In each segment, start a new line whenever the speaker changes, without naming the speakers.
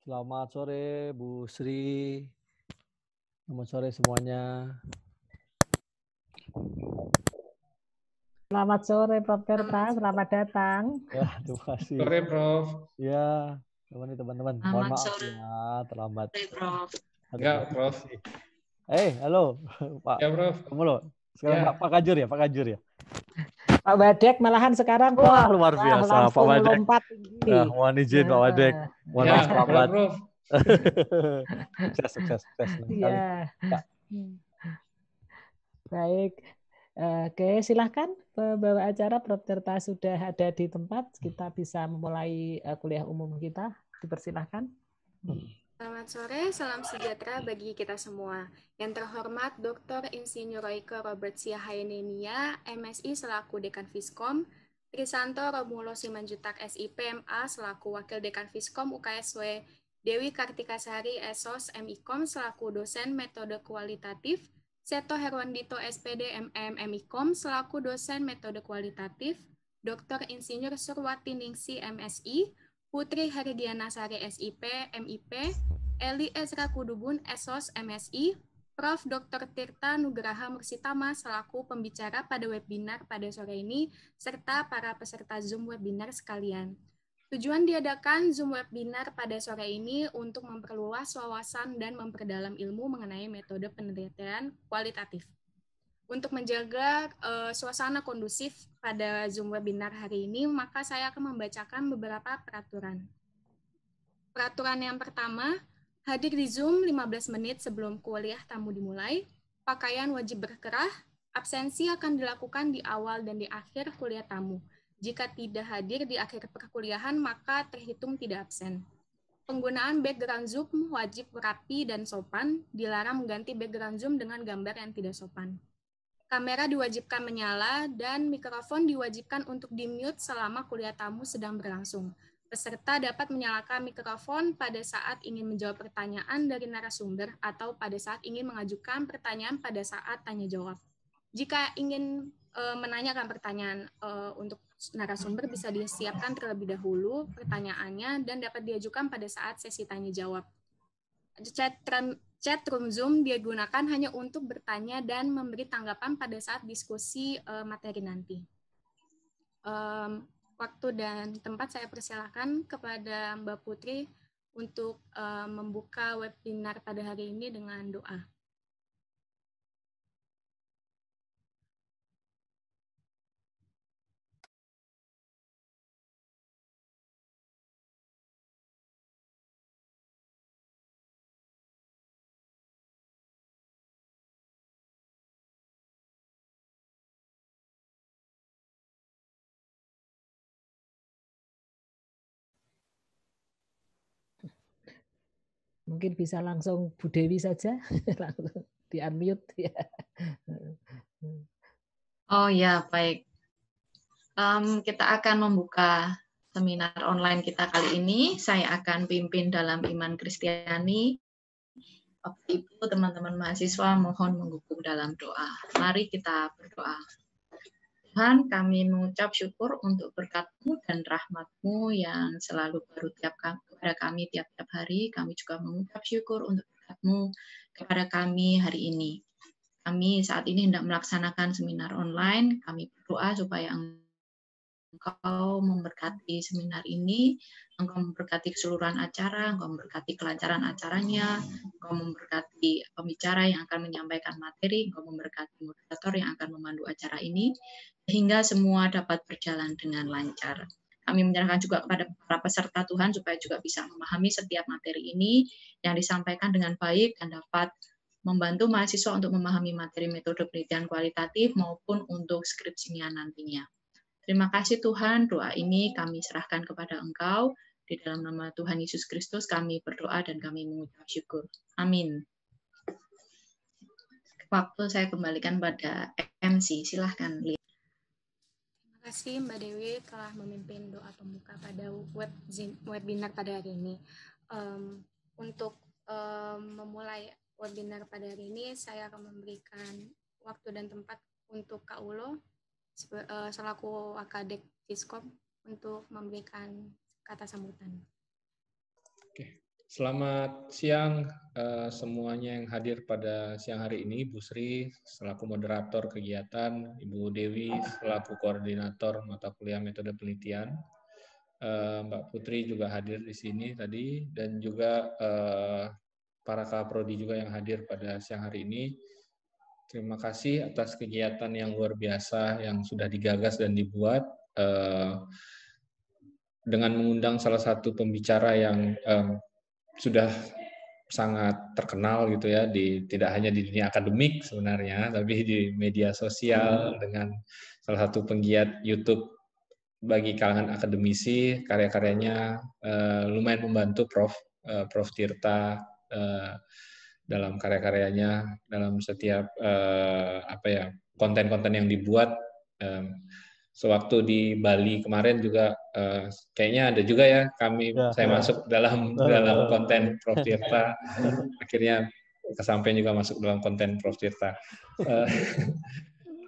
Selamat sore Bu Sri. Selamat sore semuanya.
Selamat sore Prof. Tirta, selamat datang.
Ya, terima kasih.
Sore, Prof.
Ya, teman-teman. Mohon maaf ya, terlambat.
Prof.
Ada
Enggak, Prof.
komunikasi. Halo, Pak.
Ya, Prof.
Kamu loh. Sekarang
Ya.
Pak Kajur ya, Pak Kajur ya.
Pak Wadek malahan sekarang
Wah,
Prof.
luar biasa, Pak
Langsung
Wadek.
melompat tinggi.
Mohon izin Pak Wadek. Mohon
Ya,
maaf terlambat.
Prof.
Sukses. Senang sekali.
Ya.
Ya.
Baik. Oke, silahkan pembawa acara Prof. Tirta sudah ada di tempat. Kita bisa memulai kuliah umum kita. Dipersilahkan.
Selamat sore, salam sejahtera bagi kita semua. Yang terhormat Dr. Insinyur Royke Robert Siahayanenia, MSI selaku Dekan Fiskom, Trisanto Romulo Simanjutak SIPMA selaku Wakil Dekan Fiskom UKSW, Dewi Kartikasari SOS MIKOM selaku Dosen Metode Kualitatif, Seto Herwandito SPD MM MIKOM selaku Dosen Metode Kualitatif, Dr. Insinyur Surwati Ningsi MSI, Putri Haridiana Sari SIP, MIP, Eli Ezra Kudubun, SOS, MSI, Prof. Dr. Tirta Nugraha Mursitama selaku pembicara pada webinar pada sore ini, serta para peserta Zoom webinar sekalian. Tujuan diadakan Zoom webinar pada sore ini untuk memperluas wawasan dan memperdalam ilmu mengenai metode penelitian kualitatif. Untuk menjaga suasana kondusif pada Zoom webinar hari ini, maka saya akan membacakan beberapa peraturan. Peraturan yang pertama, hadir di Zoom 15 menit sebelum kuliah tamu dimulai, pakaian wajib berkerah, absensi akan dilakukan di awal dan di akhir kuliah tamu. Jika tidak hadir di akhir perkuliahan, maka terhitung tidak absen. Penggunaan background Zoom wajib rapi dan sopan, dilarang mengganti background Zoom dengan gambar yang tidak sopan. Kamera diwajibkan menyala dan mikrofon diwajibkan untuk di-mute selama kuliah tamu sedang berlangsung. Peserta dapat menyalakan mikrofon pada saat ingin menjawab pertanyaan dari narasumber atau pada saat ingin mengajukan pertanyaan pada saat tanya jawab. Jika ingin menanyakan pertanyaan untuk narasumber, bisa disiapkan terlebih dahulu pertanyaannya dan dapat diajukan pada saat sesi tanya jawab. Chat room Zoom digunakan hanya untuk bertanya dan memberi tanggapan pada saat diskusi materi nanti. Waktu dan tempat saya persilahkan kepada Mbak Putri untuk membuka webinar pada hari ini dengan doa.
Mungkin bisa langsung Bu Dewi saja, langsung di-unmute ya.
Oh ya, baik. Kita akan membuka seminar online kita kali ini. Saya akan pimpin dalam iman Kristiani. Bapak Ibu, teman-teman mahasiswa, mohon mendukung dalam doa. Mari kita berdoa. Tuhan, kami mengucap syukur untuk berkat-Mu dan rahmat-Mu yang selalu baru kepada kami tiap-tiap hari. Kami juga mengucap syukur untuk berkat-Mu kepada kami hari ini. Kami saat ini hendak melaksanakan seminar online. Kami berdoa supaya Engkau memberkati seminar ini, Engkau memberkati keseluruhan acara, Engkau memberkati kelancaran acaranya, Engkau memberkati pembicara yang akan menyampaikan materi, Engkau memberkati moderator yang akan memandu acara ini, sehingga semua dapat berjalan dengan lancar. Kami menyerahkan juga kepada para peserta Tuhan supaya juga bisa memahami setiap materi ini yang disampaikan dengan baik dan dapat membantu mahasiswa untuk memahami materi metode penelitian kualitatif maupun untuk skripsinya nantinya. Terima kasih Tuhan, doa ini kami serahkan kepada Engkau. Di dalam nama Tuhan Yesus Kristus kami berdoa dan kami mengucap syukur. Amin. Waktu saya kembalikan pada MC, silahkan.
Terima kasih Mbak Dewi telah memimpin doa pembuka pada webinar pada hari ini. Untuk memulai webinar pada hari ini, saya akan memberikan waktu dan tempat untuk Kak Ulo selaku Wakadek Fiskom untuk memberikan kata sambutan.
Oke. Selamat siang semuanya yang hadir pada siang hari ini. Bu Sri selaku moderator kegiatan, Ibu Dewi selaku koordinator mata kuliah metode penelitian, Mbak Putri juga hadir di sini tadi, dan juga para kaprodi juga yang hadir pada siang hari ini. Terima kasih atas kegiatan yang luar biasa yang sudah digagas dan dibuat dengan mengundang salah satu pembicara yang sudah sangat terkenal gitu ya, tidak hanya di dunia akademik sebenarnya, tapi di media sosial dengan salah satu penggiat YouTube bagi kalangan akademisi. Karya-karyanya lumayan membantu Prof Tirta dalam karya-karyanya, dalam setiap konten-konten yang dibuat. Sewaktu di Bali kemarin juga kayaknya ada juga ya saya masuk dalam konten Prof Tirta, akhirnya kesampaian juga masuk dalam konten Prof Tirta.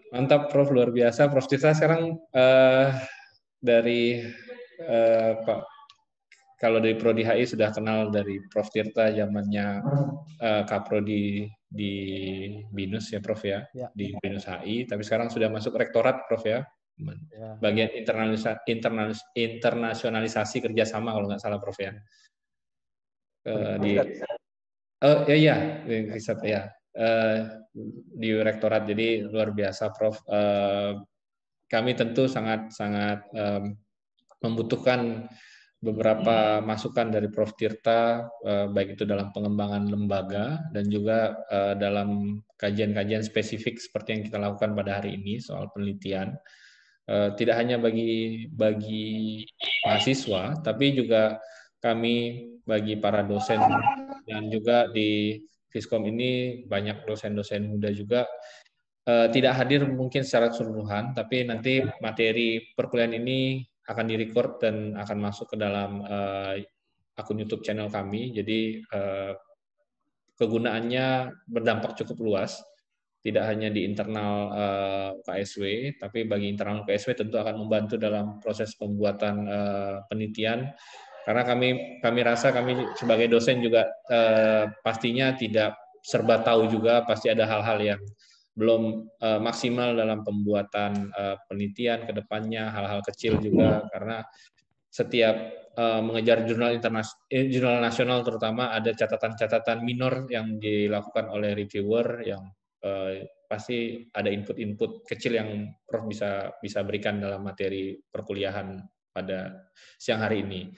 Mantap Prof, luar biasa. Prof Tirta sekarang dari kalau dari Prodi HI sudah kenal dari Prof Tirta zamannya Kaprodi di BINUS ya Prof ya, di BINUS HI, tapi sekarang sudah masuk rektorat Prof ya. Bagian internasionalisasi kerjasama kalau nggak salah Prof ya. Riset ya. Di rektorat, jadi luar biasa Prof. Kami tentu sangat membutuhkan beberapa masukan dari Prof Tirta, baik itu dalam pengembangan lembaga dan juga dalam kajian-kajian spesifik seperti yang kita lakukan pada hari ini soal penelitian. Tidak hanya bagi mahasiswa, tapi juga kami bagi para dosen, dan juga di Fiskom ini banyak dosen-dosen muda juga tidak hadir mungkin secara keseluruhan, tapi nanti materi perkuliahan ini akan direcord dan akan masuk ke dalam akun YouTube channel kami. Jadi kegunaannya berdampak cukup luas. Tidak hanya di internal KSW, tapi bagi internal KSW tentu akan membantu dalam proses pembuatan penelitian. Karena kami rasa kami sebagai dosen juga pastinya tidak serba tahu juga, pasti ada hal-hal yang belum maksimal dalam pembuatan penelitian ke depannya, hal-hal kecil juga, karena setiap mengejar jurnal nasional terutama ada catatan-catatan minor yang dilakukan oleh reviewer yang pasti ada input-input kecil yang Prof bisa berikan dalam materi perkuliahan pada siang hari ini.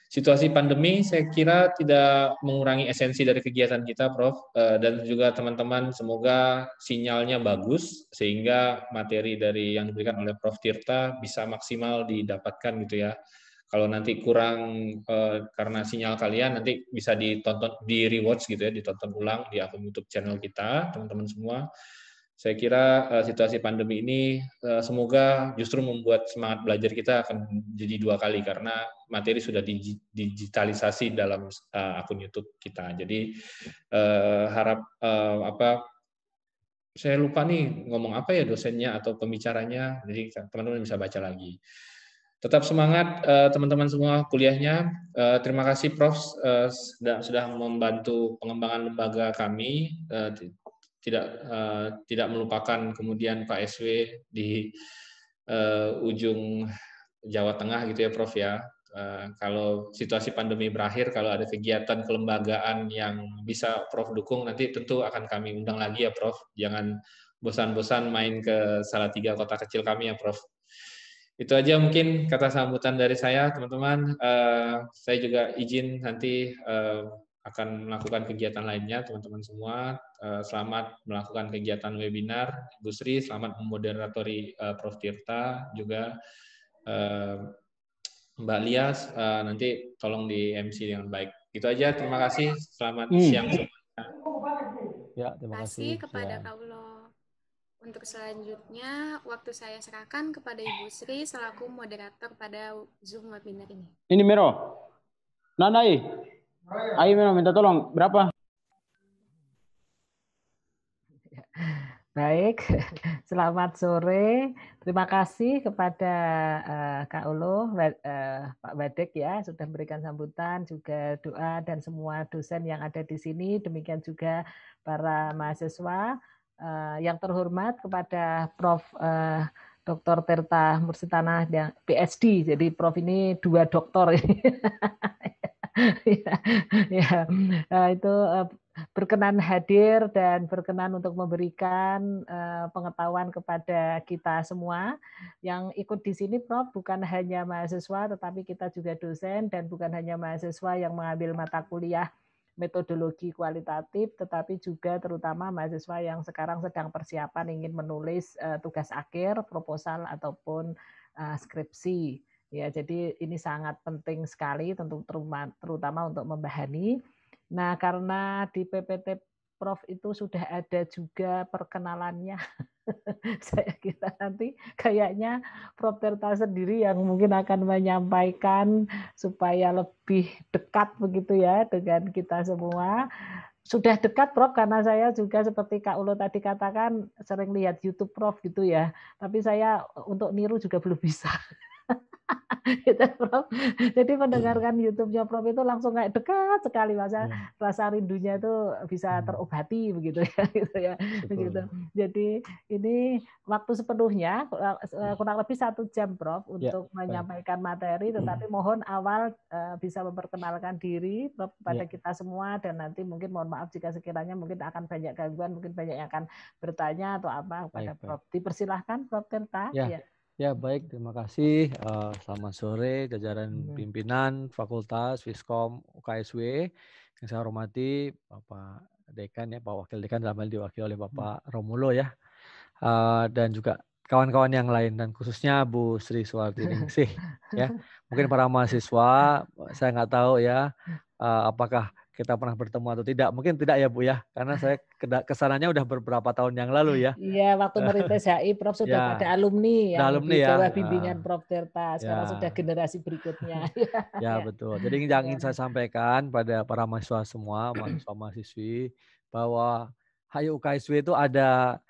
Situasi pandemi saya kira tidak mengurangi esensi dari kegiatan kita, Prof, dan juga teman-teman, semoga sinyalnya bagus sehingga materi dari yang diberikan oleh Prof Tirta bisa maksimal didapatkan gitu ya. Kalau nanti kurang karena sinyal kalian, nanti bisa ditonton, di rewatch gitu ya, ditonton ulang di akun YouTube channel kita, teman-teman semua. Saya kira situasi pandemi ini semoga justru membuat semangat belajar kita akan jadi 2 kali, karena materi sudah digitalisasi dalam akun YouTube kita. Jadi saya lupa nih ngomong apa ya dosennya atau pembicaranya, jadi teman-teman bisa baca lagi. Tetap semangat teman-teman semua kuliahnya. Terima kasih Prof sudah membantu pengembangan lembaga kami. Tidak melupakan kemudian KSW di ujung Jawa Tengah gitu ya Prof ya. Kalau situasi pandemi berakhir, kalau ada kegiatan kelembagaan yang bisa Prof dukung, nanti tentu akan kami undang lagi ya Prof. Jangan bosan-bosan main ke Salatiga, kota kecil kami ya Prof. Itu aja mungkin kata sambutan dari saya, teman-teman. Saya juga izin nanti akan melakukan kegiatan lainnya, teman-teman semua. Selamat melakukan kegiatan webinar. Bu Sri, selamat memoderatori Prof Tirta, juga Mbak Lias, nanti tolong di MC dengan baik. Gitu aja, terima kasih. Selamat siang semuanya.
Ya, terima kasih
kepada Kaulo. Untuk selanjutnya, waktu saya serahkan kepada Ibu Sri selaku moderator pada Zoom webinar ini.
Ini Mero. Nandai. Ayo Mero, minta tolong. Berapa?
Baik, selamat sore. Terima kasih kepada Kak Olo, Pak Badek ya sudah memberikan sambutan, juga doa dan semua dosen yang ada di sini. Demikian juga para mahasiswa yang terhormat kepada Prof. Dr. Tirta Mursitanah yang PhD. Jadi Prof ini 2 doktor. Ya, itu berkenan hadir dan berkenan untuk memberikan pengetahuan kepada kita semua yang ikut di sini, Prof. Bukan hanya mahasiswa, tetapi kita juga dosen, dan bukan hanya mahasiswa yang mengambil mata kuliah metodologi kualitatif, tetapi juga terutama mahasiswa yang sekarang sedang persiapan ingin menulis tugas akhir, proposal ataupun skripsi. Ya, jadi ini sangat penting sekali terutama untuk membahani. Nah, karena di PPT Prof itu sudah ada juga perkenalannya, saya kira nanti kayaknya Prof Tirta sendiri yang mungkin akan menyampaikan supaya lebih dekat begitu ya dengan kita semua. Sudah dekat Prof, karena saya juga seperti Kak Ulo tadi katakan sering lihat YouTube Prof gitu ya, tapi saya untuk niru juga belum bisa. Gitu, Prof. Jadi mendengarkan YouTube-nya Prof itu langsung kayak dekat sekali, rasa rindunya itu bisa terobati begitu ya, gitu ya. Begitu. Jadi ini waktu sepenuhnya kurang lebih 1 jam Prof untuk menyampaikan materi, tetapi mohon awal bisa memperkenalkan diri Prof kepada kita semua, dan nanti mungkin mohon maaf jika sekiranya mungkin akan banyak gangguan, mungkin banyak yang akan bertanya atau apa kepada Prof. Dipersilahkan Prof Tirta.
Ya, baik, terima kasih. Selamat sore jajaran pimpinan Fakultas Fiskom UKSW yang saya hormati Bapak Dekan ya, Pak Wakil Dekan dalam hal diwakili oleh Bapak Romulo ya, dan juga kawan-kawan yang lain, dan khususnya Bu Sri Suwartiningsih ya. Mungkin para mahasiswa, saya nggak tahu ya apakah kita pernah bertemu atau tidak. Mungkin tidak ya Bu ya, karena saya kesananya udah beberapa tahun yang lalu ya.
Iya, waktu merintis HI Prof sudah pada alumni yang di bawah bimbingan Prof Tirta. Sekarang sudah generasi berikutnya.
Ya, betul. Jadi yang ingin saya sampaikan pada para mahasiswa semua, mahasiswa-mahasiswi, bahwa HI UKSW itu ada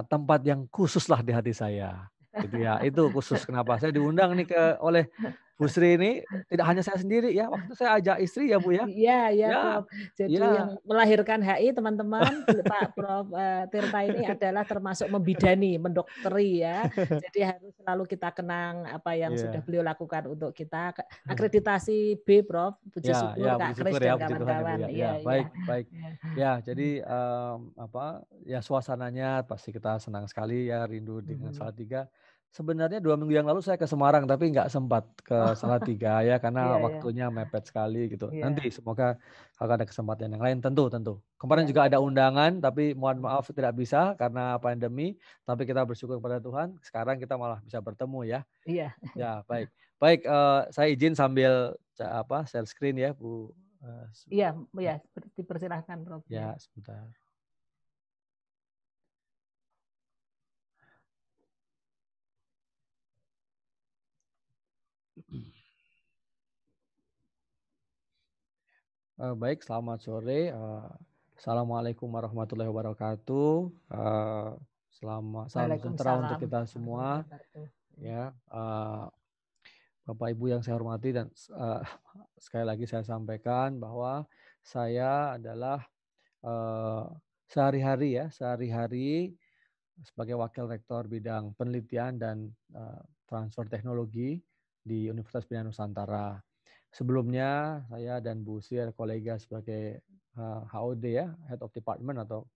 tempat yang khusus lah di hati saya. Gitu ya. Itu khusus kenapa saya diundang nih oleh Bu Sri ini, tidak hanya saya sendiri ya, waktu itu saya ajak istri ya Bu ya.
Iya Prof. Jadi yang melahirkan HI teman-teman, Pak Prof Tirta ini adalah termasuk membidani, mendokteri ya. Jadi harus selalu kita kenang apa yang sudah beliau lakukan untuk kita. Akreditasi B Prof, puji syukur Kak Kris dan kawan-kawan.
Ya, baik. Ya, jadi ya suasananya pasti kita senang sekali ya, rindu dengan Salatiga. Sebenarnya 2 minggu yang lalu saya ke Semarang, tapi nggak sempat ke Salatiga ya, karena waktunya mepet sekali gitu. Nanti semoga kalau ada kesempatan yang lain tentu. Kemarin juga ada undangan, tapi mohon maaf tidak bisa karena pandemi. Tapi kita bersyukur kepada Tuhan, sekarang kita malah bisa bertemu ya.
Iya.
Ya, baik. Saya izin sambil share screen ya Bu.
Iya, dipersilahkan Prof.
Ya, sebentar. Baik, selamat sore. Assalamualaikum warahmatullahi wabarakatuh. Salam sejahtera untuk kita semua. Ya, Bapak Ibu yang saya hormati, dan sekali lagi saya sampaikan bahwa saya adalah sehari-hari sebagai Wakil Rektor bidang penelitian dan transfer teknologi di Universitas Pilihan Nusantara. Sebelumnya saya dan Bu Sri kolega sebagai HOD ya, Head of Department atau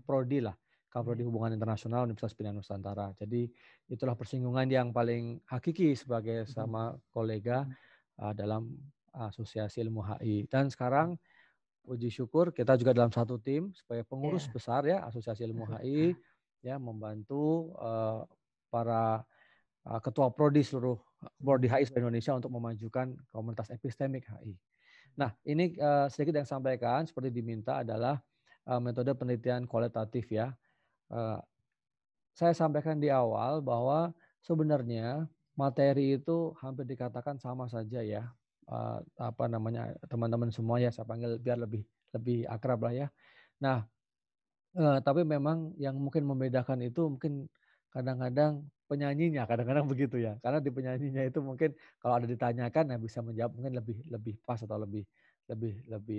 Prodi lah, Prodi Hubungan Internasional Universitas Pilihan Nusantara. Jadi itulah persinggungan yang paling hakiki sebagai sama kolega dalam Asosiasi Ilmu HI. Dan sekarang puji syukur kita juga dalam satu tim sebagai pengurus besar ya Asosiasi Ilmu HI ya, membantu para ketua prodi seluruh prodi HI seluruh Indonesia untuk memajukan komunitas epistemik HI. Nah, ini sedikit yang sampaikan seperti diminta adalah metode penelitian kualitatif ya. Saya sampaikan di awal bahwa sebenarnya materi itu hampir dikatakan sama saja ya. Teman-teman semua ya, saya panggil biar lebih akrab lah ya. Nah, Tapi memang yang mungkin membedakan itu mungkin kadang-kadang penyanyinya, kadang-kadang begitu ya. Karena di penyanyinya itu mungkin kalau ada ditanyakan ya bisa menjawab mungkin lebih lebih pas atau lebih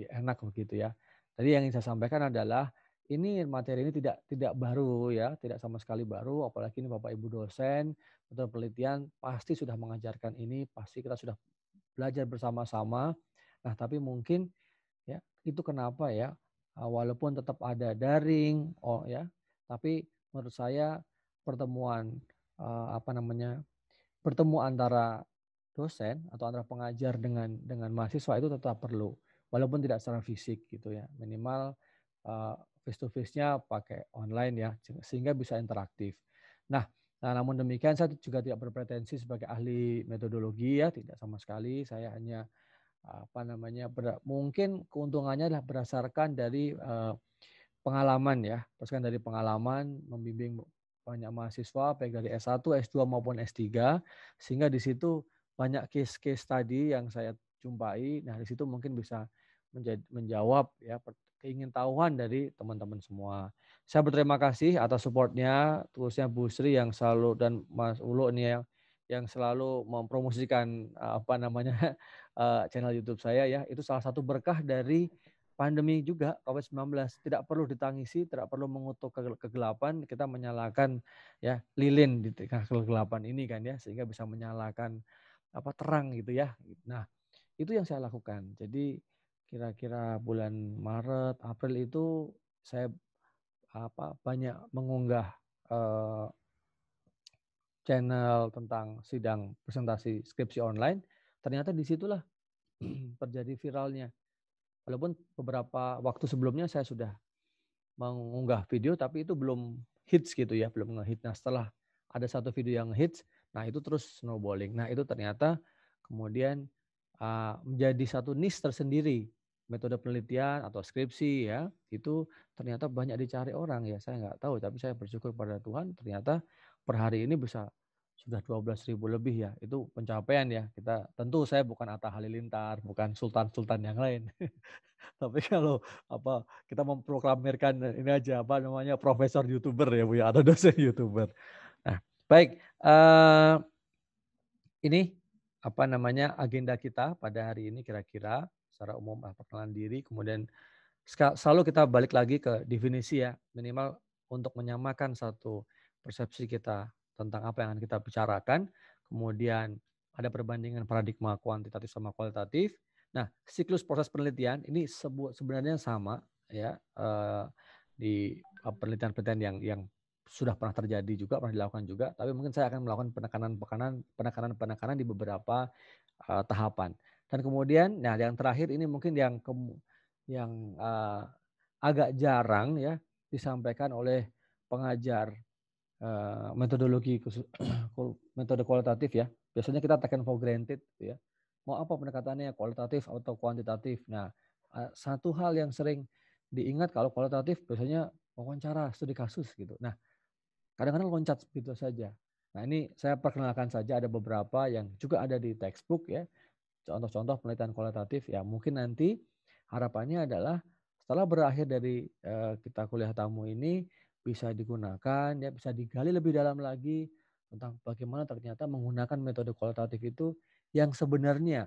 enak begitu ya. Tadi yang ingin saya sampaikan adalah ini materi ini tidak baru ya, tidak sama sekali baru. Apalagi ini Bapak Ibu dosen atau penelitian pasti sudah mengajarkan ini, pasti kita sudah belajar bersama-sama. Nah, tapi mungkin ya itu kenapa ya walaupun tetap ada daring ya, tapi menurut saya pertemuan bertemu antara dosen atau antara pengajar dengan mahasiswa itu tetap perlu walaupun tidak secara fisik gitu ya, minimal face to face-nya pakai online ya sehingga bisa interaktif. Nah, namun demikian saya juga tidak berpretensi sebagai ahli metodologi ya, tidak sama sekali. Saya hanya mungkin keuntungannya adalah berdasarkan dari pengalaman ya, berdasarkan dari pengalaman membimbing banyak mahasiswa baik dari S1, S2 maupun S3, sehingga di situ banyak case tadi yang saya jumpai. Nah, di situ mungkin bisa menjawab ya keingintahuan dari teman-teman semua. Saya berterima kasih atas supportnya, khususnya Bu Sri yang selalu dan Mas Ulo nih yang selalu mempromosikan channel YouTube saya ya. Itu salah satu berkah dari pandemi juga COVID-19, tidak perlu ditangisi, tidak perlu mengutuk kegelapan, kita menyalakan ya lilin di tengah kegelapan ini kan ya, sehingga bisa menyalakan terang gitu ya. Nah, itu yang saya lakukan. Jadi kira-kira bulan Maret, April itu saya banyak mengunggah channel tentang sidang presentasi skripsi online. Ternyata disitulah terjadi viralnya. Walaupun beberapa waktu sebelumnya saya sudah mengunggah video, tapi itu belum hits gitu ya, belum nge-hit. Nah, setelah ada satu video yang hits, nah itu terus snowballing. Nah, itu ternyata kemudian menjadi satu niche tersendiri. Metode penelitian atau skripsi ya, itu ternyata banyak dicari orang ya. Saya nggak tahu, tapi saya bersyukur pada Tuhan ternyata per hari ini bisa sudah 12.000 lebih ya. Itu pencapaian ya. Tentu saya bukan Atta Halilintar, bukan sultan-sultan yang lain. Tapi kalau kita memproklamirkan ini aja profesor YouTuber ya Bu ya, atau dosen YouTuber. Nah, baik, ini agenda kita pada hari ini kira-kira secara umum perkenalan diri, kemudian selalu kita balik lagi ke definisi ya, minimal untuk menyamakan satu persepsi kita tentang apa yang akan kita bicarakan, kemudian ada perbandingan paradigma kuantitatif sama kualitatif. Nah, siklus proses penelitian ini sebenarnya sama ya di penelitian-penelitian yang sudah pernah terjadi juga, pernah dilakukan juga, tapi mungkin saya akan melakukan penekanan di beberapa tahapan. Dan kemudian, nah yang terakhir ini mungkin yang agak jarang ya disampaikan oleh pengajar metodologi metode kualitatif ya. Biasanya kita taken for granted ya. Mau apa pendekatannya, kualitatif atau kuantitatif. Nah, satu hal yang sering diingat kalau kualitatif biasanya wawancara, studi kasus gitu. Nah, kadang-kadang loncat begitu saja. Nah, ini saya perkenalkan saja ada beberapa yang juga ada di textbook ya. Contoh-contoh penelitian kualitatif ya. Mungkin nanti harapannya adalah setelah berakhir dari kita kuliah tamu ini bisa digunakan ya, bisa digali lebih dalam lagi tentang bagaimana ternyata menggunakan metode kualitatif itu yang sebenarnya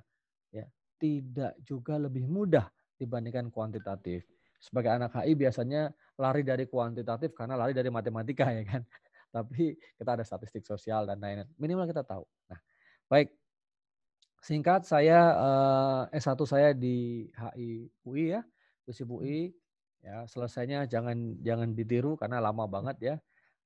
ya tidak juga lebih mudah dibandingkan kuantitatif. Sebagai anak HI biasanya lari dari kuantitatif karena lari dari matematika ya kan. Tapi kita ada statistik sosial dan lain-lain. Minimal kita tahu. Nah, baik. Singkat, saya S1 saya di HI UI ya, FISIP UI. Ya, selesainya jangan ditiru karena lama banget ya,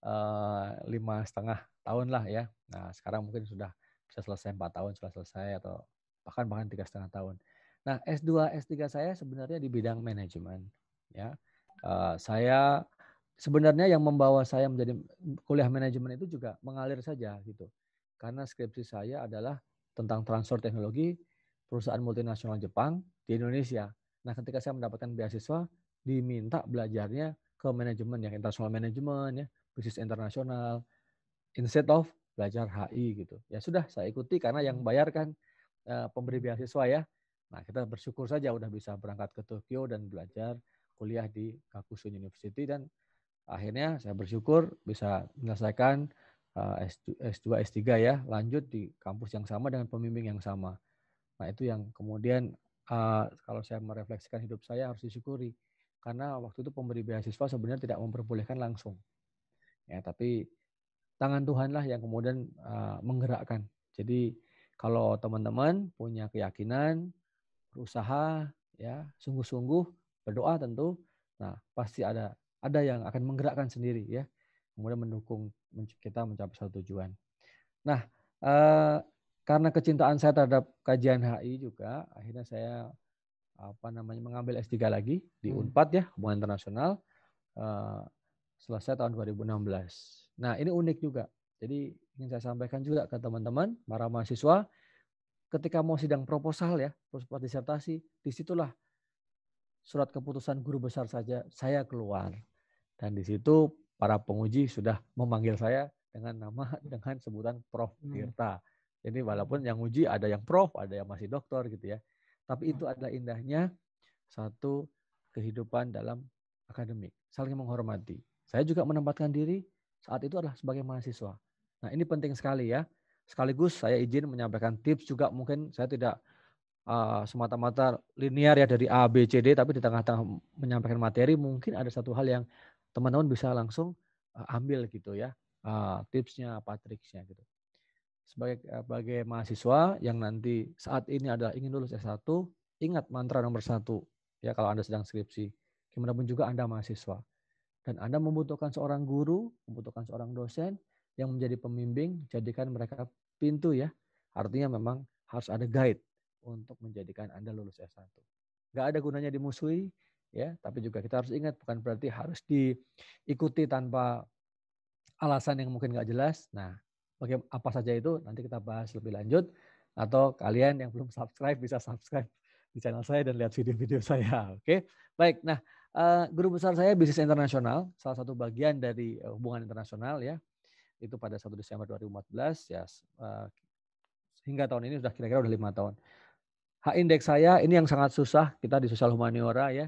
5,5 tahun lah ya. Nah, sekarang mungkin sudah bisa selesai 4 tahun sudah selesai atau bahkan 3,5 tahun. Nah, S2, S3 saya sebenarnya di bidang manajemen. Ya, saya sebenarnya yang membawa saya menjadi kuliah manajemen itu juga mengalir saja gitu. Karena skripsi saya adalah tentang transfer teknologi perusahaan multinasional Jepang di Indonesia. Nah, ketika saya mendapatkan beasiswa, diminta belajarnya ke manajemen ya, international management ya, bisnis internasional, instead of belajar HI gitu. Ya sudah, saya ikuti karena yang bayarkan pemberi beasiswa ya. Nah, kita bersyukur saja udah bisa berangkat ke Tokyo dan belajar kuliah di Gakushū University dan Akhirnya saya bersyukur bisa menyelesaikan S2, S3 ya, lanjut di kampus yang sama dengan pembimbing yang sama. Nah itu yang kemudian kalau saya merefleksikan hidup saya harus disyukuri. Karena waktu itu pemberi beasiswa sebenarnya tidak memperbolehkan langsung. Ya, tapi tangan Tuhanlah yang kemudian menggerakkan. Jadi kalau teman-teman punya keyakinan, berusaha, ya sungguh-sungguh berdoa tentu, nah pasti ada yang akan menggerakkan sendiri ya, kemudian mendukung kita mencapai satu tujuan. Nah karena kecintaan saya terhadap kajian HI juga, akhirnya saya mengambil S3 lagi di Unpad ya, hubungan internasional, selesai tahun 2016. Nah ini unik juga. Jadi ingin saya sampaikan juga ke teman-teman, para mahasiswa, ketika mau sidang proposal ya, proposal disertasi, disitulah surat keputusan guru besar saja saya keluar. Dan di situ para penguji sudah memanggil saya dengan sebutan Prof. Tirta. Jadi walaupun yang uji ada yang Prof, ada yang masih doktor gitu ya. Tapi itu adalah indahnya satu kehidupan dalam akademik, saling menghormati. Saya juga menempatkan diri saat itu adalah sebagai mahasiswa. Nah ini penting sekali ya. Sekaligus saya izin menyampaikan tips juga, mungkin saya tidak semata-mata linear ya dari A, B, C, D, tapi di tengah-tengah menyampaikan materi mungkin ada satu hal yang teman-teman bisa langsung ambil gitu ya, tipsnya, apa triknya gitu. Sebagai mahasiswa yang nanti saat ini adalah ingin lulus S1, ingat mantra nomor 1 ya kalau Anda sedang skripsi, gimana pun juga Anda mahasiswa. Dan Anda membutuhkan seorang guru, membutuhkan seorang dosen yang menjadi pembimbing, jadikan mereka pintu ya. Artinya memang harus ada guide untuk menjadikan Anda lulus S1. Gak ada gunanya dimusuhi, ya, tapi juga kita harus ingat bukan berarti harus diikuti tanpa alasan yang mungkin gak jelas. Nah, apa saja itu nanti kita bahas lebih lanjut. Atau kalian yang belum subscribe bisa subscribe di channel saya dan lihat video-video saya. Oke, baik. Nah, guru besar saya bisnis internasional, salah satu bagian dari hubungan internasional ya. Itu pada 1 Desember 2014 ya. Hingga tahun ini sudah kira-kira udah 5 tahun. H-index saya ini yang sangat susah kita di sosial humaniora ya,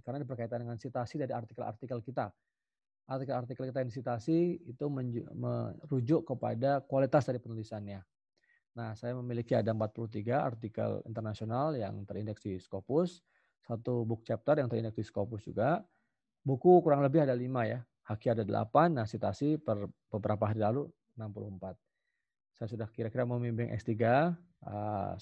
karena berkaitan dengan citasi dari artikel-artikel kita. Artikel-artikel kita yang disitasi itu merujuk kepada kualitas dari penulisannya. Nah, saya memiliki ada 43 artikel internasional yang terindeks di Scopus, 1 book chapter yang terindeks di Scopus juga. Buku kurang lebih ada 5 ya, haki ada 8, nah citasi per beberapa hari lalu 64. Saya sudah kira-kira membimbing S3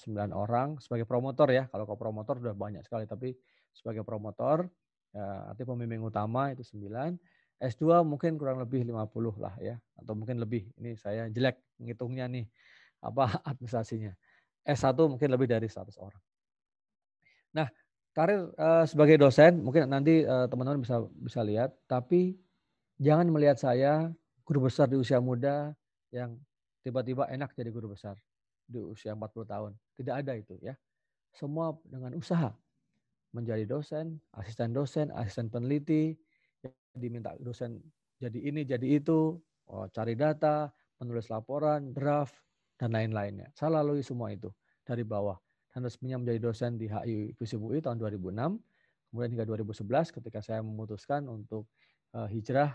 9 orang sebagai promotor ya. Kalau promotor sudah banyak sekali, tapi sebagai promotor artinya pembimbing utama itu 9. S2 mungkin kurang lebih 50 lah ya, atau mungkin lebih. Ini saya jelek ngitungnya nih administrasinya. S1 mungkin lebih dari 100 orang. Nah, karir sebagai dosen mungkin nanti teman-teman bisa lihat, tapi jangan melihat saya guru besar di usia muda yang tiba-tiba enak jadi guru besar di usia 40 tahun. Tidak ada itu ya. Semua dengan usaha. Menjadi dosen, asisten peneliti, diminta dosen jadi ini, jadi itu, cari data, menulis laporan, draft, dan lain-lainnya. Saya lalui semua itu dari bawah. Dan resminya menjadi dosen di HI FISIP UI tahun 2006. Kemudian hingga 2011 ketika saya memutuskan untuk hijrah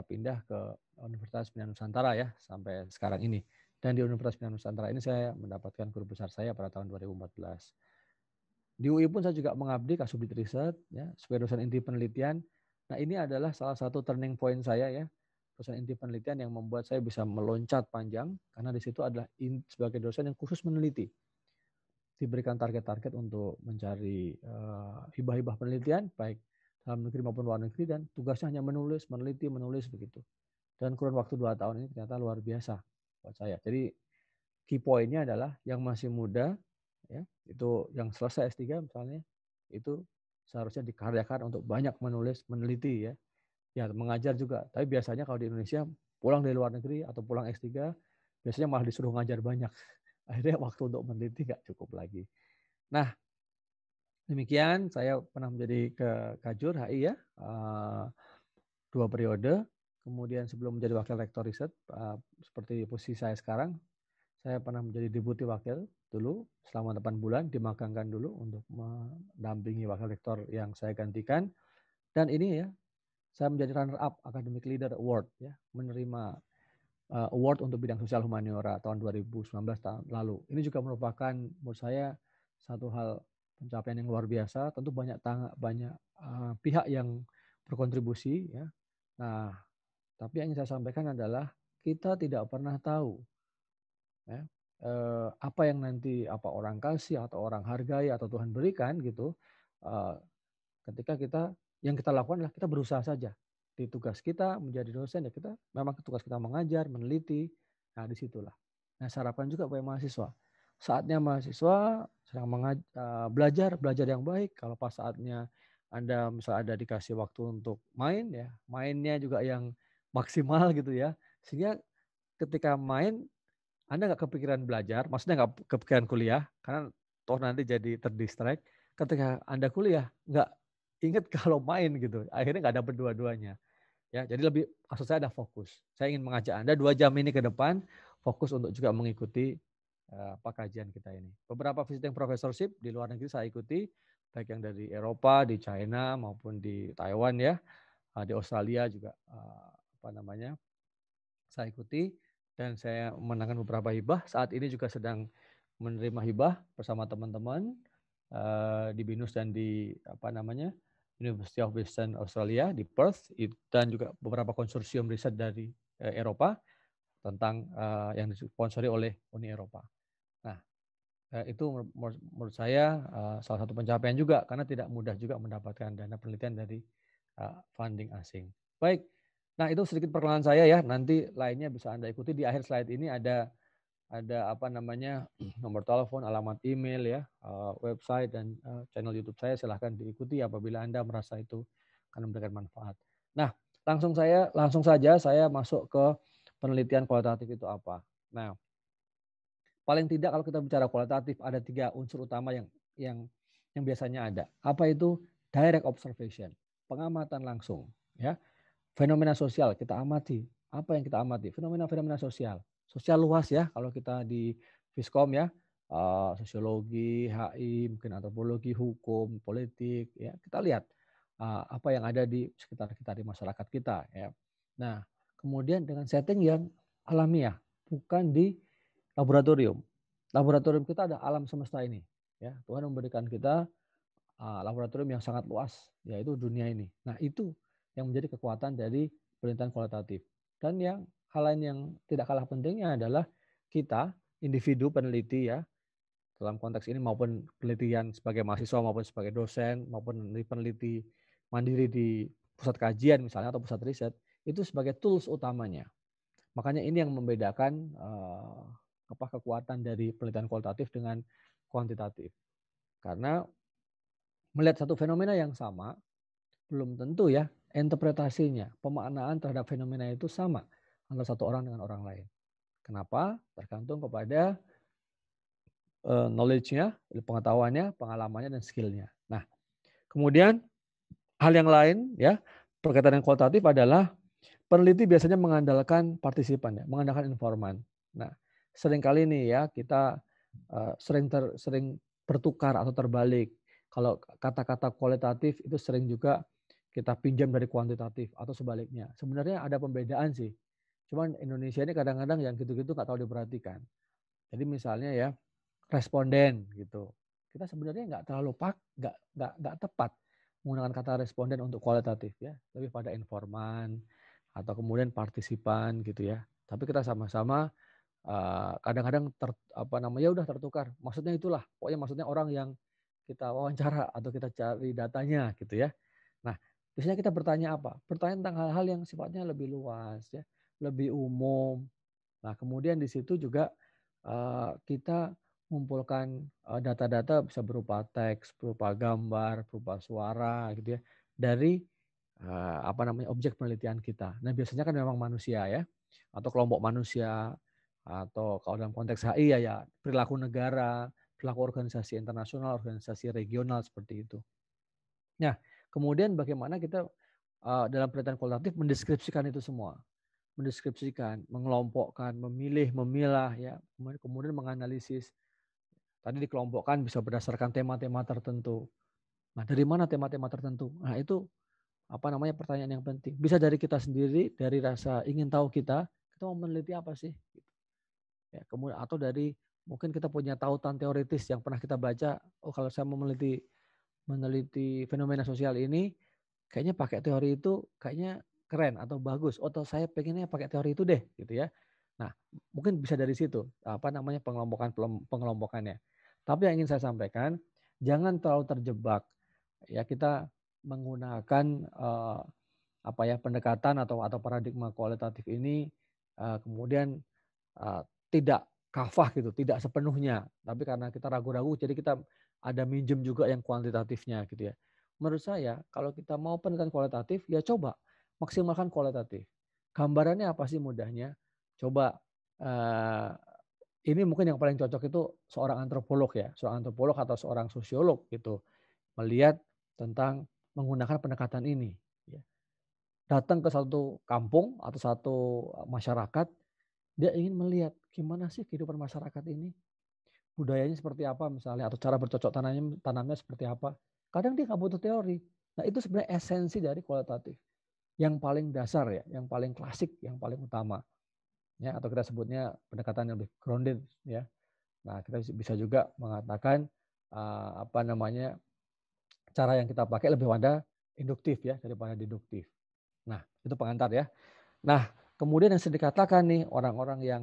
pindah ke Universitas Pendidikan Nusantara ya sampai sekarang ini. Dan di Universitas Pendidikan Nusantara ini saya mendapatkan guru besar saya pada tahun 2014. Di UI pun saya juga mengabdi Kasubdit Riset ya sebagai dosen inti penelitian. Nah, ini adalah salah satu turning point saya ya. Dosen inti penelitian yang membuat saya bisa meloncat panjang karena di situ adalah sebagai dosen yang khusus meneliti. Diberikan target-target untuk mencari hibah-hibah penelitian baik dalam negeri maupun luar negeri, dan tugasnya hanya menulis, meneliti, menulis begitu. Dan kurun waktu 2 tahun ini ternyata luar biasa buat saya. Jadi key point-nya adalah yang masih muda, ya, itu yang selesai S3 misalnya, itu seharusnya dikaryakan untuk banyak menulis, meneliti ya. Ya, mengajar juga. Tapi biasanya kalau di Indonesia pulang dari luar negeri atau pulang S3, biasanya malah disuruh ngajar banyak. Akhirnya waktu untuk meneliti nggak cukup lagi. Nah, demikian saya pernah menjadi Kajur HI ya, 2 periode. Kemudian sebelum menjadi wakil rektor riset, seperti posisi saya sekarang, saya pernah menjadi deputi wakil dulu selama 8 bulan, dimakangkan dulu untuk mendampingi wakil rektor yang saya gantikan. Dan ini ya, saya menjadi runner up Academic Leader Award, ya, menerima award untuk bidang sosial humaniora tahun 2019 tahun lalu. Ini juga merupakan menurut saya satu hal pencapaian yang luar biasa. Tentu banyak pihak yang berkontribusi, ya. Nah, tapi yang ingin saya sampaikan adalah kita tidak pernah tahu, ya, apa yang nanti orang kasih atau orang hargai atau Tuhan berikan gitu. Ketika yang kita lakukan adalah kita berusaha saja. Di tugas kita menjadi dosen, ya kita memang tugas kita mengajar, meneliti. Nah, disitulah. Nah, saya harapkan juga kepada mahasiswa. Saatnya mahasiswa sedang belajar yang baik. Kalau pas saatnya Anda misalnya ada dikasih waktu untuk main, ya mainnya juga yang maksimal gitu ya. Sehingga ketika main Anda nggak kepikiran belajar, maksudnya nggak kepikiran kuliah, karena toh nanti jadi terdistract. Ketika Anda kuliah nggak ingat kalau main gitu, akhirnya nggak dapet dua-duanya. Ya, jadi maksud saya ada fokus. Saya ingin mengajak Anda 2 jam ini ke depan fokus untuk juga mengikuti kajian kita ini. Beberapa visiting professorship di luar negeri saya ikuti, baik yang dari Eropa, di China maupun di Taiwan, ya, di Australia juga saya ikuti, dan saya menangkan beberapa hibah. Saat ini juga sedang menerima hibah bersama teman-teman di BINUS dan di University of Western Australia di Perth, dan juga beberapa konsorsium riset dari Eropa tentang yang disponsori oleh Uni Eropa. Nah, itu menurut saya salah satu pencapaian juga, karena tidak mudah juga mendapatkan dana penelitian dari funding asing. Baik, nah itu sedikit perkenalan saya ya. Nanti lainnya bisa Anda ikuti di akhir slide ini ada nomor telepon, alamat email, ya, website dan channel YouTube saya. Silahkan diikuti apabila Anda merasa itu akan memberikan manfaat. Nah, langsung saja saya masuk ke penelitian kualitatif itu apa. Nah, paling tidak kalau kita bicara kualitatif ada 3 unsur utama yang biasanya ada. Apa itu? Direct observation, pengamatan langsung, ya. Fenomena sosial kita amati. Apa yang kita amati? Fenomena-fenomena sosial. Sosial luas, ya, kalau kita di Fiskom, ya, sosiologi, HI, mungkin antropologi, hukum, politik, ya, kita lihat apa yang ada di sekitar kita, di masyarakat kita, ya. Nah, kemudian dengan setting yang alamiah, bukan di laboratorium. Laboratorium kita ada alam semesta ini, ya. Tuhan memberikan kita laboratorium yang sangat luas, yaitu dunia ini. Nah, itu yang menjadi kekuatan dari penelitian kualitatif. Dan hal lain yang tidak kalah pentingnya adalah kita, individu peneliti, ya, dalam konteks ini maupun penelitian sebagai mahasiswa maupun sebagai dosen maupun peneliti mandiri di pusat kajian misalnya atau pusat riset, itu sebagai tools utamanya. Makanya ini yang membedakan kekuatan dari penelitian kualitatif dengan kuantitatif. Karena melihat satu fenomena yang sama, belum tentu, ya, interpretasinya, pemaknaan terhadap fenomena itu sama antara satu orang dengan orang lain. Kenapa? Tergantung kepada knowledge-nya, pengetahuannya, pengalamannya, dan skill-nya. Nah, kemudian hal yang lain, ya, berkaitan dengan kualitatif adalah peneliti biasanya mengandalkan partisipan, ya, mengandalkan informan. Nah, seringkali nih, ya, kita sering bertukar atau terbalik. Kalau kata-kata kualitatif itu sering juga kita pinjam dari kuantitatif atau sebaliknya. Sebenarnya ada pembedaan sih. Cuman Indonesia ini kadang-kadang yang gitu-gitu nggak tahu diperhatikan. Jadi misalnya, ya, responden gitu. Kita sebenarnya nggak terlalu nggak tepat menggunakan kata responden untuk kualitatif, ya. Lebih pada informan atau kemudian partisipan gitu, ya. Tapi kita sama-sama kadang-kadang udah tertukar. Maksudnya itulah, pokoknya maksudnya orang yang kita wawancara atau kita cari datanya gitu, ya. Nah, biasanya kita bertanya apa? Bertanya tentang hal-hal yang sifatnya lebih luas, ya, lebih umum. Nah, kemudian di situ juga kita mengumpulkan data-data bisa berupa teks, berupa gambar, berupa suara gitu, ya, dari objek penelitian kita. Nah, biasanya kan memang manusia, ya, atau kelompok manusia, atau kalau dalam konteks HI ya perilaku negara, perilaku organisasi internasional, organisasi regional seperti itu. Nah, kemudian bagaimana kita dalam penelitian kualitatif mendeskripsikan itu semua. Mendeskripsikan, mengelompokkan, memilih, memilah, ya, kemudian menganalisis. Tadi dikelompokkan bisa berdasarkan tema-tema tertentu. Nah, dari mana tema-tema tertentu? Nah, itu pertanyaan yang penting. Bisa dari kita sendiri, dari rasa ingin tahu kita mau meneliti apa sih? Ya, kemudian atau dari mungkin kita punya tautan teoritis yang pernah kita baca. Oh, kalau saya mau meneliti fenomena sosial ini, kayaknya pakai teori itu kayaknya keren atau bagus. Atau saya pengennya pakai teori itu deh, gitu ya. Nah, mungkin bisa dari situ pengelompokannya. Tapi yang ingin saya sampaikan, jangan terlalu terjebak. Ya, kita menggunakan pendekatan atau paradigma kualitatif ini kemudian tidak kafah gitu, tidak sepenuhnya. Tapi karena kita ragu-ragu, jadi kita ada minjem juga yang kuantitatifnya gitu ya. Menurut saya, kalau kita mau penelitian kualitatif, ya coba maksimalkan kualitatif. Gambarannya apa sih mudahnya? Coba ini mungkin yang paling cocok itu seorang antropolog ya, seorang antropolog atau seorang sosiolog gitu, melihat tentang menggunakan pendekatan ini. Ya. Datang ke satu kampung atau satu masyarakat, dia ingin melihat gimana sih kehidupan masyarakat ini, budayanya seperti apa misalnya, atau cara bercocok tanamnya seperti apa. Kadang dia nggak butuh teori. Nah itu sebenarnya esensi dari kualitatif. Yang paling dasar ya, yang paling klasik, yang paling utama. Ya, atau kita sebutnya pendekatan yang lebih grounded ya. Nah, kita bisa juga mengatakan cara yang kita pakai lebih pada induktif ya daripada deduktif. Nah, itu pengantar ya. Nah, kemudian yang sedih dikatakan nih orang-orang yang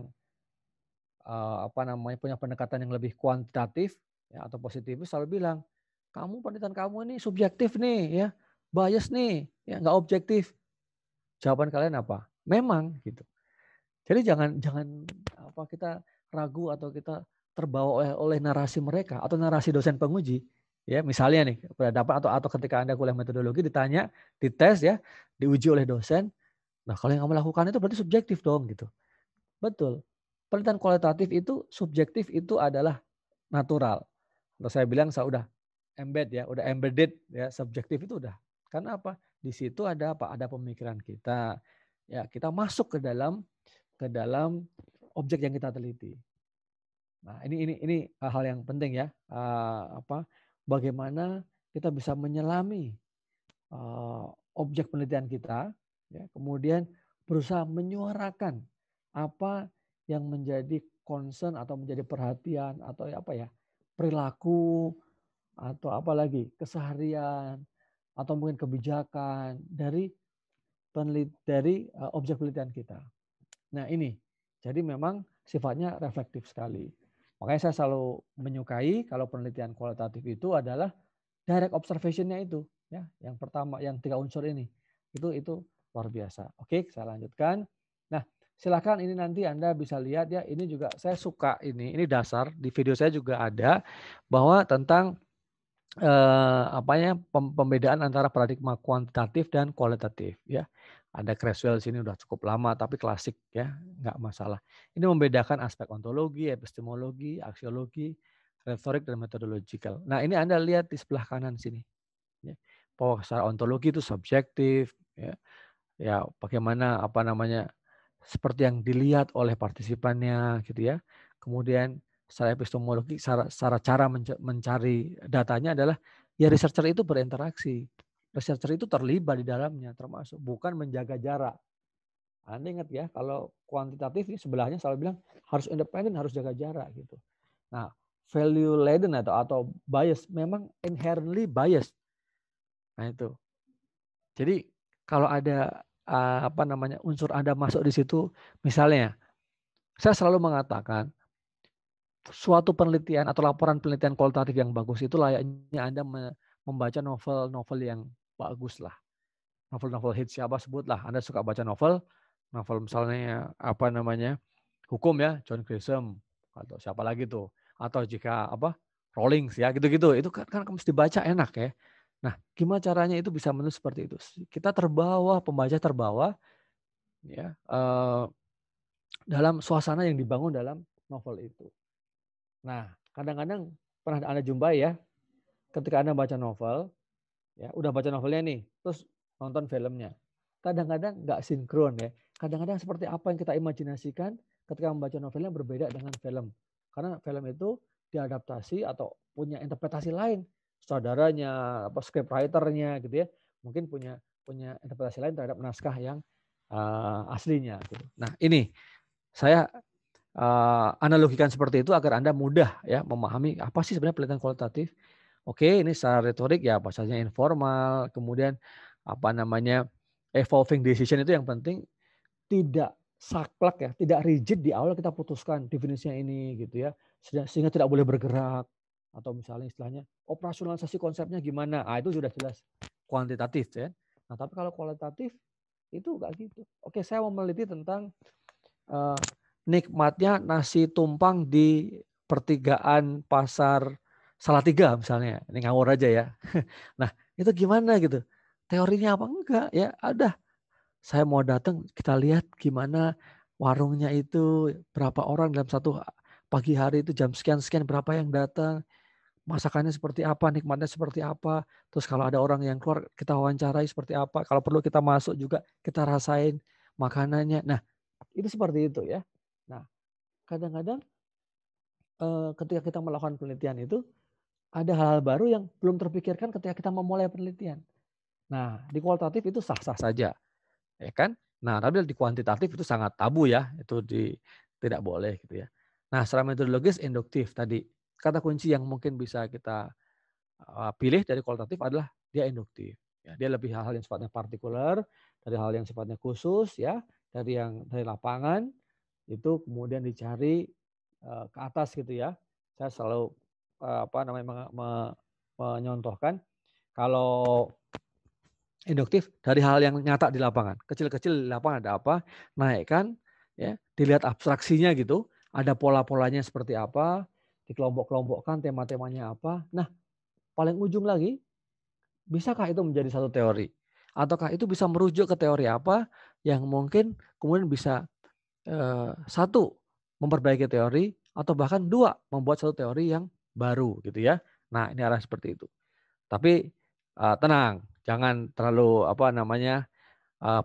punya pendekatan yang lebih kuantitatif ya, atau positifis selalu bilang, penelitian kamu ini subjektif nih ya, bias nih, ya nggak objektif. Jawaban kalian apa? Memang gitu. Jadi jangan kita ragu atau kita terbawa oleh narasi mereka atau narasi dosen penguji. Ya, misalnya nih, pendapat atau ketika Anda kuliah metodologi ditanya, dites ya, diuji oleh dosen. Nah, kalau yang kamu lakukan itu berarti subjektif dong gitu. Betul. Penelitian kualitatif itu subjektif itu adalah natural. Kalau saya bilang saya udah udah embedded ya, subjektif itu udah. Karena apa? Di situ ada apa? Ada pemikiran kita. Ya, kita masuk ke dalam objek yang kita teliti. Nah, ini hal yang penting ya. Bagaimana kita bisa menyelami objek penelitian kita, ya, kemudian berusaha menyuarakan apa yang menjadi concern atau menjadi perhatian atau perilaku atau apalagi keseharian atau mungkin kebijakan dari objek penelitian kita. Nah ini, jadi memang sifatnya reflektif sekali. Makanya saya selalu menyukai kalau penelitian kualitatif itu adalah direct observation-nya itu, ya, yang pertama, yang 3 unsur ini, itu luar biasa. Oke, saya lanjutkan. Nah, silakan ini nanti Anda bisa lihat ya, ini juga saya suka ini dasar di video saya juga ada bahwa tentang pembedaan antara paradigma kuantitatif dan kualitatif ya. Ada Creswell sini udah cukup lama tapi klasik ya, nggak masalah. Ini membedakan aspek ontologi, epistemologi, aksiologi, retorik dan metodological. Nah, ini Anda lihat di sebelah kanan sini. Ya. Bahwa secara ontologi itu subjektif ya. Ya, bagaimana seperti yang dilihat oleh partisipannya gitu ya. Kemudian secara epistemologi, cara mencari datanya adalah ya researcher itu berinteraksi. Researcher itu terlibat di dalamnya, termasuk bukan menjaga jarak. Anda ingat ya, kalau kuantitatif ini sebelahnya selalu bilang harus independen, harus jaga jarak gitu. Nah, value laden atau bias memang inherently bias. Nah itu. Jadi kalau ada unsur Anda masuk di situ, misalnya saya selalu mengatakan suatu penelitian atau laporan penelitian kualitatif yang bagus itu layaknya Anda membaca novel-novel yang bagus lah. Novel-novel hits siapa sebutlah. Anda suka baca novel misalnya hukum ya, John Grisham atau siapa lagi tuh. Atau jika Rawlings ya gitu-gitu. Itu kan mesti baca enak ya. Nah, gimana caranya itu bisa menulis seperti itu? Kita pembaca terbawa ya dalam suasana yang dibangun dalam novel itu. Nah, kadang-kadang pernah Anda jumpai ya, ketika Anda baca novel, ya udah baca novelnya nih, terus nonton filmnya. Kadang-kadang nggak sinkron ya. Kadang-kadang seperti apa yang kita imajinasikan ketika membaca novelnya berbeda dengan film. Karena film itu diadaptasi atau punya interpretasi lain. Saudaranya, scriptwriter-nya gitu ya. Mungkin punya punya interpretasi lain terhadap naskah yang aslinya. Gitu. Nah ini saya analogikan seperti itu agar Anda mudah ya memahami apa sih sebenarnya penelitian kualitatif. Oke, ini secara retorik ya bahasanya informal, kemudian apa namanya evolving decision itu yang penting tidak saklek ya, tidak rigid di awal kita putuskan definisinya ini gitu ya, sehingga tidak boleh bergerak atau misalnya istilahnya operasionalisasi konsepnya gimana, itu sudah jelas kuantitatif ya. Nah tapi kalau kualitatif itu enggak gitu. Oke, saya mau meneliti tentang nikmatnya nasi tumpang di pertigaan pasar Salatiga misalnya, ini ngawur aja ya. Nah itu gimana gitu, teorinya apa enggak ya, ada saya mau datang, kita lihat gimana warungnya itu, berapa orang dalam satu pagi hari itu jam sekian-sekian berapa yang datang, masakannya seperti apa, nikmatnya seperti apa. Terus kalau ada orang yang keluar, kita wawancarai seperti apa. Kalau perlu kita masuk juga, kita rasain makanannya. Nah, itu seperti itu ya. Nah, kadang-kadang ketika kita melakukan penelitian itu, ada hal-hal baru yang belum terpikirkan ketika kita memulai penelitian. Nah, di kualitatif itu sah-sah saja. Ya kan? Nah, tapi di kuantitatif itu sangat tabu ya, itu tidak boleh gitu ya. Nah, secara metodologis induktif tadi. Kata kunci yang mungkin bisa kita pilih dari kualitatif adalah dia induktif. Ya, dia lebih hal-hal yang sifatnya partikular, dari hal yang sifatnya khusus ya, dari lapangan itu kemudian dicari ke atas gitu ya. Saya selalu menyontohkan kalau induktif dari hal yang nyata di lapangan. Kecil-kecil di lapangan ada apa, naikkan, ya, dilihat abstraksinya gitu, ada pola-polanya seperti apa, dikelompok-kelompokkan tema-temanya apa. Nah, paling ujung lagi, bisakah itu menjadi satu teori? Ataukah itu bisa merujuk ke teori apa yang mungkin kemudian bisa satu, memperbaiki teori, atau bahkan dua, membuat satu teori yang baru gitu ya. Nah, ini arah seperti itu. Tapi tenang, jangan terlalu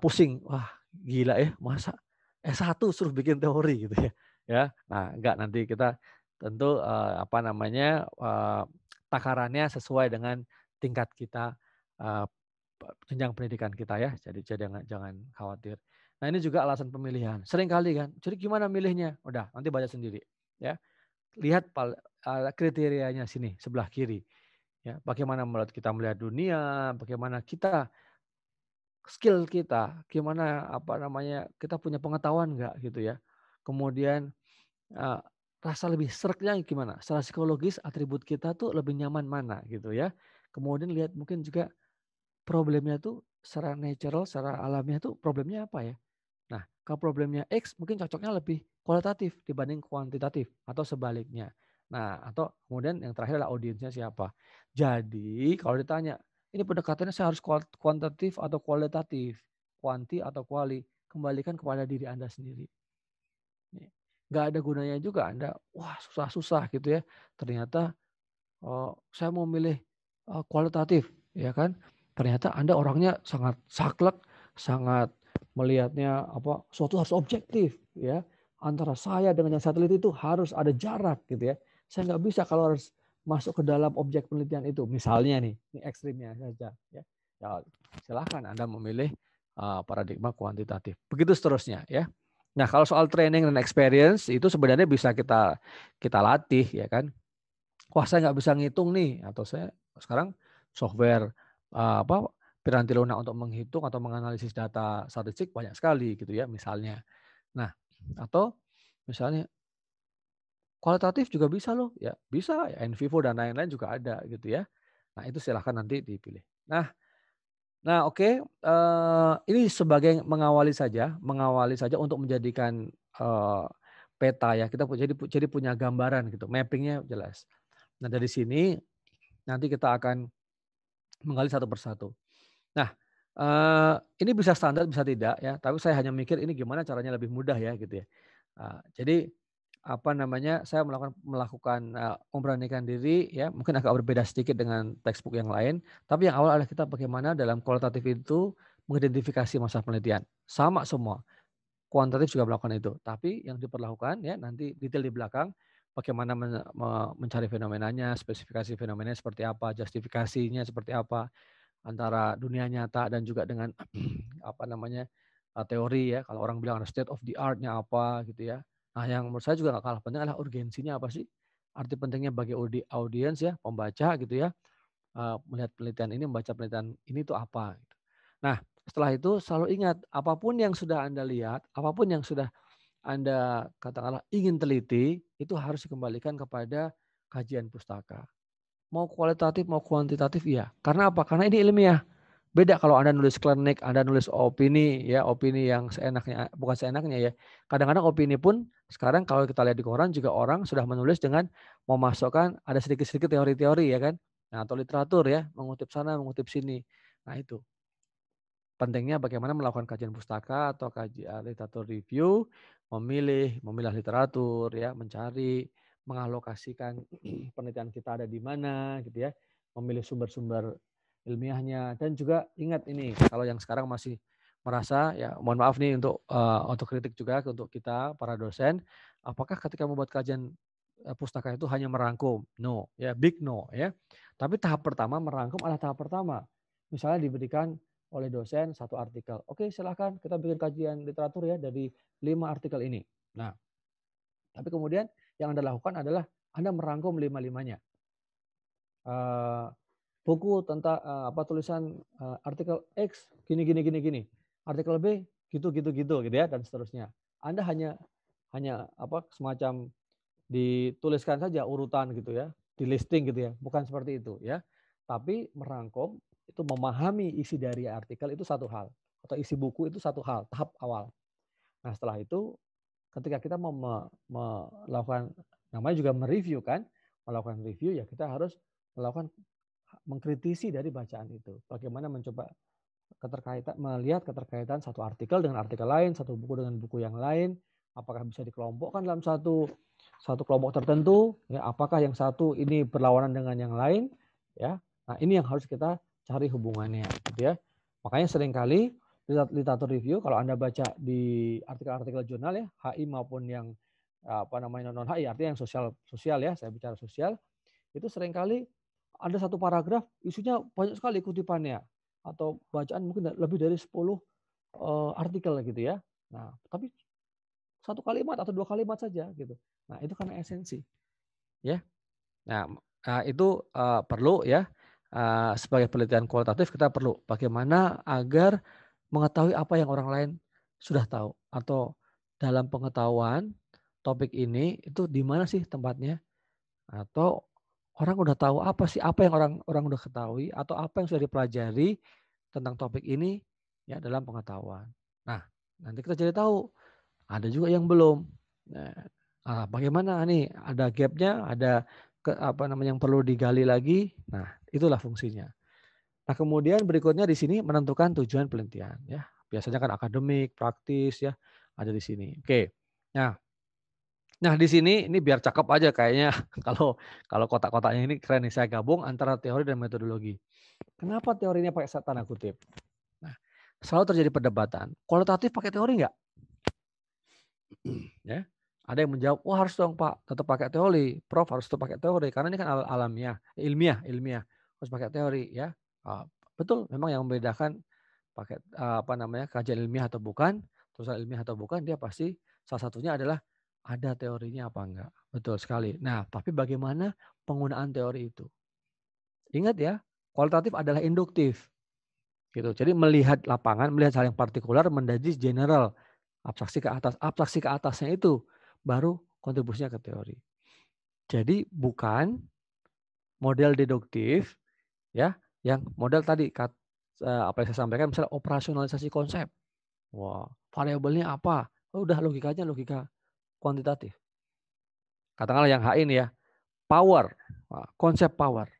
pusing. Wah, gila ya, masa S1 suruh bikin teori gitu ya. Ya. Nah, enggak, nanti kita tentu takarannya sesuai dengan tingkat kita jenjang pendidikan kita ya. Jadi jangan khawatir. Nah, ini juga alasan pemilihan. Sering kali kan. Jadi gimana milihnya? Udah, nanti baca sendiri ya. Lihat kriterianya sini sebelah kiri. Ya, bagaimana kita melihat dunia, bagaimana kita skill kita, gimana kita punya pengetahuan enggak gitu ya. Kemudian rasa lebih sereknya gimana? Secara psikologis atribut kita tuh lebih nyaman mana gitu ya. Kemudian lihat mungkin juga problemnya tuh secara natural, secara alamiah tuh problemnya apa ya. Nah, kalau problemnya X mungkin cocoknya lebih kualitatif dibanding kuantitatif atau sebaliknya. Nah, atau kemudian yang terakhir adalah audiensnya siapa. Jadi kalau ditanya, ini pendekatannya saya harus kuantitatif atau kualitatif, kuanti atau kuali, kembalikan kepada diri Anda sendiri. Nggak ada gunanya juga Anda, wah susah-susah gitu ya. Ternyata saya mau milih kualitatif, ya kan? Ternyata Anda orangnya sangat saklek, sangat melihatnya suatu harus objektif ya, antara saya dengan yang saya teliti itu harus ada jarak gitu ya. Saya nggak bisa kalau harus masuk ke dalam objek penelitian itu, misalnya nih, ini ekstrimnya saja ya. Ya silahkan Anda memilih paradigma kuantitatif, begitu seterusnya ya. Nah, kalau soal training dan experience itu sebenarnya bisa kita latih ya kan. Wah, saya nggak bisa ngitung nih, atau saya sekarang software piranti lunak untuk menghitung atau menganalisis data statistik banyak sekali gitu ya misalnya. Nah, atau misalnya kualitatif juga bisa loh, ya bisa ya, NVivo dan lain-lain juga ada gitu ya. Nah, itu silahkan nanti dipilih. Nah oke, ini sebagai mengawali saja untuk menjadikan peta ya, kita jadi punya gambaran gitu, mappingnya jelas. Nah dari sini nanti kita akan menggali satu persatu. Nah, ini bisa standar bisa tidak ya, tapi saya hanya mikir ini gimana caranya lebih mudah ya gitu ya. Jadi saya melakukan memberanikan diri ya, mungkin agak berbeda sedikit dengan textbook yang lain, tapi yang awal adalah kita bagaimana dalam kualitatif itu mengidentifikasi masalah penelitian. Sama semua. Kuantitatif juga melakukan itu, tapi yang diperlakukan ya nanti detail di belakang bagaimana mencari fenomenanya, spesifikasi fenomenanya seperti apa, justifikasinya seperti apa, antara dunia nyata dan juga dengan apa namanya teori ya. Kalau orang bilang state of the art-nya apa gitu ya. Nah, yang menurut saya juga nggak kalah penting adalah urgensinya apa sih? Arti pentingnya bagi audiens ya, pembaca gitu ya, melihat penelitian ini, membaca penelitian ini tuh apa. Gitu. Nah, setelah itu selalu ingat, apapun yang sudah Anda lihat, apapun yang sudah Anda katakanlah ingin teliti, itu harus dikembalikan kepada kajian pustaka. Mau kualitatif, mau kuantitatif, iya. Karena apa? Karena ini ilmiah. Beda kalau Anda nulis klinik, Anda nulis opini, ya opini yang seenaknya, bukan seenaknya ya. Kadang-kadang opini pun sekarang kalau kita lihat di koran juga orang sudah menulis dengan memasukkan ada sedikit-sedikit teori-teori ya kan. Nah, atau literatur ya, mengutip sana, mengutip sini. Nah, itu. Pentingnya bagaimana melakukan kajian pustaka atau kajian literatur review, memilah literatur ya, mencari, mengalokasikan penelitian kita ada di mana gitu ya, memilih sumber-sumber ilmiahnya, dan juga ingat ini kalau yang sekarang masih merasa ya mohon maaf nih untuk kritik juga untuk kita para dosen, apakah ketika membuat kajian pustaka itu hanya merangkum? No, ya big no ya. Tapi tahap pertama merangkum adalah tahap pertama. Misalnya diberikan oleh dosen satu artikel. Oke, silahkan kita bikin kajian literatur ya dari 5 artikel ini. Nah, tapi kemudian yang Anda lakukan adalah Anda merangkum 5-5-nya. Buku tentang tulisan artikel X gini. Artikel B gitu ya dan seterusnya. Anda hanya semacam dituliskan saja urutan gitu ya, di listing gitu ya. Bukan seperti itu ya. Tapi merangkum itu memahami isi dari artikel itu satu hal, atau isi buku itu satu hal, tahap awal. Nah, setelah itu ketika kita mau melakukan, namanya juga mereview kan, melakukan review ya kita harus mengkritisi dari bacaan itu. Bagaimana mencoba melihat keterkaitan satu artikel dengan artikel lain, satu buku dengan buku yang lain, apakah bisa dikelompokkan dalam satu kelompok tertentu, ya, apakah yang satu ini berlawanan dengan yang lain, ya. Nah, ini yang harus kita cari hubungannya, gitu ya. Makanya seringkali literatur review kalau Anda baca di artikel-artikel jurnal ya, HI maupun yang non HI, artinya yang sosial ya, saya bicara sosial, itu seringkali ada satu paragraf isunya banyak sekali kutipannya atau bacaan mungkin lebih dari 10 artikel gitu ya. Nah, tapi satu kalimat atau 2 kalimat saja gitu. Nah, itu karena esensi. Ya. Nah, itu perlu ya. Sebagai penelitian kualitatif kita perlu bagaimana agar mengetahui apa yang orang lain sudah tahu, atau dalam pengetahuan topik ini itu di mana sih tempatnya, atau orang udah tahu apa sih, apa yang orang udah ketahui atau apa yang sudah dipelajari tentang topik ini ya dalam pengetahuan. Nah, nanti kita jadi tahu ada juga yang belum. Nah, bagaimana nih? Ada gapnya, ada yang perlu digali lagi. Nah, itulah fungsinya. Nah, kemudian berikutnya di sini menentukan tujuan penelitian. Ya, biasanya kan akademik, praktis ya, ada di sini. Oke. Nah di sini ini biar cakep aja kayaknya kalau kotak-kotaknya ini keren nih. Saya gabung antara teori dan metodologi. Kenapa teorinya pakai tanda kutip? Nah, selalu terjadi perdebatan. Kualitatif pakai teori nggak? Ya, ada yang menjawab, wah harus dong Pak, tetap pakai teori. Prof harus tetap pakai teori karena ini kan alamiah, ilmiah, harus pakai teori ya. Betul, memang yang membedakan pakai kajian ilmiah atau bukan, tulisan ilmiah atau bukan, dia pasti salah satunya adalah ada teorinya apa enggak. Betul sekali. Nah, tapi bagaimana penggunaan teori itu? Ingat ya, kualitatif adalah induktif. Gitu. Jadi melihat lapangan, melihat hal yang partikular, menjadi general, abstraksi ke atas. Abstraksi ke atasnya itu baru kontribusinya ke teori. Jadi bukan model deduktif ya, yang model tadi apa yang saya sampaikan, misalnya operasionalisasi konsep. Wah, variabelnya apa? Oh, udah logikanya logika kuantitatif. Katakanlah yang HI ini ya, power, konsep power.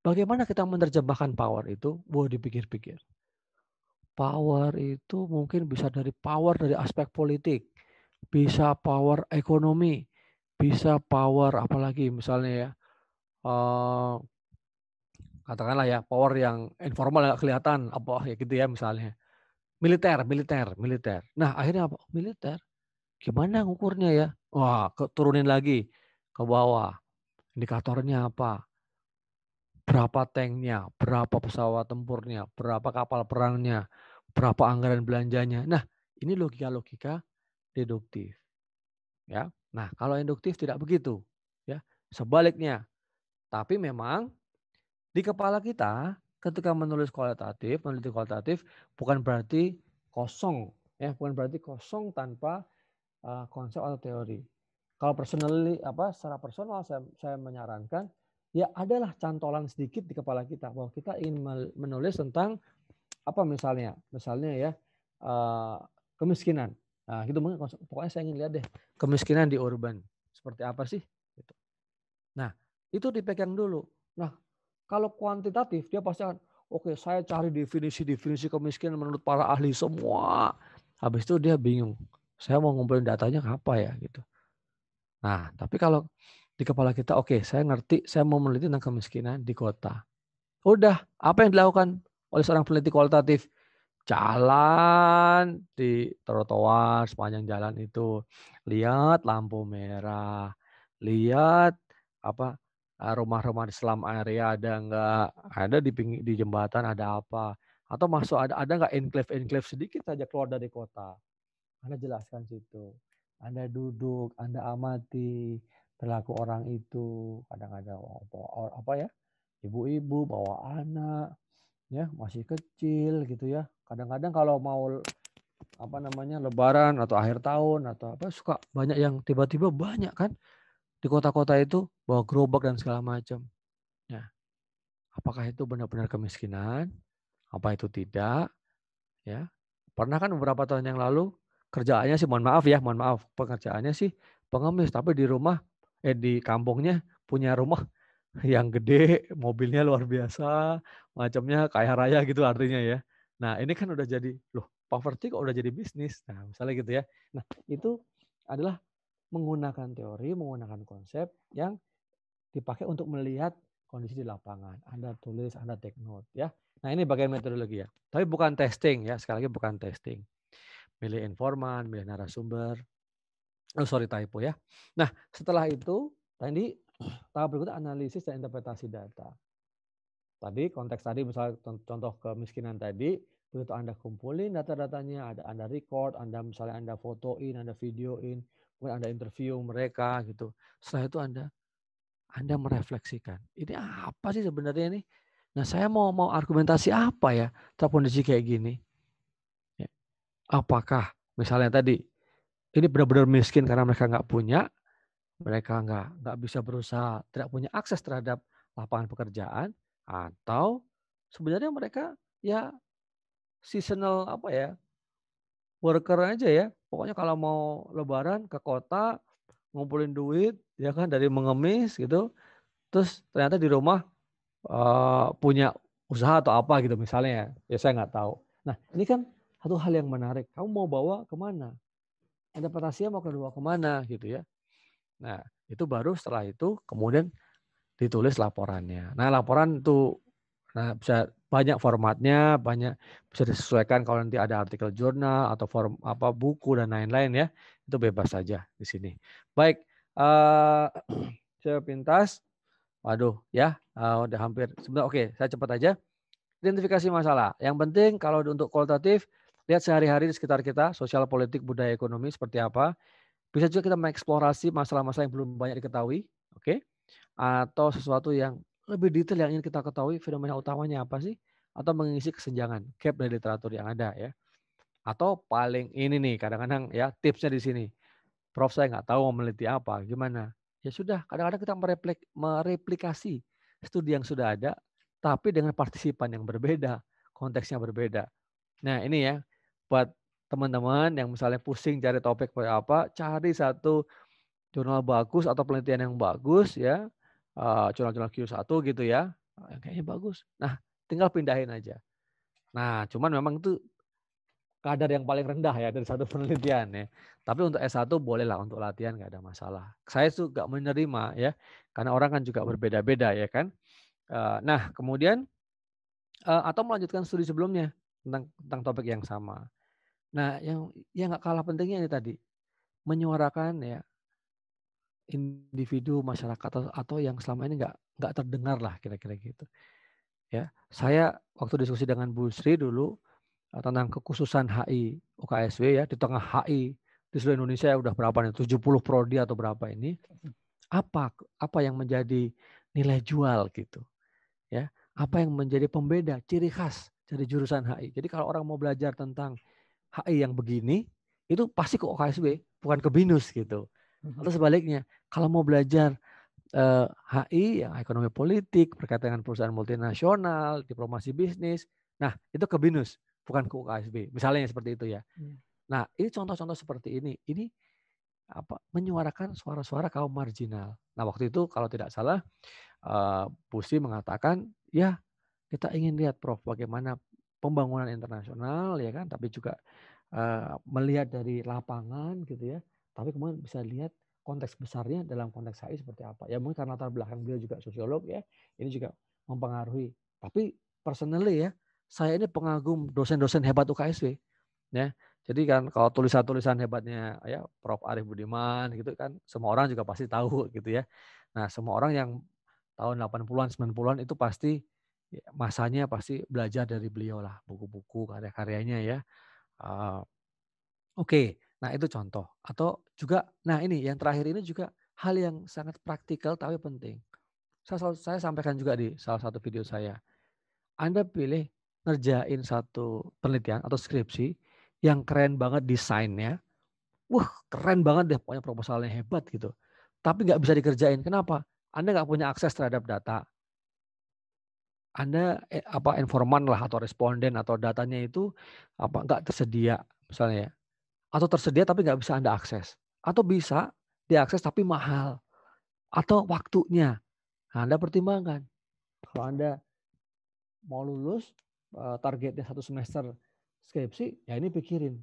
Bagaimana kita menerjemahkan power itu? Wah, dipikir-pikir. Power itu mungkin bisa dari power dari aspek politik, bisa power ekonomi, bisa power apalagi misalnya ya, katakanlah ya power yang informal nggak kelihatan apa ya gitu ya misalnya. Militer. Nah akhirnya apa? Militer. Gimana ngukurnya ya? Wah, turunin lagi ke bawah. Indikatornya apa? berapa tanknya, berapa pesawat tempurnya, berapa kapal perangnya, berapa anggaran belanjanya. Nah, ini logika-logika deduktif. Ya. Nah, kalau induktif tidak begitu. Ya, sebaliknya. Tapi memang di kepala kita ketika menulis kualitatif, meneliti kualitatif bukan berarti kosong, ya, bukan berarti kosong tanpa konsep atau teori. Kalau secara personal saya menyarankan ya adalah cantolan sedikit di kepala kita bahwa kita ingin menulis tentang apa misalnya ya kemiskinan. Nah, gitu mungkin pokoknya saya ingin lihat deh kemiskinan di urban seperti apa sih gitu. Nah, itu dipegang dulu. Nah, kalau kuantitatif dia pasti akan oke, saya cari definisi kemiskinan menurut para ahli semua. Habis itu dia bingung. Saya mau ngumpulin datanya apa ya gitu. Nah, tapi kalau di kepala kita oke, saya ngerti, saya mau meneliti tentang kemiskinan di kota. Udah, apa yang dilakukan oleh seorang peneliti kualitatif? Jalan di trotoar sepanjang jalan itu, lihat lampu merah, lihat apa rumah-rumah di slum area ada enggak, ada di jembatan ada apa, atau masuk ada enggak enclave sedikit saja keluar dari kota. Anda jelaskan situ. Anda duduk, Anda amati perilaku orang itu, kadang-kadang apa ya, ibu-ibu bawa anak, ya masih kecil gitu ya. Kadang-kadang kalau mau Lebaran atau akhir tahun atau apa suka banyak yang tiba-tiba banyak kan di kota-kota itu bawa gerobak dan segala macam. Ya, apakah itu benar-benar kemiskinan? Apa itu tidak? Ya, pernah kan beberapa tahun yang lalu kerjaannya sih mohon maaf pekerjaannya sih pengemis tapi di kampungnya punya rumah yang gede, mobilnya luar biasa, macamnya kaya raya gitu artinya ya. Nah, ini kan udah jadi, loh, poverty kok udah jadi bisnis. Nah, misalnya gitu ya. Nah, itu adalah menggunakan teori, menggunakan konsep yang dipakai untuk melihat kondisi di lapangan. Anda tulis, Anda take note ya. Nah, ini bagian metodologi ya. Tapi bukan testing ya, sekali lagi bukan testing. Milih informan, milih narasumber. Oh, sorry typo ya. Nah, setelah itu tadi tahap berikutnya analisis dan interpretasi data. Tadi konteks tadi misalnya contoh kemiskinan tadi, begitu Anda kumpulin data-datanya, Anda record, misalnya Anda fotoin, Anda videoin, kemudian Anda interview mereka gitu. Setelah itu Anda merefleksikan, ini apa sih sebenarnya ini? Nah, saya mau argumentasi apa ya terhadap kondisi kayak gini? Ya. Apakah misalnya tadi ini benar-benar miskin karena mereka nggak punya, mereka nggak bisa berusaha, tidak punya akses terhadap lapangan pekerjaan, atau sebenarnya mereka ya seasonal worker aja ya. Pokoknya kalau mau lebaran ke kota ngumpulin duit ya kan dari mengemis gitu, terus ternyata di rumah punya usaha atau apa gitu misalnya ya saya nggak tahu. Nah ini kan satu hal yang menarik. Kamu mau bawa kemana? Interpretasinya mau dibawa kemana gitu ya. Nah itu baru setelah itu kemudian ditulis laporannya. Nah laporan itu bisa banyak formatnya, bisa disesuaikan kalau nanti ada artikel jurnal atau buku dan lain-lain ya. Itu bebas saja di sini. Baik, saya pintas. Waduh ya, udah hampir. Sebentar, oke, saya cepat aja. Identifikasi masalah. Yang penting kalau untuk kualitatif, lihat sehari-hari di sekitar kita, sosial, politik, budaya, ekonomi seperti apa. Bisa juga kita mengeksplorasi masalah-masalah yang belum banyak diketahui, oke? Atau sesuatu yang lebih detail yang ingin kita ketahui fenomena utamanya apa sih? Atau mengisi kesenjangan, gap dari literatur yang ada ya. Atau paling ini nih, kadang-kadang ya tipsnya di sini. Prof saya nggak tahu mau meneliti apa, gimana? Ya sudah, kadang-kadang kita mereplikasi studi yang sudah ada, tapi dengan partisipan yang berbeda, konteksnya berbeda. Nah ini ya, buat teman-teman yang misalnya pusing cari topik kayak apa, cari satu jurnal bagus atau penelitian yang bagus ya, jurnal-jurnal Q1 gitu ya, yang kayaknya bagus. Nah tinggal pindahin aja. Nah cuman memang itu kadar yang paling rendah ya dari satu penelitian ya. Tapi untuk S1 bolehlah untuk latihan nggak ada masalah. Saya juga menerima ya, karena orang kan juga berbeda-beda ya kan. Nah kemudian atau melanjutkan studi sebelumnya tentang topik yang sama. Nah yang nggak kalah pentingnya ini tadi menyuarakan ya individu masyarakat atau yang selama ini nggak terdengar lah kira-kira gitu. Ya, saya waktu diskusi dengan Bu Sri dulu tentang kekhususan HI UKSW ya, di tengah HI di seluruh Indonesia udah berapa nih, 70 prodi atau berapa ini, apa yang menjadi nilai jual gitu ya, apa yang menjadi pembeda ciri khas dari jurusan HI. Jadi kalau orang mau belajar tentang HI yang begini itu pasti ke UKSW, bukan ke BINUS gitu. Atau sebaliknya, kalau mau belajar HI yang ekonomi politik berkaitan dengan perusahaan multinasional, diplomasi bisnis, nah itu ke BINUS, bukan ke UKSB. Misalnya seperti itu ya. Nah, ini contoh-contoh seperti ini menyuarakan suara-suara kaum marginal. Nah, waktu itu kalau tidak salah Bu Sri mengatakan, ya kita ingin lihat Prof bagaimana pembangunan internasional ya kan, tapi juga melihat dari lapangan gitu ya. Tapi kemudian bisa lihat konteks besarnya dalam konteks HI seperti apa. Ya mungkin karena latar belakang beliau juga sosiolog ya, ini juga mempengaruhi. Tapi personally ya, saya ini pengagum dosen-dosen hebat UKSW. Ya, jadi kan kalau tulisan-tulisan hebatnya ya Prof. Arif Budiman gitu kan, semua orang juga pasti tahu gitu ya. Nah, semua orang yang tahun 80-an, 90-an itu pasti masanya pasti belajar dari beliau lah, buku-buku, karya-karyanya ya. Oke, nah itu contoh. Atau juga, nah ini yang terakhir ini juga hal yang sangat praktikal tapi penting. Saya sampaikan juga di salah satu video saya. Anda pilih ngerjain satu penelitian atau skripsi yang keren banget desainnya. Wah keren banget deh, pokoknya proposalnya hebat gitu. Tapi nggak bisa dikerjain. Kenapa? Anda nggak punya akses terhadap data. Anda informan lah atau responden atau datanya itu nggak tersedia misalnya ya. Atau tersedia tapi nggak bisa Anda akses. Atau bisa diakses tapi mahal. Atau waktunya. Nah, Anda pertimbangkan. Kalau Anda mau lulus, targetnya 1 semester skripsi, ya ini pikirin.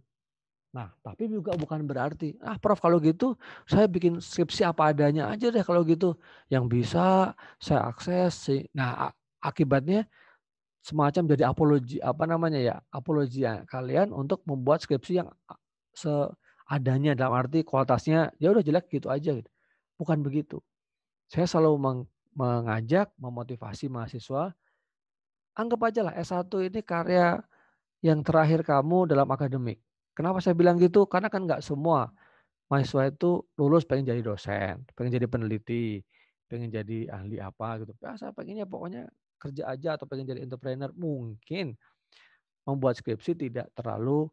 Nah, tapi juga bukan berarti, Prof kalau gitu saya bikin skripsi apa adanya aja deh kalau gitu. Yang bisa saya akses. Nah, akibatnya semacam jadi apologi apologi kalian untuk membuat skripsi yang seadanya, dalam arti kualitasnya ya udah jelek gitu aja gitu. Bukan begitu. Saya selalu mengajak, memotivasi mahasiswa, anggap aja lah S1 ini karya yang terakhir kamu dalam akademik. Kenapa saya bilang gitu? Karena kan nggak semua mahasiswa itu lulus pengen jadi dosen, pengen jadi peneliti, pengen jadi ahli apa gitu. Ya, saya pengennya pokoknya kerja aja atau pengen jadi entrepreneur. Mungkin membuat skripsi tidak terlalu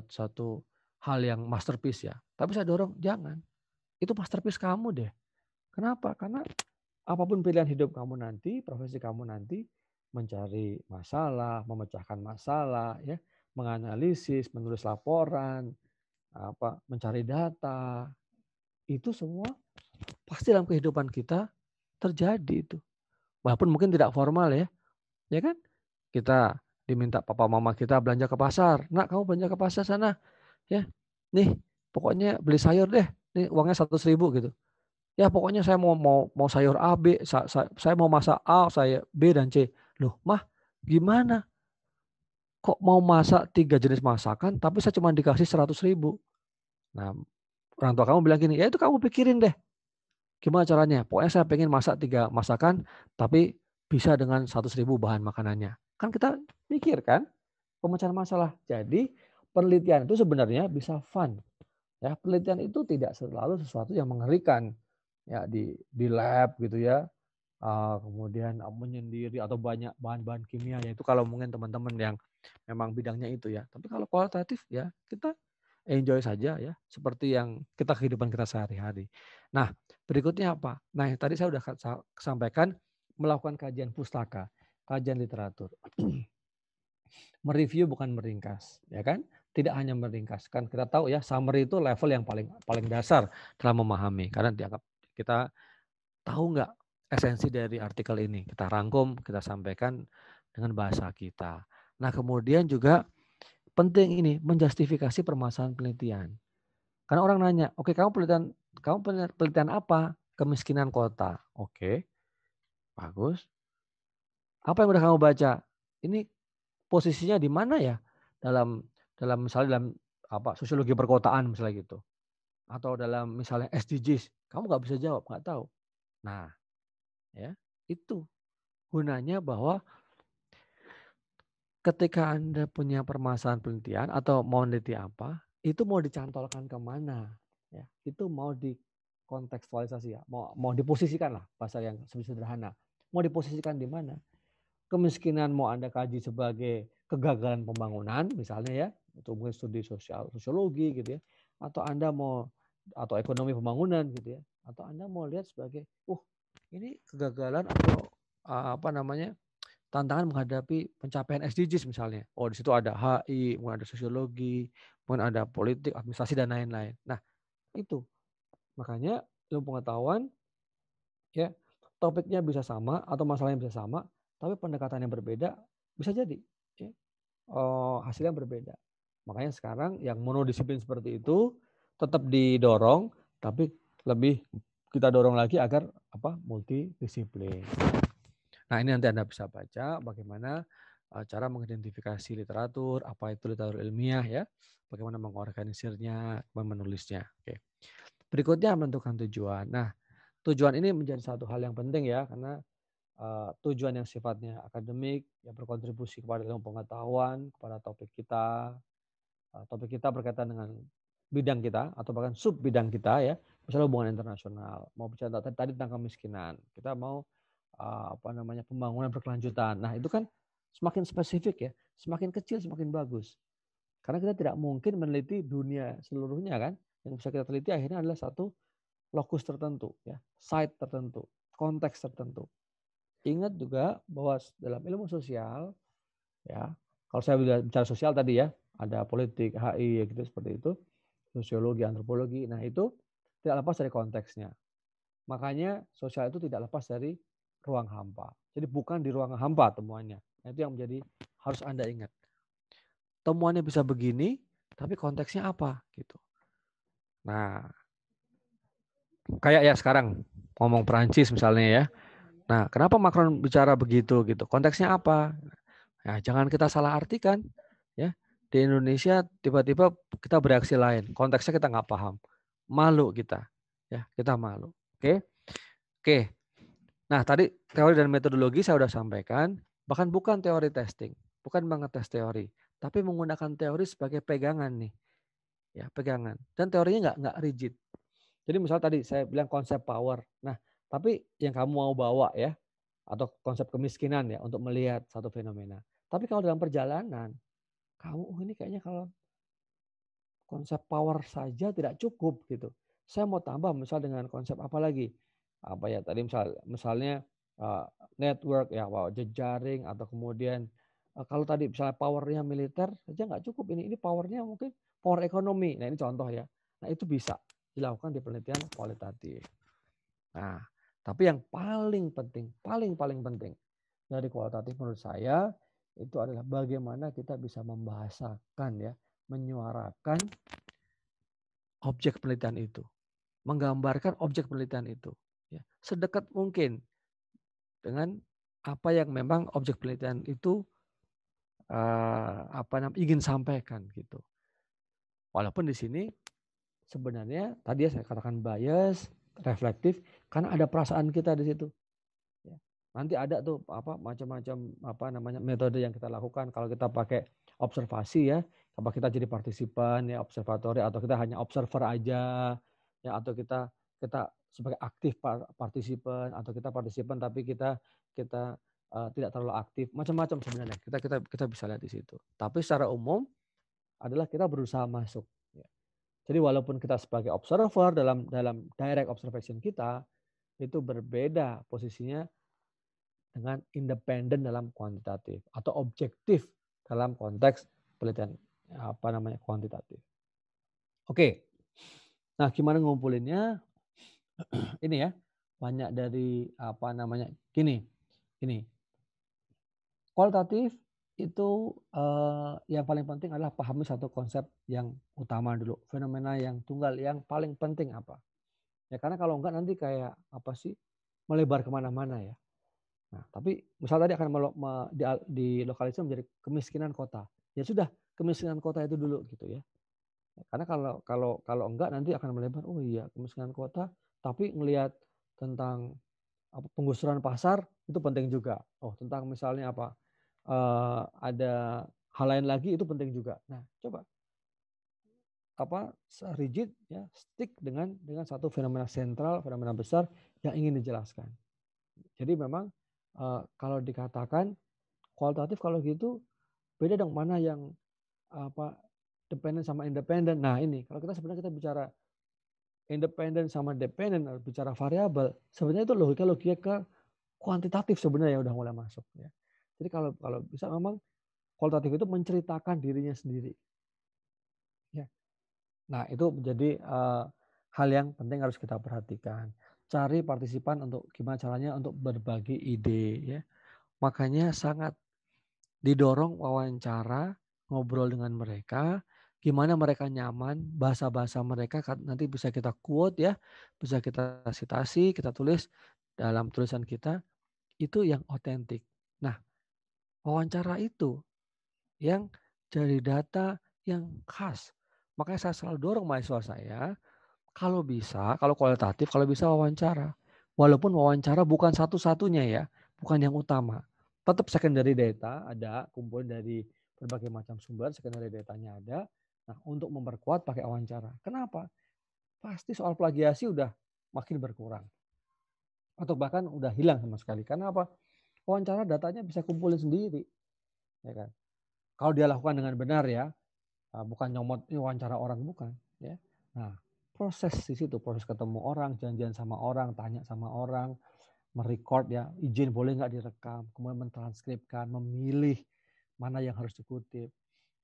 satu hal yang masterpiece ya. Tapi saya dorong jangan. Itu masterpiece kamu deh. Kenapa? Karena apapun pilihan hidup kamu nanti, profesi kamu nanti, mencari masalah, memecahkan masalah, ya, menganalisis, menulis laporan, mencari data, itu semua pasti dalam kehidupan kita terjadi itu. Walaupun mungkin tidak formal ya kan? Kita diminta papa mama kita belanja ke pasar. Nak, kamu belanja ke pasar sana, ya. Nih, pokoknya beli sayur deh. Nih uangnya 100.000 gitu. Ya pokoknya saya mau sayur A, B, saya mau masak A, saya B dan C. Loh, Mah, gimana? Kok mau masak 3 jenis masakan, tapi saya cuma dikasih 100.000. Nah, orang tua kamu bilang gini, ya itu kamu pikirin deh. Gimana caranya? Pokoknya saya pengen masak 3 masakan, tapi bisa dengan 100.000 bahan makanannya. Kan kita mikir kan, pemecahan masalah. Jadi penelitian itu sebenarnya bisa fun. Ya, penelitian itu tidak selalu sesuatu yang mengerikan. Ya di lab gitu ya, kemudian menyendiri atau banyak bahan-bahan kimia, ya itu kalau mungkin teman-teman yang memang bidangnya itu ya. Tapi kalau kualitatif ya kita enjoy saja ya, seperti yang kehidupan kita sehari-hari. Nah berikutnya apa? Nah tadi saya sudah sampaikan melakukan kajian pustaka, kajian literatur. Mereview bukan meringkas, ya kan? Tidak hanya meringkas, kan kita tahu ya summary itu level yang paling dasar dalam memahami, karena dianggap kita tahu nggak esensi dari artikel ini. Kita rangkum, kita sampaikan dengan bahasa kita. Nah kemudian juga penting ini menjustifikasi permasalahan penelitian. Karena orang nanya, oke kamu penelitian apa? Kemiskinan kota. Oke, bagus. Apa yang udah kamu baca? Ini posisinya di mana ya? Dalam misalnya dalam sosiologi perkotaan misalnya gitu. atau dalam misalnya SDGs, kamu nggak bisa jawab, nggak tahu. Nah, ya itu gunanya bahwa ketika Anda punya permasalahan penelitian atau mau meneliti apa, itu mau dicantolkan kemana, ya itu mau dikontekstualisasi ya, mau diposisikan lah bahasa yang sederhana, mau diposisikan di mana. Kemiskinan mau Anda kaji sebagai kegagalan pembangunan misalnya ya, itu mungkin studi sosiologi gitu ya, atau Anda mau atau ekonomi pembangunan gitu ya, atau Anda mau lihat sebagai ini kegagalan atau apa namanya tantangan menghadapi pencapaian SDGs misalnya. Oh, di situ ada HI, mungkin ada sosiologi, mungkin ada politik, administrasi dan lain-lain. Nah, itu. Makanya ilmu pengetahuan ya topiknya bisa sama atau masalahnya bisa sama, tapi pendekatannya berbeda bisa jadi ya. Hasilnya berbeda. Makanya sekarang yang monodisiplin seperti itu tetap didorong, tapi lebih kita dorong lagi agar multidisiplin. Nah, ini nanti Anda bisa baca bagaimana cara mengidentifikasi literatur, apa itu literatur ilmiah ya, bagaimana mengorganisirnya, menulisnya. Oke. Berikutnya menentukan tujuan. Nah, tujuan ini menjadi satu hal yang penting ya, karena tujuan yang sifatnya akademik, yang berkontribusi kepada ilmu pengetahuan, kepada topik kita. Topik kita berkaitan dengan bidang kita atau bahkan sub bidang kita ya, misalnya hubungan internasional, mau bicara tadi tentang kemiskinan, kita mau pembangunan berkelanjutan. Nah, itu kan semakin spesifik ya, semakin kecil semakin bagus. Karena kita tidak mungkin meneliti dunia seluruhnya kan. Yang bisa kita teliti akhirnya adalah satu lokus tertentu ya, site tertentu, konteks tertentu. Ingat juga bahwa dalam ilmu sosial ya, kalau saya bicara sosial tadi ya, ada politik, HI gitu seperti itu, sosiologi, antropologi. Nah, itu tidak lepas dari konteksnya. Makanya sosial itu tidak lepas dari ruang hampa. Jadi bukan di ruang hampa temuannya. Nah, itu yang menjadi harus Anda ingat. Temuannya bisa begini, tapi konteksnya apa gitu. Nah, kayak ya sekarang ngomong Perancis misalnya ya. Nah, kenapa Macron bicara begitu gitu? Konteksnya apa? Nah, jangan kita salah artikan ya. Di Indonesia tiba-tiba kita bereaksi lain. Konteksnya kita nggak paham. Malu kita. Ya, kita malu. Oke. Oke. Nah, tadi teori dan metodologi saya sudah sampaikan, bahkan bukan teori testing, bukan mengetes teori, tapi menggunakan teori sebagai pegangan nih. Ya, pegangan. Dan teorinya nggak rigid. Jadi misal tadi saya bilang konsep power. Nah, tapi yang kamu mau bawa ya, atau konsep kemiskinan ya untuk melihat satu fenomena. Tapi kalau dalam perjalanan, kamu ini kayaknya kalau konsep power saja tidak cukup gitu. Saya mau tambah misal dengan konsep apa lagi? Apa ya tadi misalnya network ya, jejaring atau kemudian kalau tadi misalnya powernya militer saja nggak cukup, ini powernya mungkin power ekonomi. Nah, ini contoh ya. Nah, itu bisa dilakukan di penelitian kualitatif. Nah, tapi yang paling penting, paling penting dari kualitatif menurut saya itu adalah bagaimana kita bisa membahasakan ya, menyuarakan objek penelitian itu, menggambarkan objek penelitian itu ya, sedekat mungkin dengan apa yang memang objek penelitian itu ingin sampaikan gitu. Walaupun di sini sebenarnya tadi saya katakan bias, reflektif karena ada perasaan kita di situ. Ya. Nanti ada tuh macam-macam metode yang kita lakukan kalau kita pakai observasi ya, apa kita jadi partisipan ya observatori atau kita hanya observer aja ya atau kita sebagai aktif partisipan atau kita partisipan tapi kita tidak terlalu aktif, macam-macam sebenarnya kita bisa lihat di situ. Tapi secara umum adalah kita berusaha masuk. Ya. Jadi walaupun kita sebagai observer dalam direct observation kita itu berbeda posisinya dengan independen dalam kuantitatif atau objektif dalam konteks penelitian kuantitatif. Oke. Nah, gimana ngumpulinnya? Ini ya. Banyak dari gini. Kualitatif itu yang paling penting adalah pahami satu konsep yang utama dulu, fenomena yang tunggal yang paling penting apa. Ya karena kalau enggak nanti kayak melebar kemana-mana ya. Nah, tapi misal tadi akan dilokalisir menjadi kemiskinan kota. Ya sudah, kemiskinan kota itu dulu gitu ya. Karena kalau enggak nanti akan melebar. Oh iya, kemiskinan kota, tapi ngelihat tentang penggusuran pasar itu penting juga. Oh, tentang misalnya apa? Ada hal lain lagi itu penting juga. Nah, coba rigid ya, stick dengan satu fenomena sentral, fenomena besar yang ingin dijelaskan. Jadi memang kalau dikatakan kualitatif kalau gitu beda dong mana yang dependen sama independen. Nah, ini kalau kita bicara independen sama dependen, bicara variabel, sebenarnya itu logika kuantitatif sebenarnya udah mulai masuk ya. Jadi kalau bisa memang kualitatif itu menceritakan dirinya sendiri. Ya. Nah, itu menjadi hal yang penting harus kita perhatikan. Cari partisipan untuk gimana caranya untuk berbagi ide ya. Makanya sangat didorong wawancara, ngobrol dengan mereka, gimana mereka nyaman, bahasa-bahasa mereka nanti bisa kita quote ya, bisa kita citasi, kita tulis dalam tulisan kita, itu yang otentik. Nah, wawancara itu yang jadi data yang khas. Makanya saya selalu dorong mahasiswa saya, kalau bisa, kalau kualitatif, kalau bisa wawancara. Walaupun wawancara bukan satu-satunya ya, bukan yang utama. Tetap secondary data ada, kumpul dari berbagai macam sumber, secondary datanya ada. Nah, untuk memperkuat pakai wawancara. Kenapa? Pasti soal plagiasi udah makin berkurang. Atau bahkan udah hilang sama sekali. Karena apa? Wawancara datanya bisa kumpulin sendiri. Ya kan? Kalau dia lakukan dengan benar ya, bukan nyomot ini wawancara orang, bukan. Ya. Nah, proses di situ, proses ketemu orang, janjian sama orang, tanya sama orang, merecord ya, izin boleh nggak direkam, kemudian mentranskripkan, memilih mana yang harus dikutip.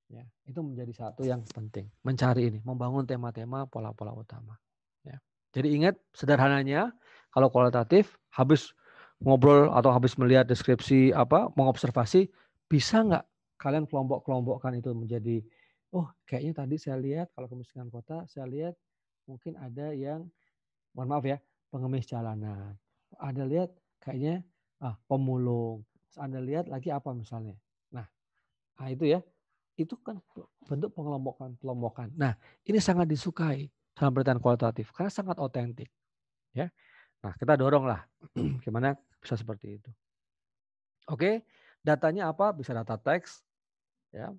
Ya, itu menjadi satu yang penting. Mencari ini, membangun tema-tema, pola-pola utama. Ya. Jadi ingat sederhananya, kalau kualitatif habis ngobrol atau habis melihat deskripsi mengobservasi, bisa nggak kalian kelompok-kelompokkan itu menjadi, oh kayaknya tadi saya lihat kalau kemiskinan kota, saya lihat mungkin ada yang, mohon maaf ya, pengemis jalanan. Ada lihat kayaknya pemulung. Anda lihat lagi apa misalnya. Nah itu ya. Itu kan bentuk pengelompokan. Nah, ini sangat disukai dalam penelitian kualitatif karena sangat otentik. Ya. Nah, kita dorong lah gimana bisa seperti itu. Oke, datanya apa? Bisa data teks, ya,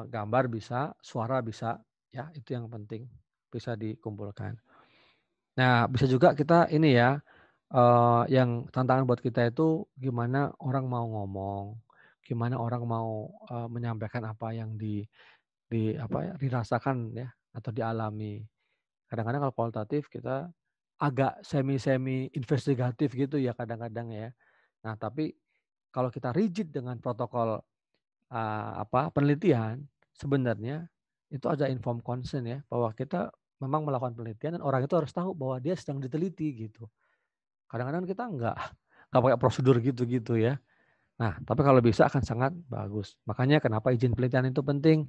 gambar bisa, suara bisa, ya itu yang penting bisa dikumpulkan. Nah, bisa juga kita ini ya, yang tantangan buat kita itu gimana orang mau ngomong, gimana orang mau menyampaikan apa yang dirasakan ya atau dialami. Kadang-kadang kalau kualitatif kita agak semi investigatif gitu ya kadang-kadang ya. Nah, tapi kalau kita rigid dengan protokol penelitian, sebenarnya itu ada informed consent ya, bahwa kita memang melakukan penelitian dan orang itu harus tahu bahwa dia sedang diteliti gitu. Kadang-kadang kita enggak pakai prosedur gitu-gitu ya. Nah, tapi kalau bisa akan sangat bagus. Makanya kenapa izin penelitian itu penting.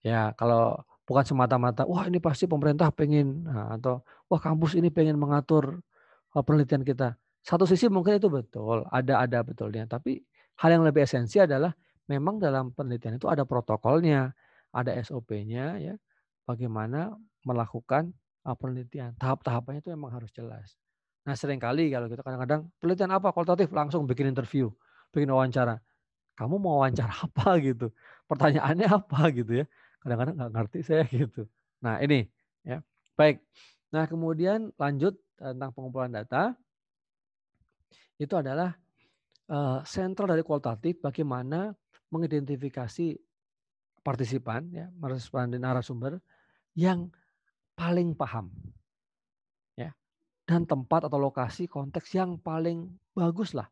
Ya, kalau bukan semata-mata, wah ini pasti pemerintah pengen, atau wah kampus ini pengen mengatur penelitian kita. Satu sisi mungkin itu betul, ada betulnya. Tapi hal yang lebih esensi adalah memang dalam penelitian itu ada protokolnya, ada SOP-nya, ya, bagaimana melakukan penelitian. Tahap-tahapannya itu memang harus jelas. Nah seringkali kalau kita kadang-kadang penelitian apa kualitatif langsung bikin interview, bikin wawancara. Kamu mau wawancara apa gitu? Pertanyaannya apa gitu ya? Kadang-kadang nggak ngerti saya gitu. Nah ini ya baik. Nah kemudian lanjut tentang pengumpulan data itu adalah sentral dari kualitatif bagaimana mengidentifikasi partisipan ya partisipan dan narasumber yang paling paham ya dan tempat atau lokasi konteks yang paling bagus lah.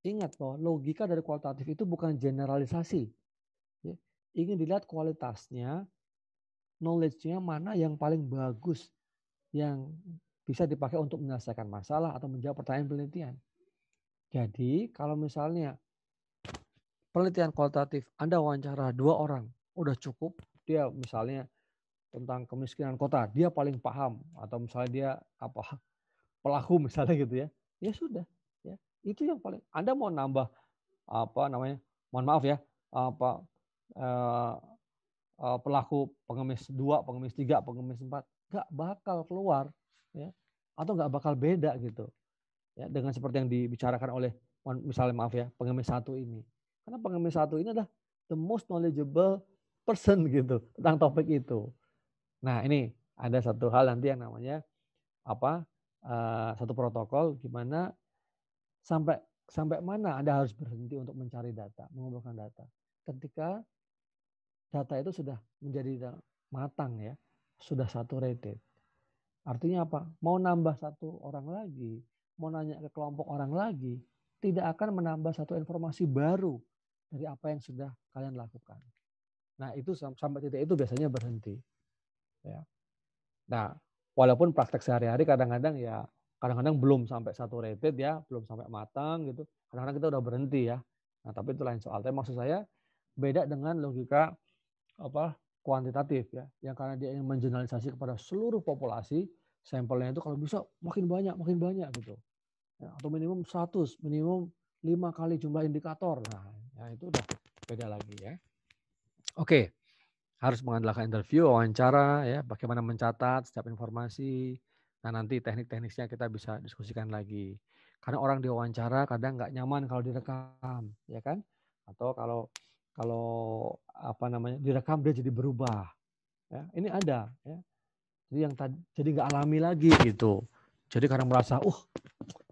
Ingat bahwa logika dari kualitatif itu bukan generalisasi. Ya. Ingin dilihat kualitasnya, knowledge-nya mana yang paling bagus, yang bisa dipakai untuk menyelesaikan masalah atau menjawab pertanyaan penelitian. Jadi kalau misalnya penelitian kualitatif Anda wawancara 2 orang, udah cukup. Dia misalnya tentang kemiskinan kota, dia paling paham. Atau misalnya dia pelaku misalnya gitu ya. Ya sudah. Ya. Itu yang paling. Anda mau nambah mohon maaf ya, pelaku pengemis 2, pengemis 3, pengemis 4, nggak bakal keluar, ya, atau nggak bakal beda gitu, ya, dengan seperti yang dibicarakan oleh misalnya maaf ya pengemis 1 ini, karena pengemis 1 ini adalah the most knowledgeable person gitu tentang topik itu. Nah ini ada satu hal nanti yang namanya satu protokol gimana sampai mana Anda harus berhenti untuk mencari data, mengumpulkan data. Ketika data itu sudah menjadi matang ya, sudah saturated. Artinya apa? Mau nambah 1 orang lagi, mau nanya ke kelompok orang lagi, tidak akan menambah satu informasi baru dari apa yang sudah kalian lakukan. Nah itu sampai titik itu biasanya berhenti. Ya. Nah walaupun praktek sehari-hari kadang-kadang belum sampai saturated ya, belum sampai matang gitu. Kadang-kadang kita udah berhenti ya. Nah tapi itu lain soal. Tapi maksud saya beda dengan logika kuantitatif ya, yang karena dia ingin mengeneralisasi kepada seluruh populasi, sampelnya itu kalau bisa makin banyak gitu ya, atau minimum 100, minimum 5 kali jumlah indikator. Nah ya itu udah beda lagi ya. Oke, harus mengandalkan interview, wawancara ya, bagaimana mencatat setiap informasi. Nah nanti teknik-tekniknya kita bisa diskusikan lagi, karena orang diwawancara kadang nggak nyaman kalau direkam ya kan, atau kalau direkam dia jadi berubah ya, ini ada ya, jadi yang jadi nggak alami lagi gitu, jadi karena merasa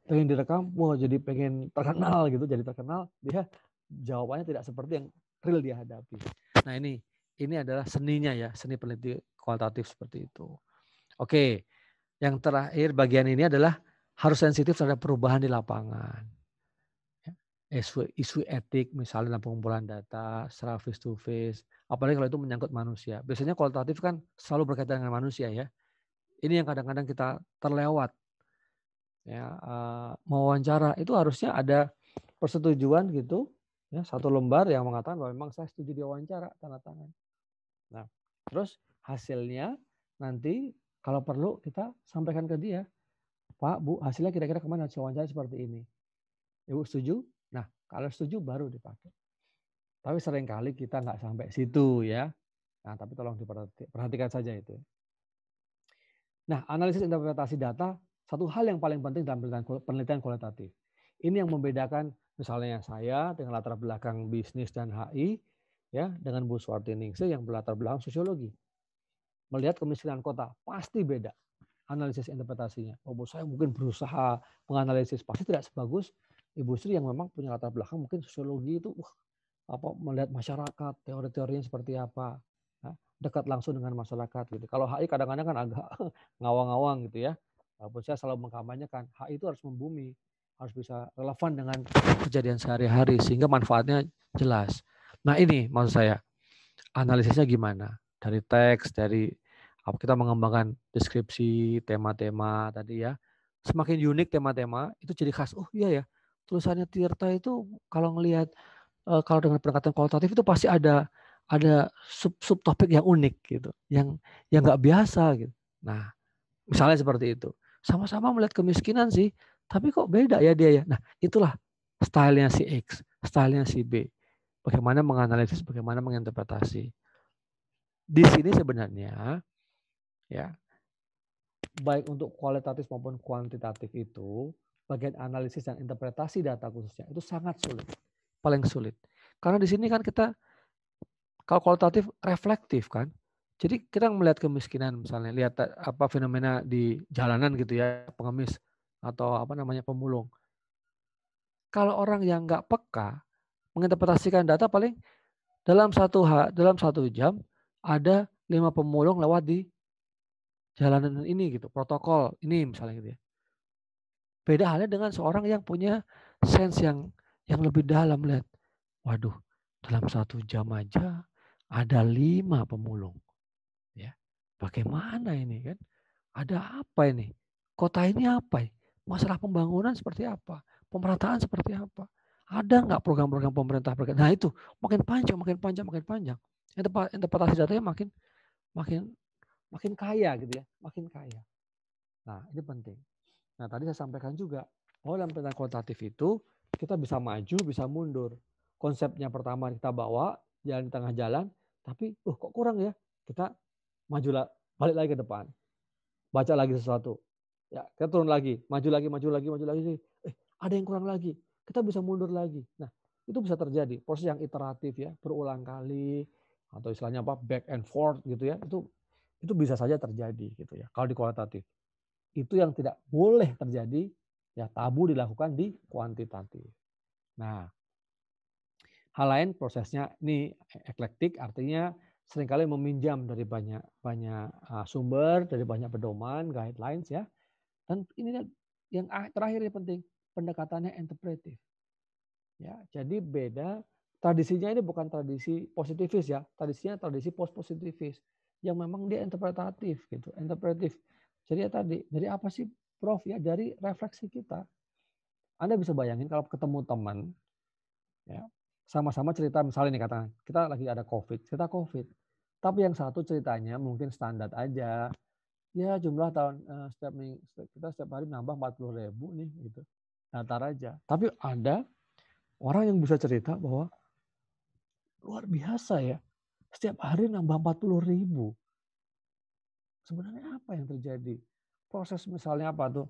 pengen direkam, jadi pengen terkenal gitu, jadi terkenal, dia jawabannya tidak seperti yang real dia hadapi. Nah ini adalah seninya ya, seni peneliti kualitatif seperti itu. Oke, yang terakhir bagian ini adalah harus sensitif terhadap perubahan di lapangan. Isu etik misalnya dalam pengumpulan data secara face to face, apalagi kalau itu menyangkut manusia. Biasanya kualitatif kan selalu berkaitan dengan manusia ya. Ini yang kadang-kadang kita terlewat. Ya, mewawancara itu harusnya ada persetujuan gitu, ya, 1 lembar yang mengatakan bahwa memang saya setuju diwawancara, tanda tangan. Nah, terus hasilnya nanti kalau perlu kita sampaikan ke dia, Pak, Bu, hasilnya kira-kira kemana wawancara seperti ini. Ibu setuju? Nah, kalau setuju baru dipakai. Tapi seringkali kita nggak sampai situ ya. Nah, tapi tolong diperhatikan saja itu. Nah, analisis interpretasi data, satu hal yang paling penting dalam penelitian kualitatif. Ini yang membedakan misalnya saya dengan latar belakang bisnis dan HI, ya, dengan Bu Suartiningsih yang berlatar belakang sosiologi. Melihat kemiskinan kota, pasti beda analisis interpretasinya. Bu saya mungkin berusaha menganalisis, pasti tidak sebagus Ibu Sri yang memang punya latar belakang mungkin sosiologi itu melihat masyarakat, teori-teorinya seperti apa, ya, dekat langsung dengan masyarakat gitu. Kalau HI kadang-kadang kan agak ngawang-ngawang gitu ya. Walaupun saya selalu mengkampanyekan HI itu harus membumi, harus bisa relevan dengan kejadian sehari-hari sehingga manfaatnya jelas. Nah ini maksud saya, analisisnya gimana? Dari teks, dari kita mengembangkan deskripsi, tema-tema tadi ya. Semakin unik tema-tema itu jadi khas. Oh iya ya, tulisannya Tirta itu kalau ngelihat kalau dengan pendekatan kualitatif itu pasti ada subtopik yang unik gitu, yang nggak biasa gitu. Nah, misalnya seperti itu. Sama-sama melihat kemiskinan sih, tapi kok beda ya dia ya. Nah, itulah stylenya si X, stylenya si B. Bagaimana menganalisis, bagaimana menginterpretasi. Di sini sebenarnya ya, baik untuk kualitatif maupun kuantitatif itu, bagian analisis dan interpretasi data khususnya itu sangat sulit, paling sulit. Karena di sini kan kita kalau kualitatif reflektif kan. Jadi kita melihat kemiskinan misalnya, lihat fenomena di jalanan gitu ya, pengemis atau pemulung. Kalau orang yang nggak peka menginterpretasikan data paling dalam 1 jam ada 5 pemulung lewat di jalanan ini gitu, protokol ini misalnya gitu ya. Beda halnya dengan seorang yang punya sense yang lebih dalam, lihat, waduh, dalam 1 jam aja ada 5 pemulung. Ya. Bagaimana ini kan? Ada apa ini? Kota ini apa? Masalah pembangunan seperti apa? Pemerataan seperti apa? Ada nggak program-program pemerintah? Nah itu makin panjang. Interpretasi datanya makin kaya gitu ya, makin kaya. Nah ini penting. Nah tadi saya sampaikan juga, dalam penelitian kualitatif itu kita bisa maju, bisa mundur. Konsepnya pertama kita bawa jalan di tengah jalan, Tapi kok kurang ya? Kita balik lagi ke depan. Baca lagi sesuatu. Ya, kita turun lagi, maju lagi. Ada yang kurang lagi. Kita bisa mundur lagi. Nah, itu bisa terjadi. Proses yang iteratif ya, berulang kali atau istilahnya apa? Back and forth gitu ya. Itu bisa saja terjadi gitu ya. Kalau di kualitatif. Itu yang tidak boleh terjadi, ya tabu dilakukan di kuantitatif. Nah, hal lain prosesnya ini eklektik, artinya seringkali meminjam dari banyak sumber, dari banyak pedoman, guidelines ya. Dan ini yang terakhir yang penting, pendekatannya interpretif. Ya, jadi beda, tradisinya ini bukan tradisi positivis ya, tradisinya tradisi post-positivis yang memang dia interpretatif gitu, interpretif. Jadi ya tadi, dari apa sih Prof ya? Dari refleksi kita. Anda bisa bayangin kalau ketemu teman ya, sama-sama cerita, misalnya nih katakan, kita lagi ada cerita COVID. Tapi yang satu ceritanya mungkin standar aja. Ya jumlah tahun kita setiap hari nambah 40.000 nih gitu. Datar aja. Tapi ada orang yang bisa cerita bahwa luar biasa ya. Setiap hari nambah 40.000. Sebenarnya apa yang terjadi? Proses misalnya apa tuh?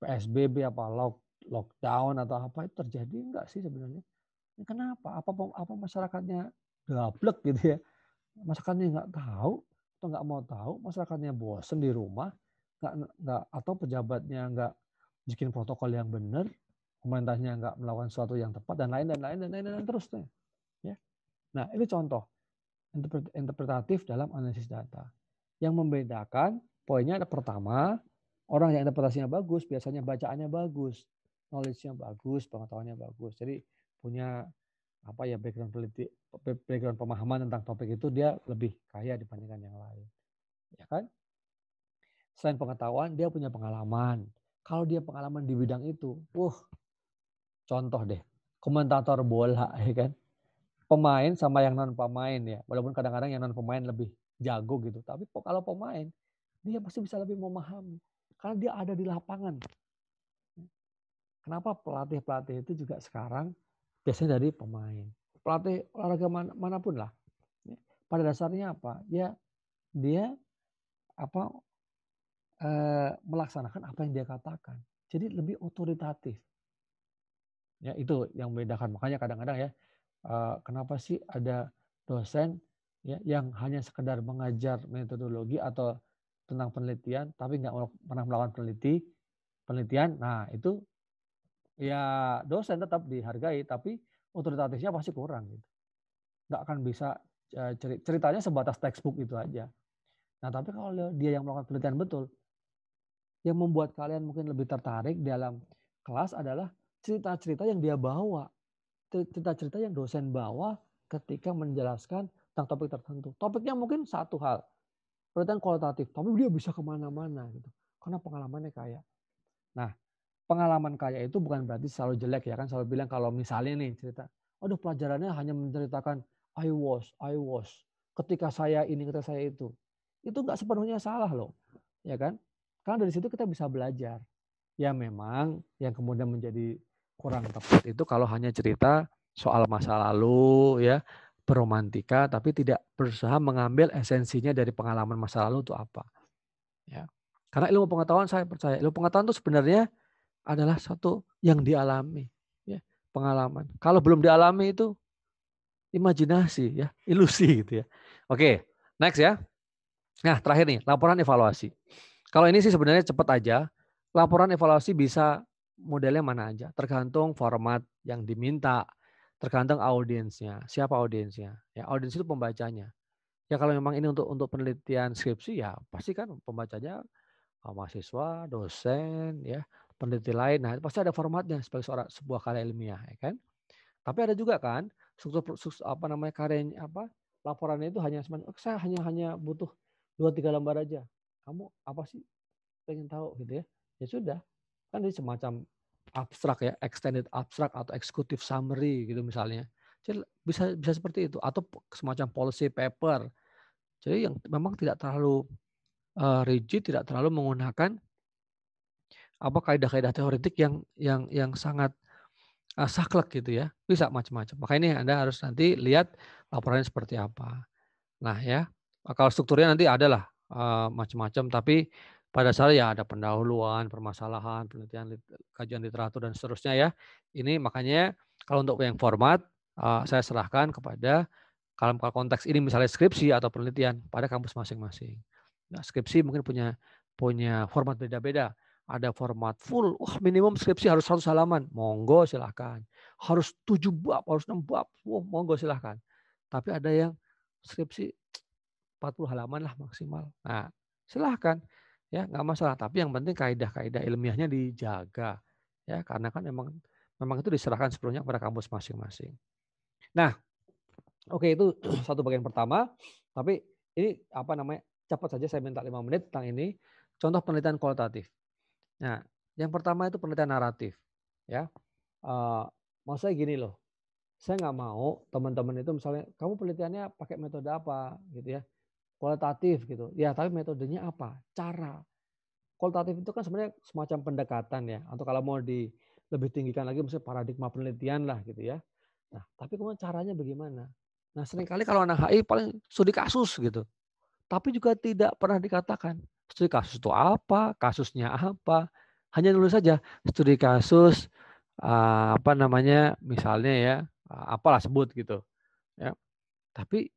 PSBB apa lockdown atau apa itu terjadi enggak sih sebenarnya? Kenapa? Apa masyarakatnya gablek gitu ya? Masyarakatnya nggak tahu atau nggak mau tahu, masyarakatnya bosen di rumah, nggak atau pejabatnya nggak bikin protokol yang benar, pemerintahnya nggak melakukan sesuatu yang tepat dan lain terusnya. Ya. Nah ini contoh interpretatif dalam analisis data. Yang membedakan poinnya ada pertama, orang yang interpretasinya bagus biasanya bacaannya bagus, knowledge-nya bagus, pengetahuannya bagus. Jadi punya background pemahaman tentang topik itu dia lebih kaya dibandingkan yang lain. Ya kan? Selain pengetahuan, dia punya pengalaman. Kalau dia pengalaman di bidang itu, contoh deh, komentator bola ya kan. Pemain sama yang non pemain ya. Walaupun kadang-kadang yang non pemain lebih jago gitu, tapi kalau pemain dia pasti bisa lebih memahami karena dia ada di lapangan. Kenapa pelatih-pelatih itu juga sekarang biasanya dari pemain. Pelatih olahraga manapun lah. Pada dasarnya apa? Ya dia melaksanakan apa yang dia katakan. Jadi lebih otoritatif. Ya itu yang membedakan. Makanya kadang-kadang ya kenapa sih ada dosen ya yang hanya sekedar mengajar metodologi atau tentang penelitian tapi nggak pernah melakukan penelitian. Nah itu ya dosen tetap dihargai tapi otoritatifnya pasti kurang gitu. Nggak akan bisa ceritanya sebatas textbook itu aja. Nah tapi kalau dia yang melakukan penelitian betul, yang membuat kalian mungkin lebih tertarik dalam kelas adalah cerita-cerita yang dia bawa. Cerita-cerita yang dosen bawa ketika menjelaskan tentang topik tertentu. Topiknya mungkin satu hal, penelitian kualitatif, tapi dia bisa kemana-mana gitu. Karena pengalamannya kaya. Nah, pengalaman kaya itu bukan berarti selalu jelek ya kan. Selalu bilang kalau misalnya nih cerita, aduh pelajarannya hanya menceritakan I was, ketika saya ini, ketika saya itu. Itu nggak sepenuhnya salah loh, ya kan? Karena dari situ kita bisa belajar. Ya memang yang kemudian menjadi kurang tepat itu kalau hanya cerita soal masa lalu ya, beromantika tapi tidak berusaha mengambil esensinya dari pengalaman masa lalu itu apa. Ya. Karena ilmu pengetahuan saya percaya, ilmu pengetahuan itu sebenarnya adalah satu yang dialami, ya, pengalaman. Kalau belum dialami itu imajinasi ya, ilusi gitu ya. Oke, next ya. Nah, terakhir nih, laporan evaluasi. Kalau ini sih sebenarnya cepat aja. Laporan evaluasi bisa modelnya mana aja, tergantung format yang diminta, tergantung audiensnya, siapa audiensnya. Ya, audiens itu pembacanya. Ya kalau memang ini untuk penelitian skripsi ya pasti kan pembacanya mahasiswa, dosen, ya, peneliti lain. Nah, pasti ada formatnya sebagai sebuah karya ilmiah, ya kan? Tapi ada juga kan laporannya itu hanya saya hanya butuh 2-3 lembar aja. Kamu apa sih pengen tahu gitu ya? Ya sudah, kan ini semacam abstrak ya, extended abstrak atau executive summary gitu misalnya. Jadi bisa seperti itu atau semacam policy paper. Jadi yang memang tidak terlalu rigid, tidak terlalu menggunakan kaidah-kaidah teoretik yang sangat saklek gitu ya. Bisa macam-macam. Makanya ini Anda harus nanti lihat laporannya seperti apa. Nah ya, kalau strukturnya nanti adalah macam-macam, tapi pada dasarnya ya ada pendahuluan, permasalahan, penelitian, kajian literatur dan seterusnya ya. Ini makanya kalau untuk yang format saya serahkan kepada kalau konteks ini misalnya skripsi atau penelitian pada kampus masing-masing. Nah, skripsi mungkin punya format beda-beda. Ada format full, minimum skripsi harus 100 halaman, monggo silahkan. Harus 7 bab, harus 6 bab, monggo silahkan. Tapi ada yang skripsi 40 halaman lah maksimal. Nah, silahkan. Ya, nggak masalah. Tapi yang penting kaidah-kaidah ilmiahnya dijaga. Ya, karena kan memang itu diserahkan sepenuhnya kepada kampus masing-masing. Nah, oke, itu satu bagian pertama. Tapi ini cepat saja saya minta 5 menit tentang ini. Contoh penelitian kualitatif. Nah, yang pertama itu penelitian naratif. Ya, maksudnya gini loh. Saya nggak mau teman-teman itu misalnya kamu penelitiannya pakai metode apa gitu ya. Kualitatif gitu. Ya, tapi metodenya apa? Cara. Kualitatif itu kan sebenarnya semacam pendekatan ya. Atau kalau mau lebih tinggikan lagi misalnya paradigma penelitian lah gitu ya. Nah, tapi kemudian caranya bagaimana? Nah, seringkali kalau anak HI paling studi kasus gitu. Tapi juga tidak pernah dikatakan studi kasus itu apa, kasusnya apa. Hanya nulis saja studi kasus misalnya ya, apalah sebut gitu. Ya. Tapi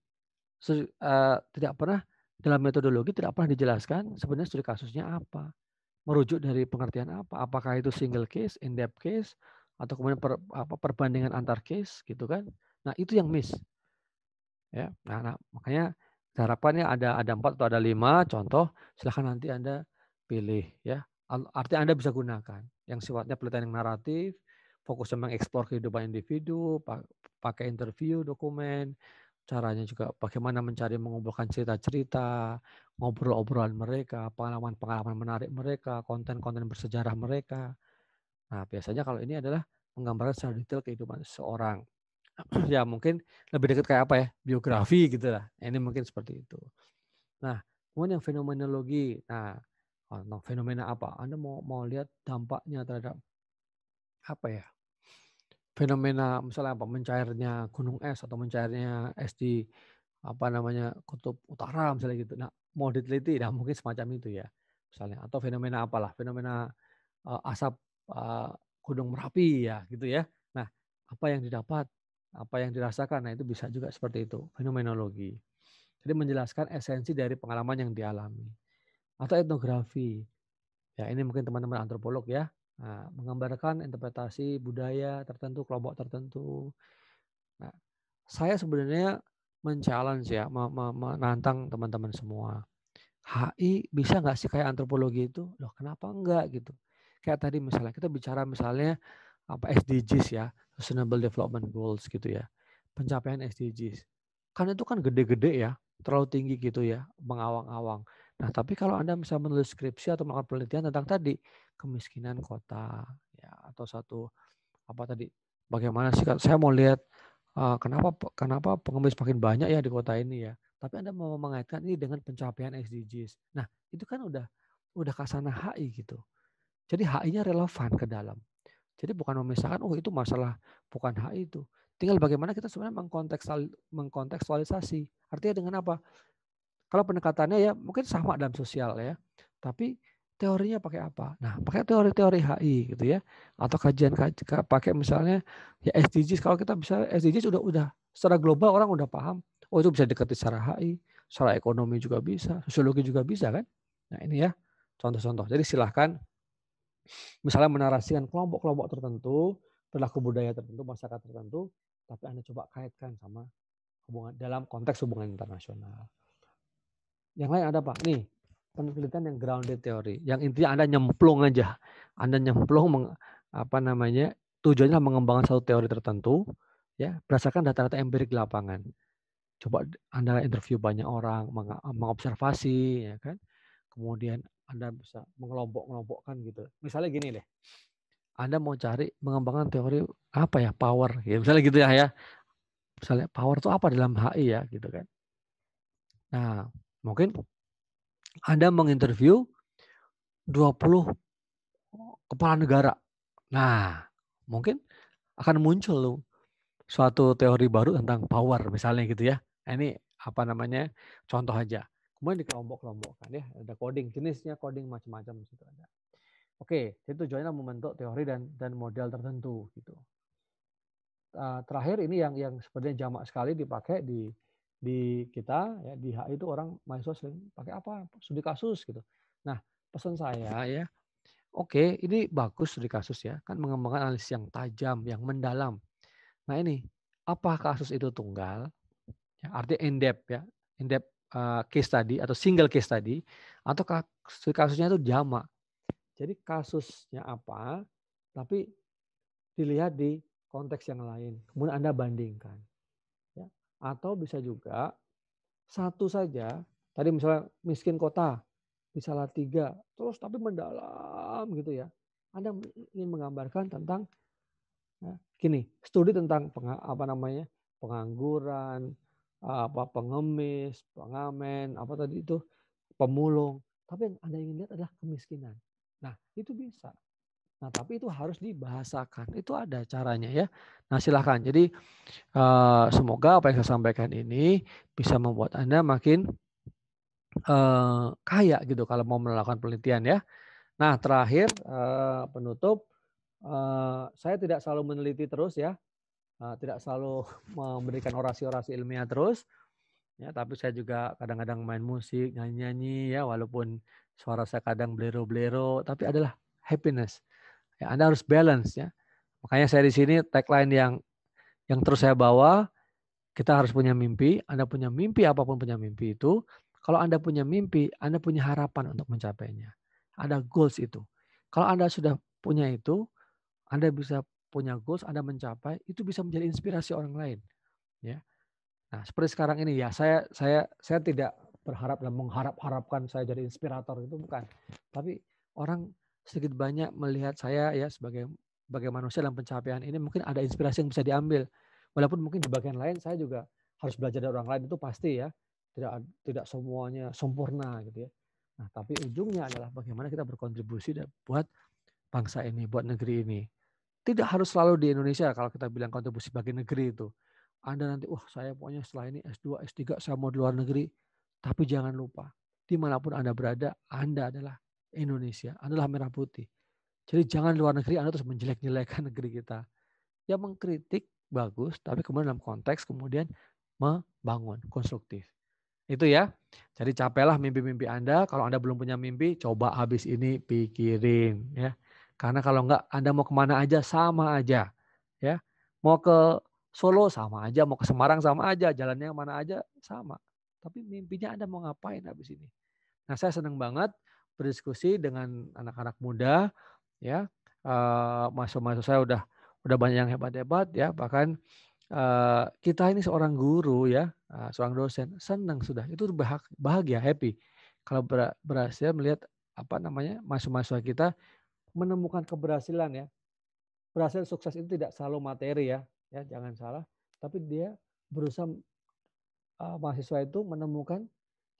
tidak pernah dalam metodologi tidak pernah dijelaskan sebenarnya studi kasusnya apa, merujuk dari pengertian apa, apakah itu single case, in-depth case, atau kemudian perbandingan antar case gitu kan. Nah itu yang miss. Ya, nah makanya harapannya ada 4 atau ada 5 contoh, silahkan nanti Anda pilih ya. Artinya Anda bisa gunakan yang sifatnya penelitian yang naratif, fokusnya mengeksplor kehidupan individu, pakai interview, dokumen, caranya juga bagaimana mengumpulkan cerita-cerita, ngobrol-obrolan mereka, pengalaman-pengalaman menarik mereka, konten-konten bersejarah mereka. Nah, biasanya kalau ini adalah menggambarkan secara detail kehidupan seseorang. Ya mungkin lebih dekat kayak apa ya, biografi gitu lah. Ini mungkin seperti itu. Nah, kemudian yang fenomenologi. Nah, fenomena apa? Anda mau lihat dampaknya terhadap apa ya? Fenomena misalnya apa? Mencairnya gunung es atau mencairnya es di kutub utara misalnya gitu. Nah, mau diteliti, nah mungkin semacam itu ya. Misalnya atau fenomena apalah? Fenomena asap Gunung Merapi ya, gitu ya. Nah, apa yang didapat? Apa yang dirasakan? Nah, itu bisa juga seperti itu, fenomenologi. Jadi menjelaskan esensi dari pengalaman yang dialami. Atau etnografi. Ya, ini mungkin teman-teman antropolog ya. Nah, menggambarkan interpretasi budaya tertentu, kelompok tertentu. Nah, saya sebenarnya men-challenge ya, menantang teman-teman semua. HI bisa nggak sih kayak antropologi itu? Loh, kenapa enggak gitu? Kayak tadi misalnya kita bicara misalnya SDGs ya, Sustainable Development Goals gitu ya. Pencapaian SDGs. Kan itu kan gede-gede ya, terlalu tinggi gitu ya, mengawang-awang. Nah, tapi kalau Anda misalnya menulis skripsi atau melakukan penelitian tentang tadi kemiskinan kota ya, atau bagaimana sih saya mau lihat kenapa pengemis makin banyak ya di kota ini ya. Tapi Anda mau mengaitkan ini dengan pencapaian SDGs. Nah, itu kan udah kasana HI gitu. Jadi HI-nya relevan ke dalam. Jadi bukan memisahkan, itu masalah bukan HI itu. Tinggal bagaimana kita sebenarnya mengkontekstualisasi. Artinya dengan apa? Kalau pendekatannya ya mungkin sama dalam sosial ya. Tapi teorinya pakai apa? Nah, pakai teori-teori HI gitu ya. Atau kajian pakai misalnya ya SDGs. Kalau kita bisa SDGs udah secara global orang udah paham. Oh, itu bisa dekati secara HI, secara ekonomi juga bisa, sosiologi juga bisa kan? Nah, ini ya contoh-contoh. Jadi silahkan misalnya menarasikan kelompok-kelompok tertentu, perilaku budaya tertentu, masyarakat tertentu, tapi Anda coba kaitkan sama hubungan dalam konteks hubungan internasional. Yang lain ada Pak? Nih, penelitian yang grounded theory, yang intinya Anda nyemplung aja. Anda nyemplung tujuannya mengembangkan satu teori tertentu ya, berdasarkan data-data empirik di lapangan. Coba Anda interview banyak orang, mengobservasi ya kan. Kemudian Anda bisa mengelompok-kelompokkan gitu. Misalnya gini deh. Anda mau cari mengembangkan teori apa ya, power ya, misalnya gitu ya. Misalnya power itu apa dalam HI ya gitu kan. Nah, mungkin Anda menginterview 20 kepala negara. Nah, mungkin akan muncul suatu teori baru tentang power misalnya gitu ya. Nah, ini contoh aja. Kemudian dikelompok-kelompokkan ya, ada coding, jenisnya coding macam-macam di situ ada. Oke, itu tujuannya membentuk teori dan model tertentu gitu. Terakhir ini yang sebenarnya jamak sekali dipakai di kita ya, di HI itu orang mahasiswa sering pakai apa? Studi kasus gitu. Nah, pesan saya ya, oke, ini bagus studi kasus ya, kan mengembangkan analisis yang tajam, yang mendalam. Nah ini, apa kasus itu tunggal? Ya, artinya in-depth ya, in-depth case study atau single case study, atau kasusnya itu jamak. Jadi kasusnya apa, tapi dilihat di konteks yang lain. Kemudian Anda bandingkan. Ya. Atau bisa juga satu saja, tadi misalnya miskin kota, di Salatiga, terus tapi mendalam gitu ya. Anda ingin menggambarkan tentang gini, studi tentang pengangguran, pengemis, pengamen, pemulung. Tapi yang Anda ingin lihat adalah kemiskinan. Nah, itu bisa. Nah, tapi itu harus dibahasakan. Itu ada caranya ya. Nah, silahkan. Jadi semoga apa yang saya sampaikan ini bisa membuat Anda makin kaya gitu kalau mau melakukan penelitian ya. Nah, terakhir penutup, saya tidak selalu meneliti terus ya. Tidak selalu memberikan orasi-orasi ilmiah terus. Ya, tapi saya juga kadang-kadang main musik, nyanyi-nyanyi ya, walaupun suara saya kadang blero-blero, tapi adalah happiness. Ya, Anda harus balance ya. Makanya saya di sini tagline yang terus saya bawa, kita harus punya mimpi. Anda punya mimpi, apapun punya mimpi itu. Kalau Anda punya mimpi, Anda punya harapan untuk mencapainya. Ada goals itu. Kalau Anda sudah punya itu, Anda bisa punya goals, Anda mencapai, itu bisa menjadi inspirasi orang lain. Ya. Nah, seperti sekarang ini ya, saya tidak berharap dan mengharapkan saya jadi inspirator, itu bukan. Tapi orang sedikit banyak melihat saya ya sebagai manusia dalam pencapaian ini, mungkin ada inspirasi yang bisa diambil. Walaupun mungkin di bagian lain saya juga harus belajar dari orang lain, itu pasti ya. Tidak semuanya sempurna gitu ya. Nah, tapi ujungnya adalah bagaimana kita berkontribusi buat bangsa ini, buat negeri ini. Tidak harus selalu di Indonesia kalau kita bilang kontribusi bagi negeri itu. Anda nanti, saya pokoknya setelah ini S2, S3 saya mau di luar negeri. Tapi jangan lupa, dimanapun Anda berada, Anda adalah Indonesia, Anda adalah merah putih. Jadi jangan luar negeri Anda terus menjelek-jelekan negeri kita. Ya mengkritik bagus, tapi kemudian dalam konteks kemudian membangun, konstruktif. Itu ya. Jadi capailah mimpi-mimpi Anda. Kalau Anda belum punya mimpi, coba habis ini pikirin ya. Karena kalau enggak Anda mau kemana aja sama aja. Ya. Mau ke Solo sama aja, mau ke Semarang sama aja, jalannya mana aja sama. Tapi mimpinya Anda mau ngapain habis ini? Nah, saya senang banget berdiskusi dengan anak-anak muda ya. Mahasiswa saya udah banyak yang hebat-hebat ya, bahkan kita ini seorang guru ya, seorang dosen, senang sudah, itu bahagia, happy kalau berhasil melihat mahasiswa kita menemukan keberhasilan ya. Berhasil sukses itu tidak selalu materi ya, jangan salah, tapi dia berusaha mahasiswa itu menemukan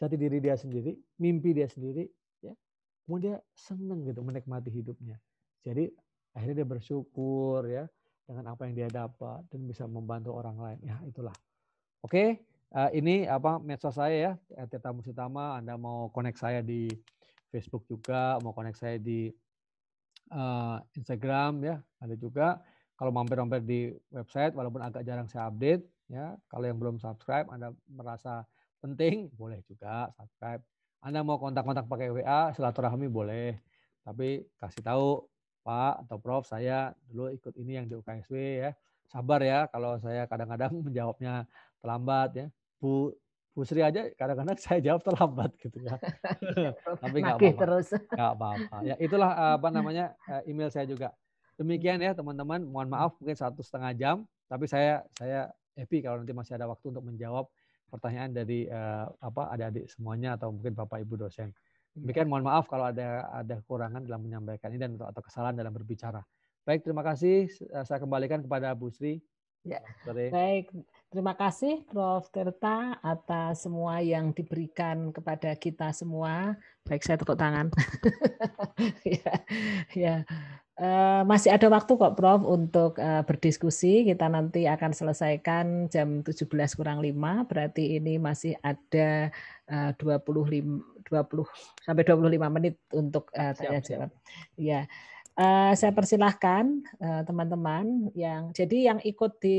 jati diri dia sendiri, mimpi dia sendiri ya. Kemudian dia senang gitu menikmati hidupnya. Jadi akhirnya dia bersyukur ya dengan apa yang dia dapat dan bisa membantu orang lain. Ya, itulah. Oke, ini medsos saya ya, Tirta Musitama. Anda mau connect saya di Facebook juga, mau connect saya di Instagram ya, ada juga. Kalau mampir-mampir di website, walaupun agak jarang saya update ya. Kalau yang belum subscribe, Anda merasa penting, boleh juga subscribe. Anda mau kontak-kontak pakai WA, silaturahmi boleh. Tapi kasih tahu Pak atau Prof, saya dulu ikut ini yang di UKSW ya. Sabar ya kalau saya kadang-kadang menjawabnya terlambat ya. Bu Sri aja kadang-kadang saya jawab terlambat gitu ya. Tapi nggak apa-apa. Nggak apa-apa. Ya itulah email saya juga. Demikian ya teman-teman. Mohon maaf mungkin 1,5 jam. Tapi saya happy kalau nanti masih ada waktu untuk menjawab pertanyaan dari adik-adik semuanya atau mungkin Bapak Ibu dosen. Demikian, mohon maaf kalau ada kekurangan dalam menyampaikan ini dan atau kesalahan dalam berbicara. Baik, terima kasih. Saya kembalikan kepada Bu Sri.
Ya. Baik, terima kasih Prof. Tirta atas semua yang diberikan kepada kita semua. Baik, saya tepuk tangan. ya. Masih ada waktu kok Prof untuk berdiskusi. Kita nanti akan selesaikan jam 17 kurang 5. Berarti ini masih ada 20 sampai 25 menit untuk tanya jawab. Ya. Saya persilahkan teman-teman yang ikut di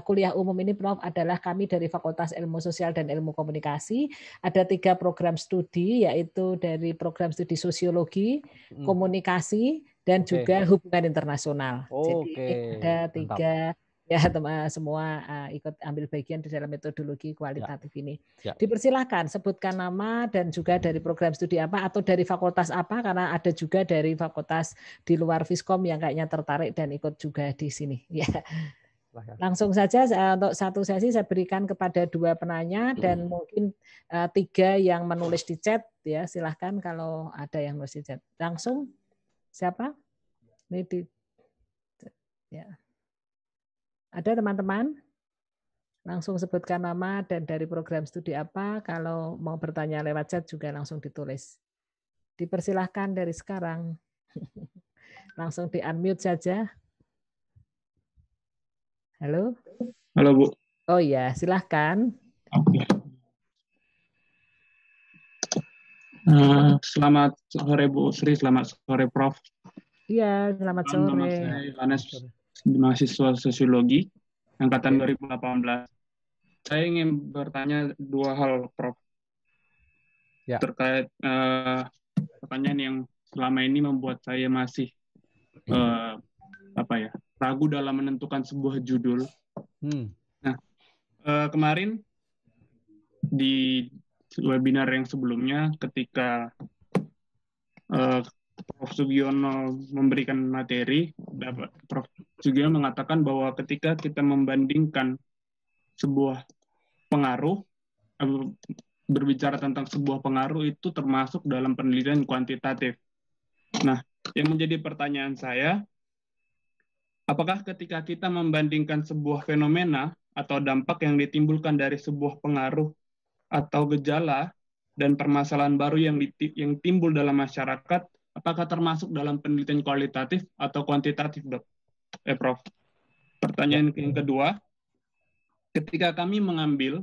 kuliah umum ini Prof adalah kami dari Fakultas Ilmu Sosial dan Ilmu Komunikasi. Ada 3 program studi, yaitu dari program studi Sosiologi, Komunikasi, dan juga Hubungan Internasional. Jadi ada 3 ya teman semua ikut ambil bagian di dalam metodologi kualitatif ini. Dipersilahkan sebutkan nama dan juga dari program studi apa atau dari fakultas apa, karena ada juga dari fakultas di luar Fiskom yang kayaknya tertarik dan ikut juga di sini. Ya. Langsung saja untuk satu sesi saya berikan kepada 2 penanya dan mungkin 3 yang menulis di chat ya. Silahkan kalau ada yang menulis di chat. Langsung siapa? Ini ya. Ada teman-teman? Langsung sebutkan nama dan dari program studi apa. Kalau mau bertanya lewat chat juga langsung ditulis. Dipersilahkan dari sekarang. Langsung di-unmute saja. Halo?
Halo, Bu.
Oh iya, silahkan.
Oke. Selamat sore Bu Sri, selamat sore Prof.
Iya, selamat sore.
Nama saya Yohanes, mahasiswa sosiologi angkatan 2018. Saya ingin bertanya 2 hal, Prof. Terkait pertanyaan yang selama ini membuat saya masih ragu dalam menentukan sebuah judul. Nah, kemarin di webinar yang sebelumnya ketika Prof. Sugiono memberikan materi, Prof. Sugiono mengatakan bahwa ketika kita membandingkan sebuah pengaruh, berbicara tentang sebuah pengaruh itu termasuk dalam penelitian kuantitatif. Nah, yang menjadi pertanyaan saya, apakah ketika kita membandingkan sebuah fenomena atau dampak yang ditimbulkan dari sebuah pengaruh atau gejala dan permasalahan baru yang timbul dalam masyarakat, apakah termasuk dalam penelitian kualitatif atau kuantitatif, Prof? Pertanyaan yang kedua, ketika kami mengambil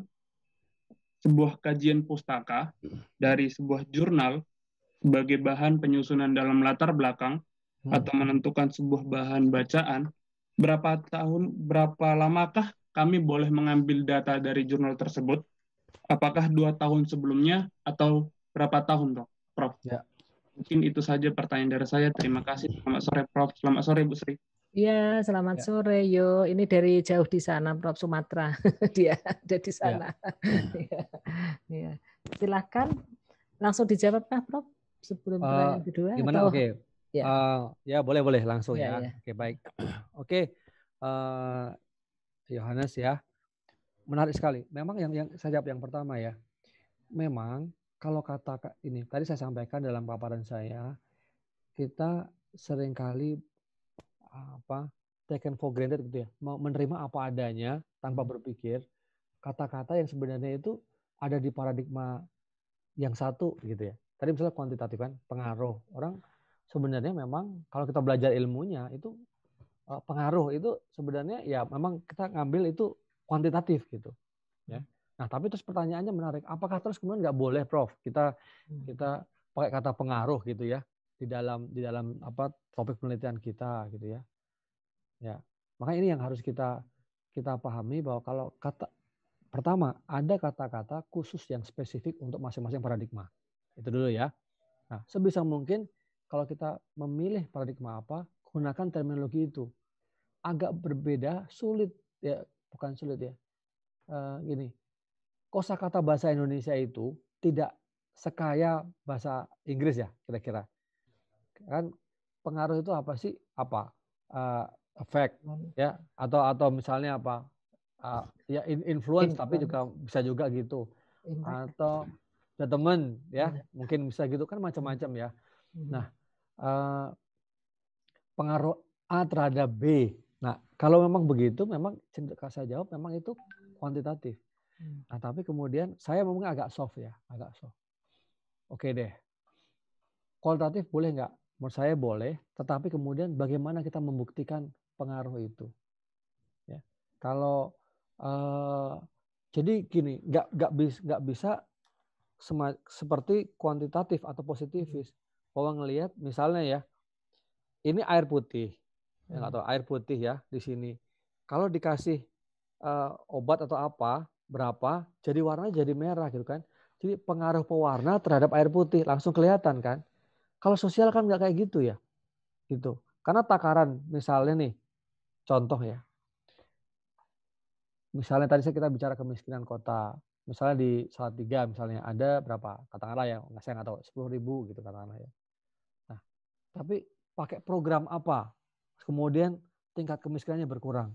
sebuah kajian pustaka dari sebuah jurnal sebagai bahan penyusunan dalam latar belakang atau menentukan sebuah bahan bacaan, berapa lamakah kami boleh mengambil data dari jurnal tersebut? Apakah 2 tahun sebelumnya atau berapa tahun, Prof? Ya. Mungkin itu saja pertanyaan dari saya. Terima kasih. Selamat sore, Prof. Selamat sore, Bu Sri.
Iya, selamat sore, Yo. Ini dari jauh di sana, Prof. Sumatera. Dia ada di sana. Ya. Silakan langsung dijawab, Pak, Prof. Sebelum pertanyaan kedua.
Gimana?
Atau...
Oke. Ya, boleh langsung ya.
Ya.
Oke, baik. Oke, Yohanes ya. Menarik sekali. Memang yang saya jawab yang pertama ya. Memang kalau kata ini tadi saya sampaikan dalam paparan saya, kita seringkali taken for granted gitu ya, menerima apa adanya tanpa berpikir kata-kata yang sebenarnya itu ada di paradigma yang satu gitu ya. Tadi misalnya kuantitatif kan, pengaruh. Orang sebenarnya memang kalau kita belajar ilmunya itu pengaruh itu sebenarnya ya memang kita ngambil itu kuantitatif gitu ya. Nah, tapi terus pertanyaannya menarik, apakah terus kemudian nggak boleh, Prof, kita pakai kata pengaruh gitu ya di dalam topik penelitian kita gitu ya. Ya, makanya ini yang harus kita pahami bahwa kalau pertama ada kata-kata khusus yang spesifik untuk masing-masing paradigma. Itu dulu ya. Nah, sebisa mungkin kalau kita memilih paradigma apa, gunakan terminologi itu. Agak berbeda, sulit ya, bukan sulit ya. Gini, kosakata bahasa Indonesia itu tidak sekaya bahasa Inggris ya, kira-kira. Kan pengaruh itu apa sih? Apa? Efek ya, atau misalnya apa? Ya influence, tapi juga bisa juga gitu. Atau judgment ya, mungkin bisa gitu kan, macam-macam ya. Nah, pengaruh A terhadap B. Nah, kalau memang begitu, memang saya jawab memang itu kuantitatif. Nah, tapi kemudian saya mungkin agak soft ya, agak soft. Oke deh. Kualitatif boleh nggak? menurut saya boleh, tetapi kemudian bagaimana kita membuktikan pengaruh itu. Ya. Kalau jadi gini, nggak bisa seperti kuantitatif atau positivis. Bahwa ngelihat misalnya ya, ini air putih, ya nggak tahu air putih ya di sini. Kalau dikasih obat atau apa, berapa, jadi warnanya jadi merah gitu kan. Jadi pengaruh pewarna terhadap air putih langsung kelihatan kan. Kalau sosial kan nggak kayak gitu ya, gitu. Karena takaran misalnya nih, contoh ya. Misalnya tadi kita bicara kemiskinan kota. Misalnya di Salatiga misalnya ada berapa? Katakanlah ya, saya nggak tahu 10.000 gitu katakanlah ya. Nah, tapi pakai program apa? Kemudian tingkat kemiskinannya berkurang.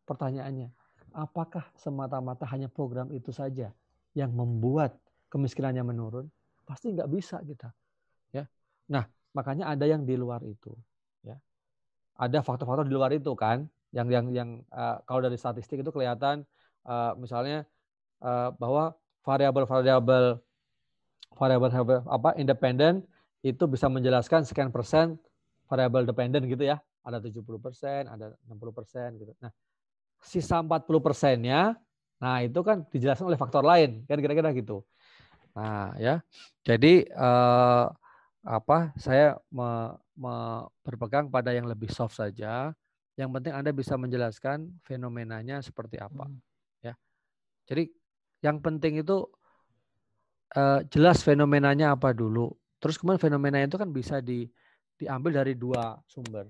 Pertanyaannya, apakah semata-mata hanya program itu saja yang membuat kemiskinannya menurun? Pasti nggak bisa kita. Ya. Nah, makanya ada yang di luar itu. Ya. Ada faktor-faktor di luar itu kan, yang kalau dari statistik itu kelihatan misalnya bahwa variabel apa independen itu bisa menjelaskan sekian persen variabel dependen gitu ya. Ada 70%, ada 60% gitu. Nah, sisa 40%-nya, nah itu kan dijelaskan oleh faktor lain, kan kira-kira gitu. Nah, ya. Jadi saya berpegang pada yang lebih soft saja. Yang penting Anda bisa menjelaskan fenomenanya seperti apa, ya. Jadi yang penting itu jelas fenomenanya apa dulu. Terus kemudian fenomena itu kan bisa diambil dari dua sumber.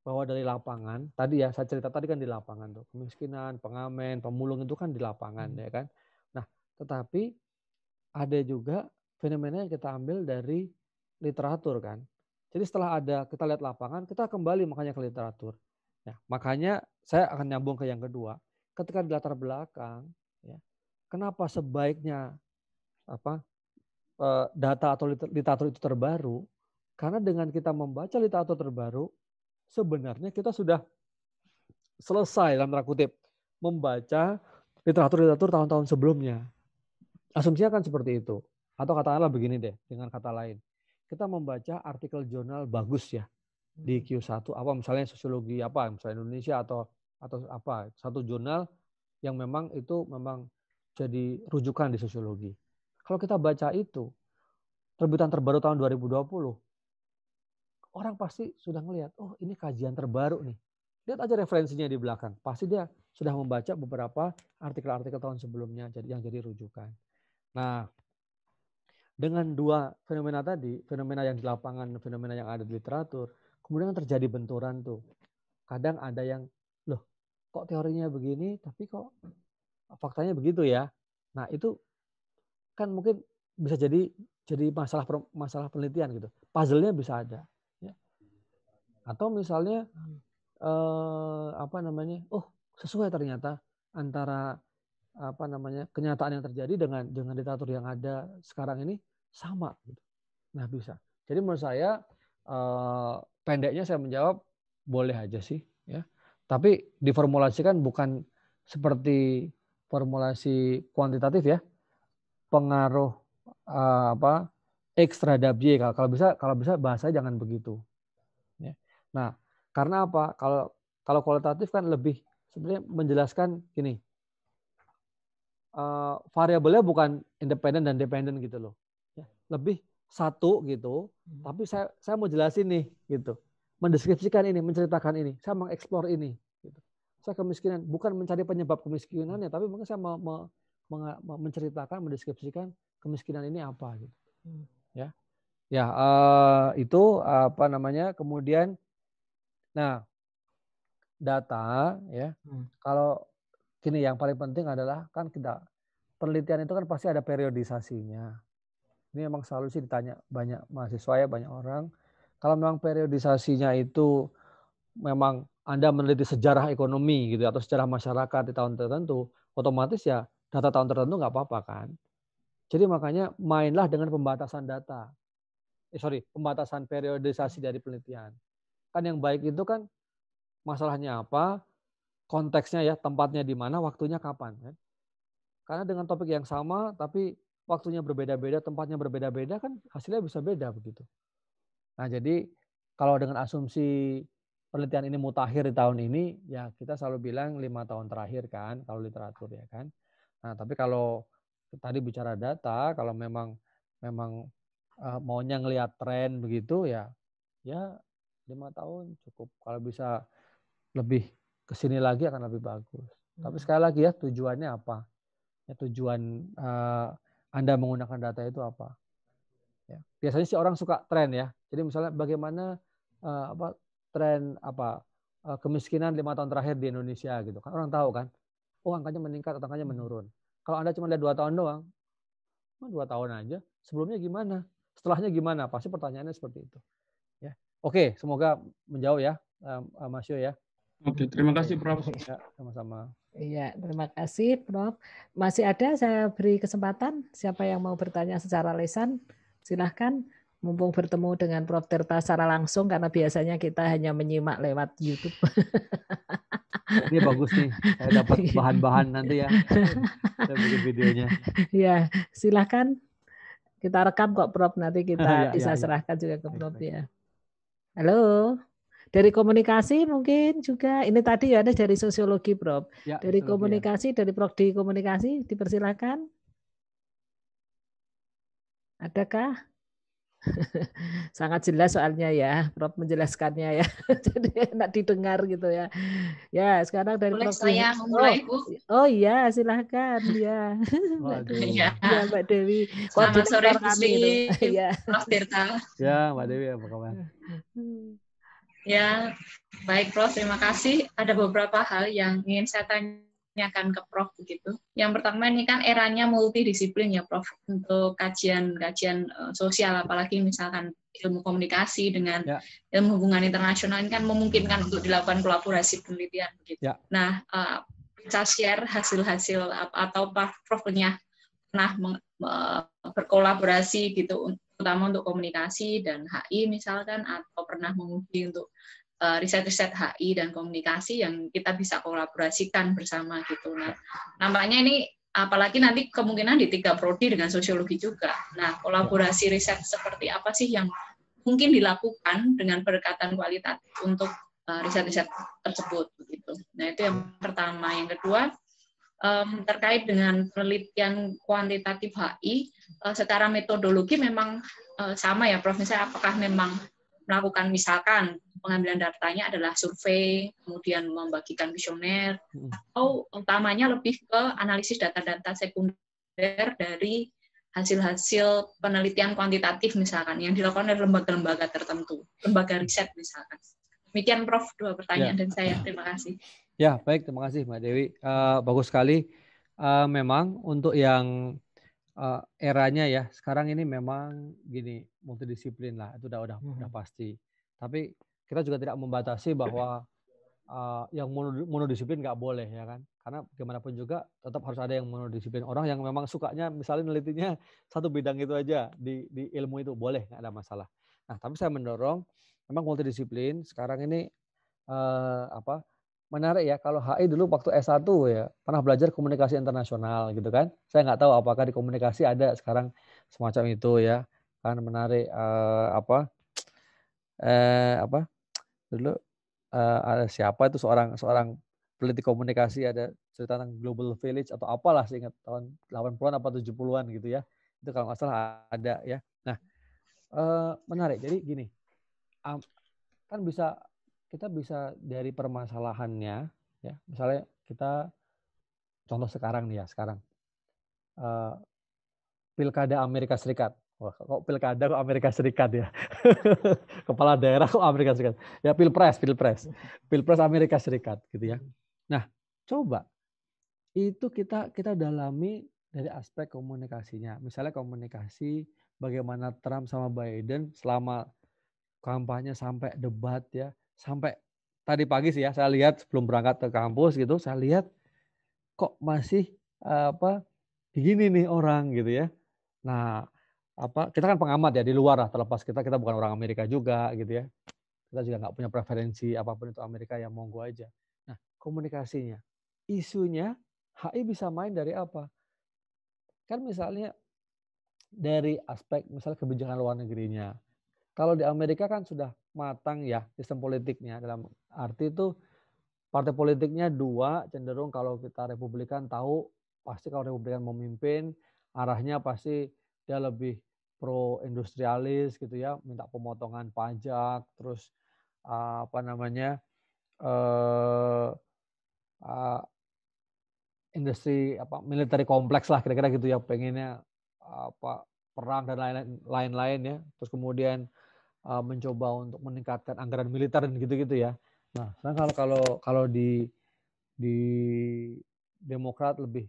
Bahwa dari lapangan, tadi ya saya cerita tadi kan di lapangan tuh, kemiskinan, pengamen, pemulung itu kan di lapangan ya kan. Nah, tetapi ada juga fenomena yang kita ambil dari literatur kan. Jadi setelah kita lihat lapangan, kita kembali makanya ke literatur. Ya, makanya saya akan nyambung ke yang kedua. Ketika di latar belakang, ya, kenapa sebaiknya data atau literatur itu terbaru? Karena dengan kita membaca literatur terbaru, sebenarnya kita sudah selesai dalam tanda kutip membaca literatur tahun-tahun sebelumnya. Asumsinya kan seperti itu. Atau katakanlah begini deh, dengan kata lain. Kita membaca artikel jurnal bagus ya di Q1 apa misalnya sosiologi apa misalnya Indonesia atau apa satu jurnal yang memang jadi rujukan di sosiologi. Kalau kita baca itu terbitan terbaru tahun 2020, orang pasti sudah ngelihat, oh ini kajian terbaru nih. Lihat aja referensinya di belakang. Pasti dia sudah membaca beberapa artikel-artikel tahun sebelumnya yang jadi rujukan. Nah, dengan dua fenomena tadi, fenomena yang di lapangan, fenomena yang ada di literatur, kemudian terjadi benturan tuh. Kadang ada yang, loh kok teorinya begini, tapi kok faktanya begitu ya. Nah itu kan mungkin bisa jadi masalah penelitian gitu. Puzzle-nya bisa ada. Ya. Atau misalnya, sesuai ternyata antara kenyataan yang terjadi dengan literatur yang ada sekarang ini sama gitu. Nah, bisa. Jadi menurut saya pendeknya saya menjawab boleh aja sih ya. Tapi diformulasikan bukan seperti formulasi kuantitatif ya. Pengaruh X terhadap Y kalau bisa bahasanya jangan begitu. Ya. Nah, karena apa? Kalau kualitatif kan lebih sebenarnya menjelaskan gini. Variabelnya bukan independen dan dependen gitu loh. Ya, lebih satu gitu, tapi saya mau jelasin nih gitu. Mendeskripsikan ini, menceritakan ini, saya mengeksplor ini gitu. Saya kemiskinan bukan mencari penyebab kemiskinannya, tapi mungkin saya menceritakan, mendeskripsikan kemiskinan ini apa gitu. Ya. Ya, itu kemudian nah data ya. Kalau gini yang paling penting adalah kan penelitian itu kan pasti ada periodisasinya. Ini memang selalu sih ditanya banyak mahasiswa ya, banyak orang. Kalau memang periodisasinya itu memang Anda meneliti sejarah ekonomi gitu atau sejarah masyarakat di tahun tertentu, otomatis ya data tahun tertentu nggak apa-apa kan. Jadi makanya mainlah dengan pembatasan data. Pembatasan periodisasi dari penelitian. Kan yang baik itu kan masalahnya apa, konteksnya ya, tempatnya di mana, waktunya kapan kan. Karena dengan topik yang sama, tapi waktunya berbeda-beda, tempatnya berbeda-beda, kan hasilnya bisa beda begitu. Nah, jadi kalau dengan asumsi penelitian ini mutakhir di tahun ini, ya kita selalu bilang 5 tahun terakhir kan, kalau literatur ya kan. Nah, tapi kalau tadi bicara data, kalau memang maunya ngelihat tren begitu ya 5 tahun cukup. Kalau bisa lebih ke sini lagi akan lebih bagus. Tapi sekali lagi ya, tujuannya apa? Ya, tujuan Anda menggunakan data itu apa? Ya. Biasanya sih orang suka tren ya. Jadi misalnya bagaimana tren kemiskinan 5 tahun terakhir di Indonesia gitu kan. Orang tahu kan, oh angkanya meningkat atau angkanya menurun. Kalau Anda cuma lihat 2 tahun doang, 2 tahun aja, sebelumnya gimana? Setelahnya gimana? Pasti pertanyaannya seperti itu. Ya. Oke, semoga menjawab ya, Mas Yo ya.
Oke, terima kasih Prof.
Ya, sama-sama.
Iya, terima kasih Prof. Masih ada, saya beri kesempatan. Siapa yang mau bertanya secara lisan, silahkan. Mumpung bertemu dengan Prof. Tirta secara langsung, karena biasanya kita hanya menyimak lewat YouTube.
Ini bagus nih, saya dapat bahan-bahan nanti ya. Saya bikin videonya.
Ya, silahkan. Kita rekam kok Prof. Nanti kita bisa
ya.
serahkan juga ke Prof. Ya. Halo. Dari komunikasi mungkin juga, ini tadi ya ada dari sosiologi Prof. Ya, dari komunikasi, dari Prodi Komunikasi, dipersilakan. Adakah? Sangat jelas soalnya ya, Prof menjelaskannya ya. Jadi enak didengar gitu ya. Ya, sekarang dari
Boleh
Prof.
saya mulai, Bu?
Oh iya, silahkan ya.
Ya.
Ya, Mbak Dewi.
Selamat sore, Bu
ya.
Prof. Tirta.
Ya, Mbak Dewi, apa kabar?
Ya, baik Prof, terima kasih. Ada beberapa hal yang ingin saya tanyakan ke Prof begitu. Yang pertama ini kan eranya multidisiplin ya Prof, untuk kajian sosial, apalagi misalkan ilmu komunikasi dengan ilmu hubungan internasional ini kan memungkinkan untuk dilakukan kolaborasi penelitian begitu. Ya. Nah, bisa share hasil-hasil atau Prof pernah berkolaborasi gitu, terutama untuk komunikasi dan HI misalkan, atau pernah menguji untuk riset-riset HI dan komunikasi yang kita bisa kolaborasikan bersama gitu. Nah, nampaknya ini apalagi nanti kemungkinan di 3 prodi dengan sosiologi juga. Nah, kolaborasi riset seperti apa sih yang mungkin dilakukan dengan pendekatan kualitatif untuk riset-riset tersebut begitu. Nah, itu yang pertama. Yang kedua, terkait dengan penelitian kuantitatif HI, secara metodologi memang sama ya Prof. Misalnya apakah memang melakukan misalkan pengambilan datanya adalah survei, kemudian membagikan kuesioner, atau utamanya lebih ke analisis data-data sekunder dari hasil-hasil penelitian kuantitatif misalkan yang dilakukan oleh lembaga-lembaga tertentu, lembaga riset misalkan. Demikian Prof, 2 pertanyaan dari saya. Terima kasih.
Ya, baik, terima kasih Mbak Dewi. Bagus sekali. Memang untuk yang eranya ya, sekarang ini memang gini, multidisiplin lah, itu udah pasti. Tapi kita juga tidak membatasi bahwa yang monodisiplin nggak boleh ya kan, karena gimana pun juga tetap harus ada yang monodisiplin. Orang yang memang sukanya misalnya nelitinya satu bidang itu aja di ilmu itu boleh, nggak ada masalah. Nah, tapi saya mendorong memang multidisiplin. Sekarang ini menarik ya, kalau HI dulu waktu S1 ya pernah belajar komunikasi internasional gitu kan. Saya nggak tahu apakah di komunikasi ada sekarang semacam itu ya. Kan menarik dulu ada siapa itu seorang peneliti komunikasi, ada cerita tentang Global Village atau apalah, saya ingat tahun 80-an apa 70-an gitu ya. Itu kalau nggak salah ada ya. Nah, menarik. Jadi gini, kan kita bisa dari permasalahannya ya, misalnya kita contoh sekarang nih ya, pilkada Amerika Serikat. Wah, kok pilkada kok Amerika Serikat ya? Kepala daerah kok Amerika Serikat? Ya pilpres Amerika Serikat gitu ya. Nah, coba itu kita dalami dari aspek komunikasinya. Misalnya komunikasi bagaimana Trump sama Biden selama kampanye sampai debat ya, sampai tadi pagi sih ya, saya lihat sebelum berangkat ke kampus gitu, saya lihat kok masih begini nih orang gitu ya. Nah, kita kan pengamat ya di luar lah, terlepas kita bukan orang Amerika juga gitu ya. Kita juga nggak punya preferensi apapun itu Amerika, ya monggo aja. Nah, komunikasinya, isunya HI bisa main dari apa? Kan misalnya dari aspek misalnya kebijakan luar negerinya. Kalau di Amerika kan sudah matang ya sistem politiknya, dalam arti itu partai politiknya dua, cenderung kalau kita Republikan tahu pasti kalau Republikan memimpin arahnya pasti dia lebih pro industrialis gitu ya, minta pemotongan pajak, terus apa namanya industri apa military kompleks lah kira-kira gitu ya, pengennya apa perang dan lain-lain ya, terus kemudian mencoba untuk meningkatkan anggaran militer dan gitu-gitu ya. Nah, kalau di Demokrat lebih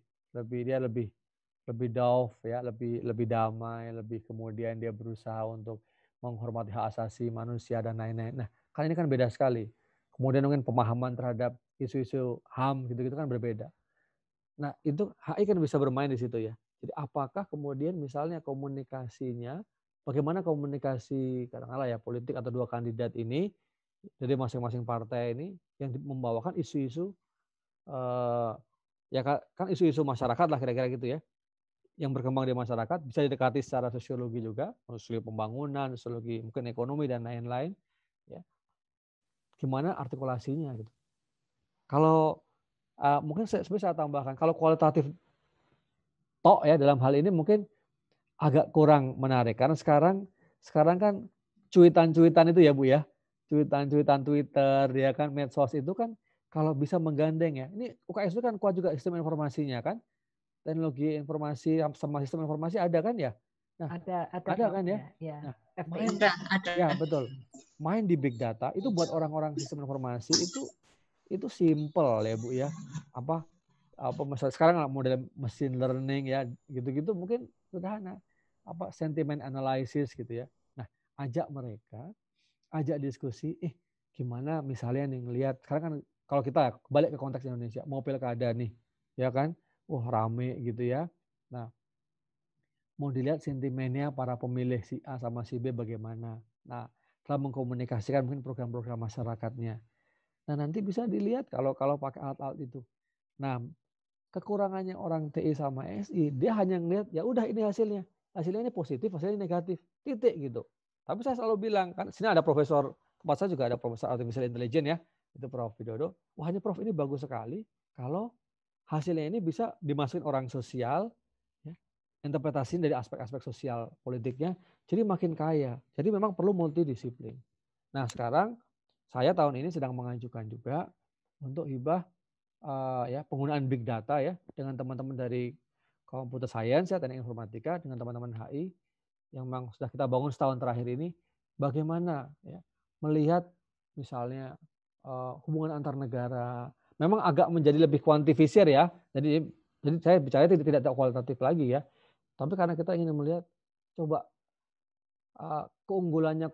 down ya, lebih damai, lebih kemudian dia berusaha untuk menghormati hak asasi manusia dan lain-lain. Nah, kan ini kan beda sekali. Kemudian mungkin pemahaman terhadap isu-isu HAM gitu-gitu kan berbeda. Nah, itu HI kan bisa bermain di situ ya. Jadi apakah kemudian misalnya komunikasinya, bagaimana komunikasi katakanlah ya politik atau dua kandidat ini dari masing-masing partai ini yang membawakan isu-isu ya kan isu-isu masyarakat lah kira-kira gitu ya, yang berkembang di masyarakat bisa didekati secara sosiologi juga, sosiologi pembangunan, sosiologi mungkin ekonomi dan lain-lain ya. Gimana artikulasinya gitu. Kalau mungkin saya tambahkan, kalau kualitatif tok ya dalam hal ini mungkin agak kurang menarik karena sekarang kan cuitan-cuitan itu ya Bu ya, cuitan-cuitan Twitter ya kan, medsos itu kan kalau bisa menggandeng ya. Ini UKS itu kan kuat juga sistem informasinya kan, teknologi informasi sama sistem informasi ada kan ya. Nah, ada kan ya.
Ya.
Nah,
ada.
Ya betul. Main di big data itu buat orang-orang sistem informasi itu simple ya Bu ya. Apa misalnya sekarang model machine learning ya gitu-gitu mungkin sederhana, apa sentiment analysis gitu ya. Nah, ajak diskusi, gimana misalnya nih ngelihat sekarang kan kalau kita balik ke konteks Indonesia mau pilkada nih ya kan, rame gitu ya. Nah, mau dilihat sentimennya para pemilih si A sama si B bagaimana. Nah, setelah mengkomunikasikan mungkin program-program masyarakatnya. Nah, nanti bisa dilihat kalau pakai alat-alat itu. Nah, kekurangannya orang TI sama SI, dia hanya ngelihat ya udah ini hasilnya ini positif, hasilnya negatif, titik gitu. Tapi saya selalu bilang kan, sini ada profesor, tempat saya juga ada profesor artificial intelligence ya, itu Prof Widodo. Wah ini Prof ini bagus sekali kalau hasilnya ini bisa dimasukin orang sosial, ya, interpretasi dari aspek-aspek sosial politiknya, jadi makin kaya. Jadi memang perlu multidisiplin. Nah sekarang saya tahun ini sedang mengajukan juga untuk hibah ya penggunaan big data ya dengan teman-teman dari computer science ya, teknik informatika dengan teman-teman HI yang memang sudah kita bangun setahun terakhir ini, bagaimana ya melihat misalnya hubungan antar negara memang agak menjadi lebih kuantifisir ya, jadi saya bicara tidak kualitatif lagi ya, tapi karena kita ingin melihat coba keunggulannya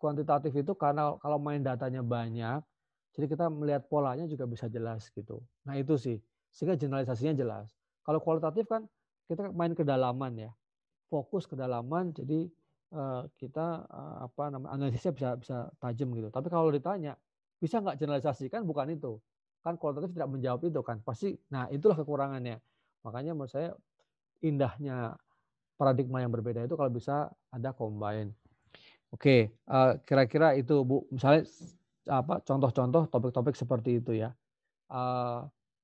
kuantitatif itu karena kalau main datanya banyak, jadi kita melihat polanya juga bisa jelas gitu. Nah itu sih, sehingga generalisasinya jelas. Kalau kualitatif kan kita main kedalaman ya, fokus kedalaman, jadi kita analisisnya bisa tajam gitu. Tapi kalau ditanya bisa nggak generalisasi, kan bukan itu. Kan kualitatif tidak menjawab itu kan, pasti. Nah itulah kekurangannya. Makanya menurut saya indahnya paradigma yang berbeda itu kalau bisa ada combine. Oke, kira-kira itu Bu, misalnya contoh-contoh topik-topik seperti itu ya.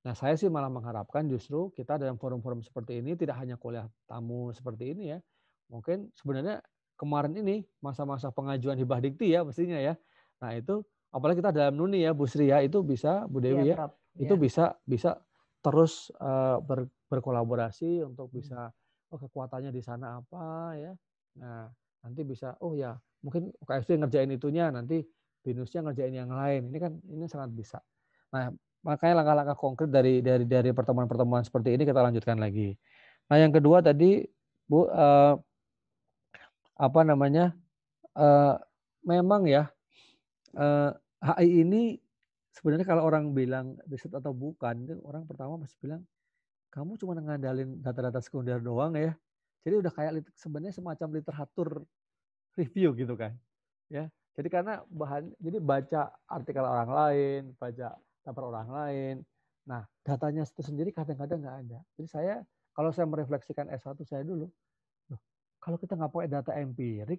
Nah saya sih malah mengharapkan justru kita dalam forum-forum seperti ini tidak hanya kuliah tamu seperti ini ya. Mungkin sebenarnya kemarin ini masa-masa pengajuan hibah dikti ya mestinya ya. Nah itu apalagi kita dalam Nuni ya Bu Sri ya, itu bisa Bu Dewi ya, itu bisa terus berkolaborasi untuk bisa kekuatannya di sana apa ya. Nah nanti bisa ya mungkin UKSD ngerjain itunya, nanti BINUSnya ngerjain yang lain. Ini sangat bisa. Nah, makanya langkah-langkah konkret dari pertemuan-pertemuan seperti ini kita lanjutkan lagi. Nah, yang kedua tadi Bu memang ya HI ini sebenarnya kalau orang bilang riset atau bukan, itu orang pertama pasti bilang kamu cuma ngandalin data-data sekunder doang ya. Jadi udah kayak sebenarnya semacam literatur review gitu kan. Ya. Jadi karena jadi baca artikel orang lain, baca paper orang lain. Nah, datanya itu sendiri kadang-kadang nggak ada. Jadi kalau saya merefleksikan S1 saya dulu, kalau kita nggak pakai data empirik,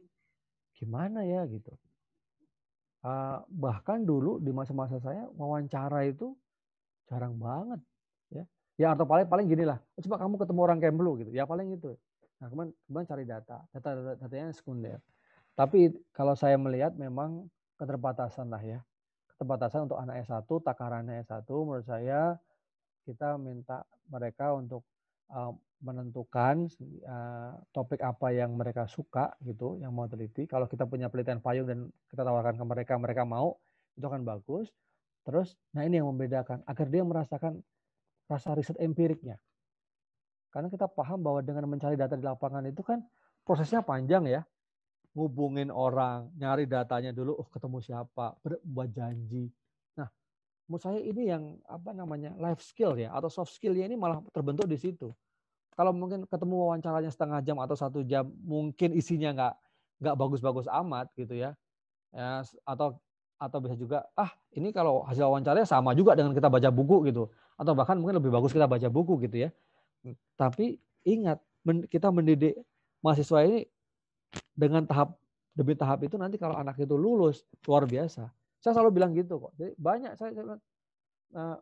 gimana ya gitu. Bahkan dulu di masa-masa saya wawancara itu jarang banget ya. Ya atau paling gini lah, coba kamu ketemu orang Kemlu gitu. Ya paling itu. Nah, kemudian cari datanya sekunder. Tapi kalau saya melihat memang keterbatasan lah ya. Keterbatasan untuk anak S1, takarannya S1 menurut saya kita minta mereka untuk menentukan topik apa yang mereka suka gitu, yang mau teliti. Kalau kita punya penelitian payung dan kita tawarkan ke mereka, mereka mau, itu akan bagus. Terus, nah ini yang membedakan, agar dia merasakan rasa riset empiriknya. Karena kita paham bahwa dengan mencari data di lapangan itu kan prosesnya panjang ya. Ngubungin orang, nyari datanya dulu, ketemu siapa, buat janji. Nah, menurut saya ini yang life skill ya, atau soft skill-nya ini malah terbentuk di situ. Kalau mungkin ketemu wawancaranya setengah jam atau 1 jam, mungkin isinya nggak bagus-bagus amat gitu ya. Atau bisa juga, ini kalau hasil wawancaranya sama juga dengan kita baca buku gitu. Atau bahkan mungkin lebih bagus kita baca buku gitu ya. Tapi ingat, kita mendidik mahasiswa ini dengan tahap demi tahap itu, nanti kalau anak itu lulus, luar biasa. Saya selalu bilang gitu kok. Jadi banyak saya bilang,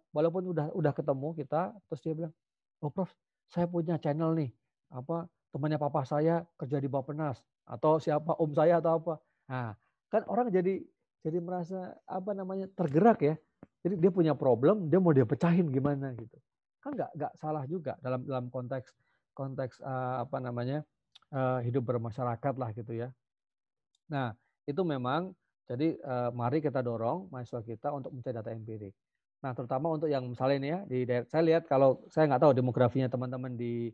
walaupun udah ketemu kita, terus dia bilang, oh Prof, saya punya channel nih, temannya papa saya kerja di Bappenas, atau siapa om saya atau apa. Nah, kan orang jadi merasa tergerak ya. Jadi dia punya problem, dia mau dia pecahin gimana gitu. Kan nggak salah juga dalam konteks hidup bermasyarakat lah gitu ya. Nah, itu memang jadi mari kita dorong mahasiswa kita untuk mencari data empirik. Nah, terutama untuk yang misalnya ini ya, saya lihat kalau saya nggak tahu demografinya teman-teman di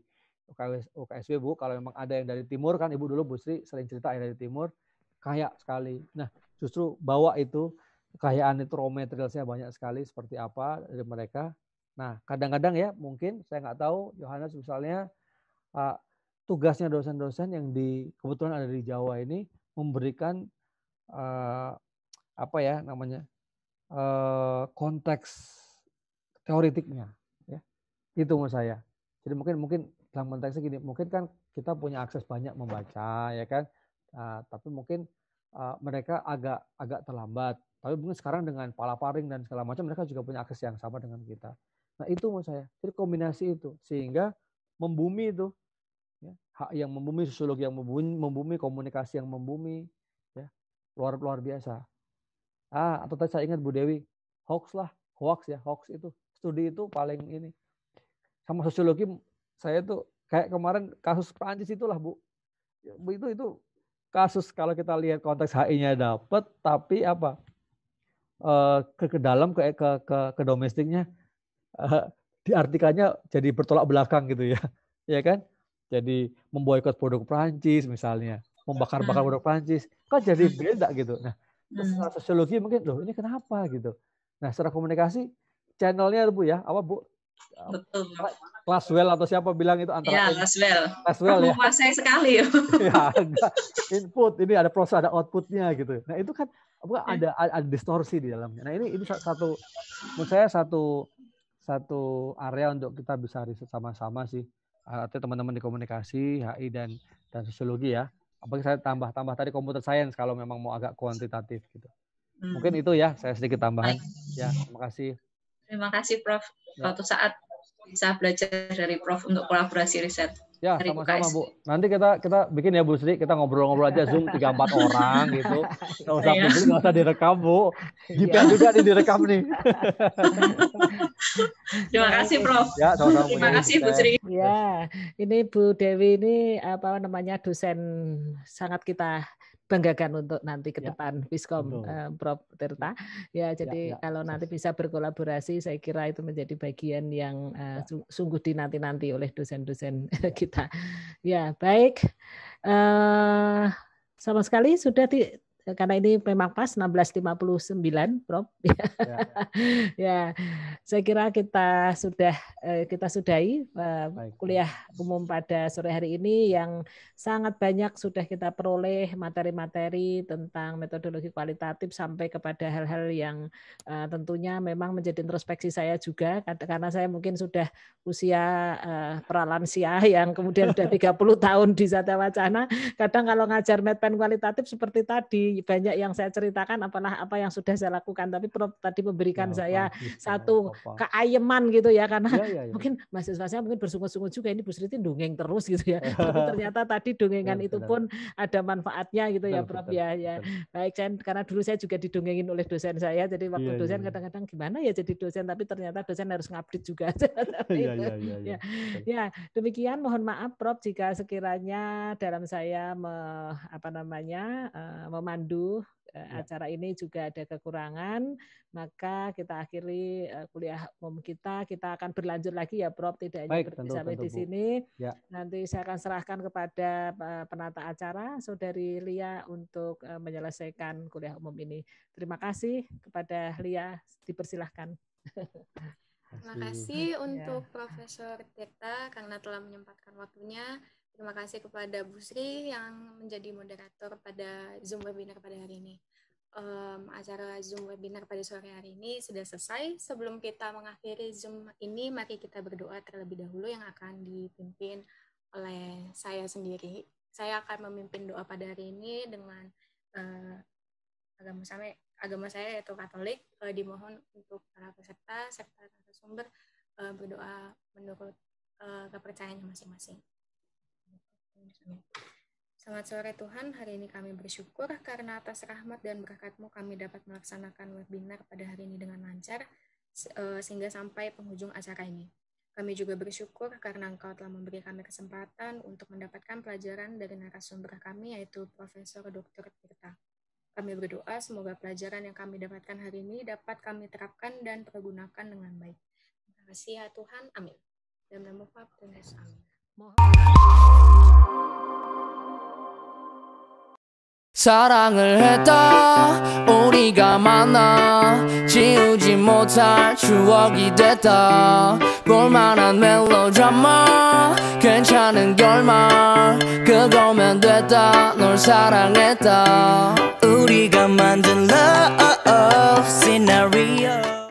UKSW Bu, kalau memang ada yang dari timur kan, Ibu dulu Bu Sri sering cerita yang dari timur, kaya sekali. Nah, justru bawa itu, kekayaan itu raw material-nya banyak sekali, seperti apa dari mereka. Nah, kadang-kadang ya mungkin, saya nggak tahu, Yohanes misalnya, tugasnya dosen-dosen yang kebetulan ada di Jawa ini, memberikan konteks teoritiknya ya. Itu menurut saya. Jadi mungkin dalam konteksnya gini, mungkin kan kita punya akses banyak membaca ya kan, tapi mungkin mereka agak terlambat, tapi mungkin sekarang dengan palaparing dan segala macam mereka juga punya akses yang sama dengan kita. Nah itu menurut saya, jadi kombinasi itu sehingga membumi itu ya, yang membumi, sosiologi yang membumi, komunikasi yang membumi ya, luar biasa. Atau tadi saya ingat Bu Dewi, hoax itu studi itu paling ini. Sama sosiologi saya tuh kayak kemarin kasus Prancis itulah Bu. Itu kasus kalau kita lihat konteks HI-nya dapat, tapi ke dalam ke domestiknya diartikannya jadi bertolak belakang gitu ya. Ya kan? Jadi memboikot produk Prancis misalnya, membakar-bakar produk Prancis, kan jadi beda gitu. Nah, secara sosiologi mungkin loh ini kenapa gitu. Nah, secara komunikasi channelnya Bu ya, Bu?
Betul.
Laswell atau siapa bilang itu antara
Laswell ya. Menguasai sekali ya.
Input ini ada proses, ada outputnya gitu. Nah, itu kan ada distorsi di dalamnya. Nah, ini satu menurut saya satu area untuk kita bisa riset sama-sama sih. Artinya teman-teman di komunikasi, HI dan sosiologi ya. Apalagi saya tambah tadi computer science kalau memang mau agak kuantitatif gitu. Mungkin itu ya, saya sedikit tambahan. Ya, terima kasih.
Terima kasih Prof. Suatu saat bisa belajar dari Prof untuk kolaborasi riset.
Ya, sama-sama Bu. Nanti kita bikin ya Bu Sri, kita ngobrol-ngobrol aja Zoom 3-4 orang gitu. Nggak usah publik, nggak usah direkam Bu. GPA juga direkam nih.
Terima kasih Prof.
Ya, sama-sama.
Terima kasih Bu Sri.
Ya, ini Bu Dewi ini dosen sangat kita banggakan untuk nanti ke depan Viskom, Prof Tirta. Ya, jadi kalau nanti bisa berkolaborasi, saya kira itu menjadi bagian yang sungguh dinanti-nanti oleh dosen-dosen kita. Ya, baik. Sama sekali sudah karena ini memang pas 16:59, Prof. Ya, saya kira kita sudahi kuliah umum pada sore hari ini yang sangat banyak sudah kita peroleh materi-materi tentang metodologi kualitatif sampai kepada hal-hal yang tentunya memang menjadi introspeksi saya juga, karena saya mungkin sudah usia pralansia yang kemudian sudah 30 tahun di Satya Wacana. Kadang kalau ngajar medpen kualitatif seperti tadi, banyak yang saya ceritakan apa yang sudah saya lakukan, tapi Prof tadi memberikan saya satu keayeman gitu ya, karena mungkin mahasiswa saya mungkin bersungut-sungut juga, ini Bu Sri dongeng terus gitu ya, tapi ternyata tadi dongengan itu pun ada manfaatnya gitu ya Prof ya. Baik, karena dulu saya juga didongengin oleh dosen saya, jadi waktu dosen kadang-kadang gimana ya jadi dosen, tapi ternyata dosen harus ngupdate juga. Ya, demikian, mohon maaf Prof jika sekiranya dalam saya memandu acara ini juga ada kekurangan, maka kita akhiri kuliah umum kita akan berlanjut lagi ya Prof, tidak hanya berhenti sampai di sini. Nanti saya akan serahkan kepada penata acara Saudari Lia untuk menyelesaikan kuliah umum ini. Terima kasih kepada Lia, dipersilahkan.
Terima kasih untuk Profesor Tirta karena telah menyempatkan waktunya. Terima kasih kepada Bu Sri yang menjadi moderator pada Zoom webinar pada hari ini. Acara Zoom webinar pada sore hari ini sudah selesai. Sebelum kita mengakhiri Zoom ini, mari kita berdoa terlebih dahulu yang akan dipimpin oleh saya sendiri. Saya akan memimpin doa pada hari ini dengan agama saya yaitu Katolik. Dimohon untuk para peserta serta narasumber berdoa menurut kepercayaannya masing-masing. Selamat sore Tuhan, hari ini kami bersyukur karena atas rahmat dan berkat-Mu kami dapat melaksanakan webinar pada hari ini dengan lancar sehingga sampai penghujung acara ini. Kami juga bersyukur karena Engkau telah memberi kami kesempatan untuk mendapatkan pelajaran dari narasumber kami yaitu Profesor Dr. Tirta. Kami berdoa semoga pelajaran yang kami dapatkan hari ini dapat kami terapkan dan pergunakan dengan baik. Terima kasih ya Tuhan, amin. Dalam nama Bapa dan Yesus, amin.
사랑을 했다 우리가 만나 지우지 못할 추억이 됐다 볼만한 멜로드라마 괜찮은 결말 그거면 됐다 널 사랑했다 우리가 만든 love scenario